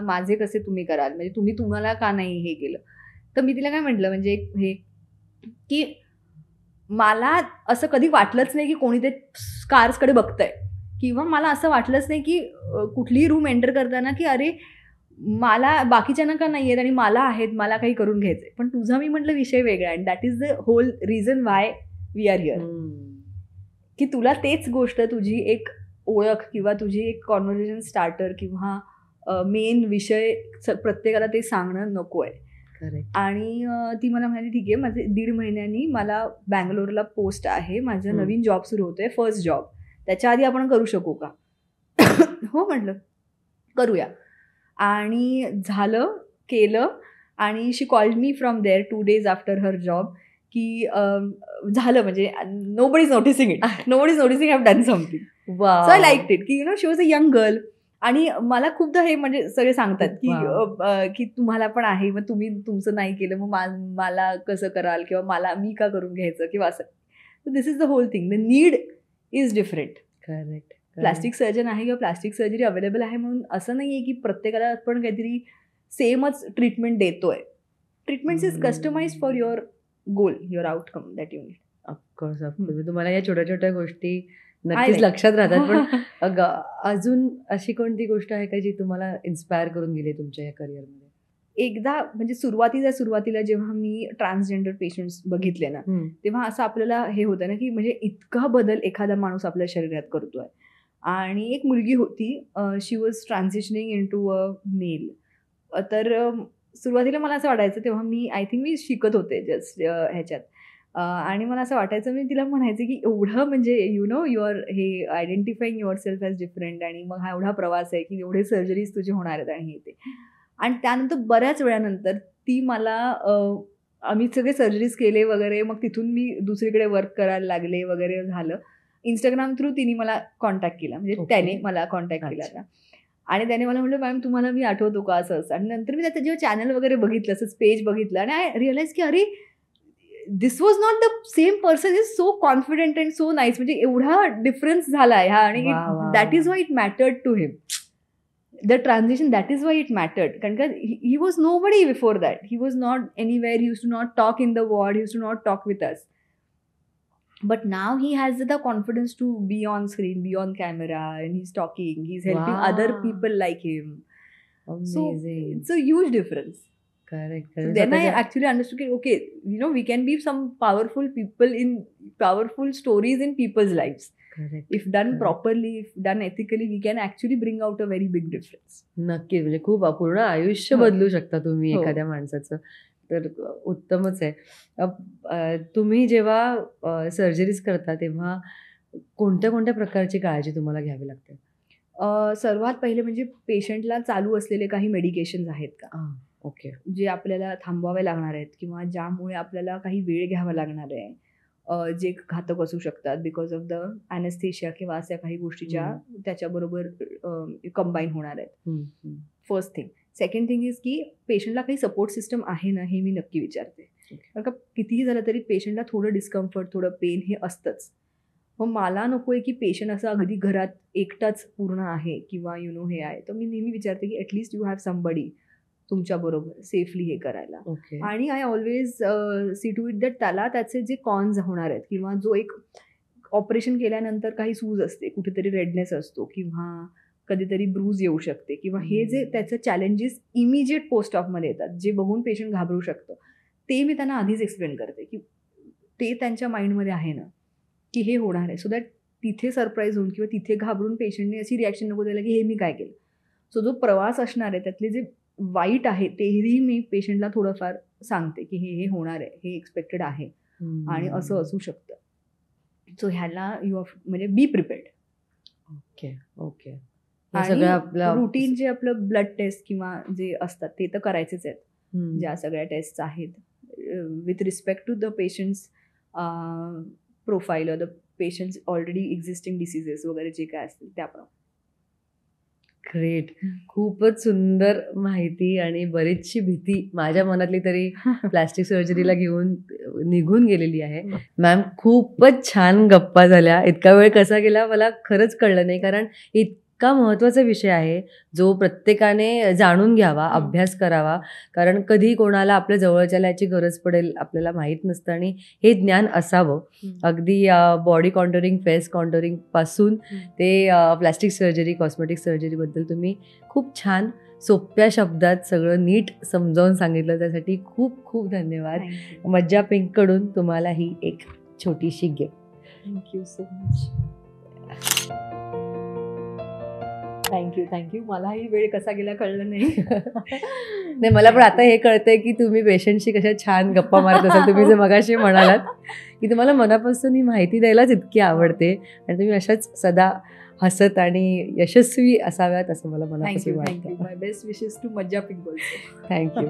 माझे कसे तुम्ही कराल, म्हणजे तुम्हाला का नाही हे केलं. तर मी तिला काय म्हटलं, म्हणजे हे की मला असं कधी वाटलंच नाही की कोणी ते स्कार्सकडे बघतंय, किंवा मला असं वाटलंच नाही की कुठलीही रूम एंटर करताना की अरे मला बाकीच्यांना का नाही आहेत आणि मला आहेत, मला काही करून घ्यायचंय. पण तुझा मी म्हटलं विषय वेगळा, and that is the whole reason why we are here, की तुला तेच गोष्ट, तुझी एक ओळख किंवा तुझी एक कॉन्व्हर्सेशन स्टार्टर किंवा मेन विषय प्रत्येकाला ते सांगणं नको आहे. आणि ती मला म्हणाली ठीक आहे, माझे 1.5 महिन्यांनी मला बँगलोरला पोस्ट आहे, माझं नवीन जॉब सुरू होतोय, फर्स्ट जॉब, त्याच्या आधी आपण करू शकू का? हो म्हटलं करूया. आणि झालं, केलं, आणि she called me from there 2 days after her job, की झालं, म्हणजे nobody is noticing it, nobody is noticing I have done something. So I liked it, की she was a young girl. आणि मला खूपदा हे म्हणजे सगळे सांगतात की तुम्हाला पण आहे, मग तुम्ही तुमचं नाही केलं, मग मला कसं कराल, किंवा मी का करून घ्यायचं, किंवा असं. This is the whole thing, the need is different. Correct. Plastic surgeon आहे किंवा प्लास्टिक सर्जरी अवेलेबल आहे म्हणून असं नाही आहे की प्रत्येकाला आपण काहीतरी सेमच ट्रीटमेंट देतोय. Treatment is customise for your goal, your outcome that you need. Of course. तुम्हाला या छोट्या छोट्या गोष्टी नक्कीच लक्षात राहतात. पण अजून अशी कोणती गोष्ट आहे का जी तुम्हाला इन्स्पायर करून गेली तुमच्या या करिअरमध्ये? एकदा म्हणजे सुरुवातीला जेव्हा मी ट्रान्सजेंडर पेशंट्स बघितले ना, तेव्हा असं आपल्याला हे होतं ना की म्हणजे इतका बदल एखादा माणूस आपल्या शरीरात करतोय. आणि एक मुलगी होती, she was transitioning into a male. तर सुरुवातीला मला असं वाटायचं, तेव्हा आय थिंक मी शिकत होते जस्ट ह्याच्यात, आणि मला असं वाटायचं, मी तिला म्हणायचे की एवढं म्हणजे यु नो युअर हे identifying your self as different, आणि मग हा एवढा प्रवास आहे की एवढे सर्जरीज तुझे होणार आहेत आणि हे ते. आणि त्यानंतर बऱ्याच वेळानंतर ती मला, आम्ही सगळे सर्जरीज केले वगैरे, मग तिथून मी दुसरीकडे वर्क करायला लागले वगैरे झालं. इंस्टाग्राम थ्रू तिने मला कॉन्टॅक्ट केला, म्हणजे त्याने मला कॉन्टॅक्ट केला, आणि त्याने मला म्हटलं मॅम तुम्हाला मी आठवतो का, असं. आणि नंतर मी त्याचं जेव्हा चॅनल वगैरे बघितलं, असंच पेज बघितलं, आणि आय रिअलाइज की अरे this was not the same person, is so confident and so nice, म्हणजे एवढा डिफरन्स झाला आहे हा, आणि that is why it mattered to him, the transition, that is why it mattered. कारण का he was nobody before that, he was not anywhere, he used to not talk in the ward, he used to not talk with us. But now he has the confidence to be on screen, be on camera, and he's talking, he's helping other people like him. Amazing. So it's a huge difference. Correct. So then I actually understood, okay, you know, we can be some powerful people in powerful stories in people's lives. Correct. If done properly, if done ethically, we can actually bring out a very big difference. नक्कीच, म्हणजे खूप पूर्ण आयुष्य बदलू शकता तुम्ही एखाद्या माणसाचं. तर उत्तमच आहे. तुम्ही जेव्हा सर्जरीज करता तेव्हा कोणत्या कोणत्या प्रकारची काळजी तुम्हाला घ्यावी लागते? सर्वात पहिले म्हणजे पेशंटला चालू असलेले काही मेडिकेशन्स आहेत का, ओके, जे आपल्याला थांबवावे लागणार आहेत, किंवा ज्यामुळे आपल्याला काही वेळ घ्यावा लागणार आहे, जे घातक असू शकतात बिकॉज ऑफ द ॲनेस्थेशिया किंवा अशा काही गोष्टी ज्या त्याच्याबरोबर कंबाईन होणार आहेत. First thing. Second thing is की पेशंटला काही सपोर्ट सिस्टम आहे ना हे मी नक्की विचारते. कारण का कितीही झालं तरी पेशंटला थोडं डिस्कम्फर्ट, थोडं पेन हे असतंच. मग मला नको आहे की पेशंट असं अगदी घरात एकटाच पूर्ण आहे किंवा हे आहे. तर मी नेहमी विचारते की ॲटलिस्ट यू हॅव समबडी तुमच्याबरोबर सेफली हे करायला. आणि I always see to it that त्याला त्याचे जे कॉन्स होणार आहेत किंवा जो एक ऑपरेशन केल्यानंतर काही सूज असते, कुठेतरी रेडनेस असतो किंवा कधीतरी ब्रूज येऊ शकते किंवा हे जे त्याचं चॅलेंजेस इमिजिएट पोस्ट ऑफमध्ये येतात, जे बघून पेशंट घाबरू शकतं, ते मी त्यांना आधीच एक्सप्लेन करते की ते त्यांच्या माइंडमध्ये आहे ना की हे होणार आहे, सो दॅट तिथे सरप्राईज होऊन किंवा तिथे घाबरून पेशंटने अशी रिॲक्शन नको द्यायला की हे मी काय केलं. सो जो प्रवास असणार आहे त्यातले जे वाईट आहे तेही मी पेशंटला थोडंफार सांगते की हे होणार आहे, हे एक्सपेक्टेड आहे आणि असं असू शकतं. सो ह्याला यू म्हणजे बी प्रिपेअर्ड. Okay okay. आणि रुटीन जे आपलं ब्लड टेस्ट किंवा जे असतात ते तर करायचेच आहेत, ज्या सगळ्या टेस्ट आहेत with respect to the patient's profile, the patient's already existing diseases वगैरे जे काय असतील त्याप्रमाणे. ग्रेट. खूपच सुंदर माहिती आणि बरीचशी भीती माझ्या मनातली तरी प्लास्टिक सर्जरीला घेऊन निघून गेलेली आहे. मॅम खूपच छान गप्पा झाल्या. इतका वेळ कसा गेला मला खरंच कळलं नाही, कारण इतका महत्त्वाचा विषय आहे जो प्रत्येकाने जाणून घ्यावा, अभ्यास करावा. कारण कधी कोणाला आपल्या जवळच्याला याची गरज पडेल आपल्याला माहीत नसतं आणि हे ज्ञान असावं. अगदी बॉडी कॉन्टोरिंग, फेस कॉन्टोरिंग पासून ते प्लास्टिक सर्जरी, कॉस्मेटिक सर्जरीबद्दल तुम्ही खूप छान सोप्या शब्दात सगळं नीट समजावून सांगितलं. त्यासाठी खूप खूप धन्यवाद. मज्जा पिंककडून तुम्हाला ही एक छोटीशी gift. Thank you so much. Thank you. मलाही वेळ कसा गेला कळलं नाही. नाही, मला पण आता हे कळतंय की तुम्ही पेशंटशी कशा छान गप्पा मारत असाल. तुम्ही जे मगाशी म्हणालात की तुम्हाला मनापासून ही माहिती द्यायलाच इतकी आवडते आणि तुम्ही अशाच सदा हसत आणि यशस्वी असाव्यात असं मला मनापासून वाटतं. माय बेस्ट विशेस टू मज्जा पिंक. थँक्यू.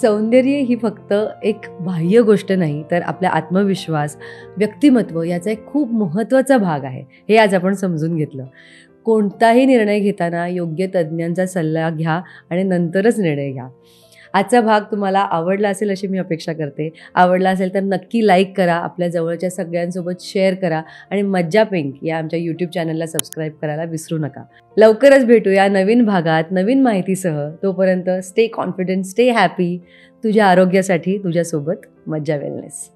सौंदर्य ही फक्त एक बाह्य गोष्ट नाही, तर आपला आत्मविश्वास, व्यक्तिमत्व याचा एक खूप महत्त्वाचा भाग आहे. हे आज आपण समजून घेतलं. कोणताही निर्णय घेताना योग्य तज्ज्ञांचा सल्ला घ्या आणि नंतरच निर्णय घ्या. आजचा भाग तुम्हाला आवडला असेल अशी मी अपेक्षा करते. आवडला असेल तर नक्की लाईक करा, आपल्या जवळच्या सगळ्यांसोबत शेअर करा आणि मज्जा पिंक या आमच्या यूट्यूब चॅनलला सबस्क्राईब करायला विसरू नका. लवकरच भेटूया नवीन भागात नवीन माहितीसह. तोपर्यंत स्टे कॉन्फिडंट, स्टे हॅपी. तुझ्या आरोग्यासाठी तुझ्यासोबत मज्जा वेलनेस.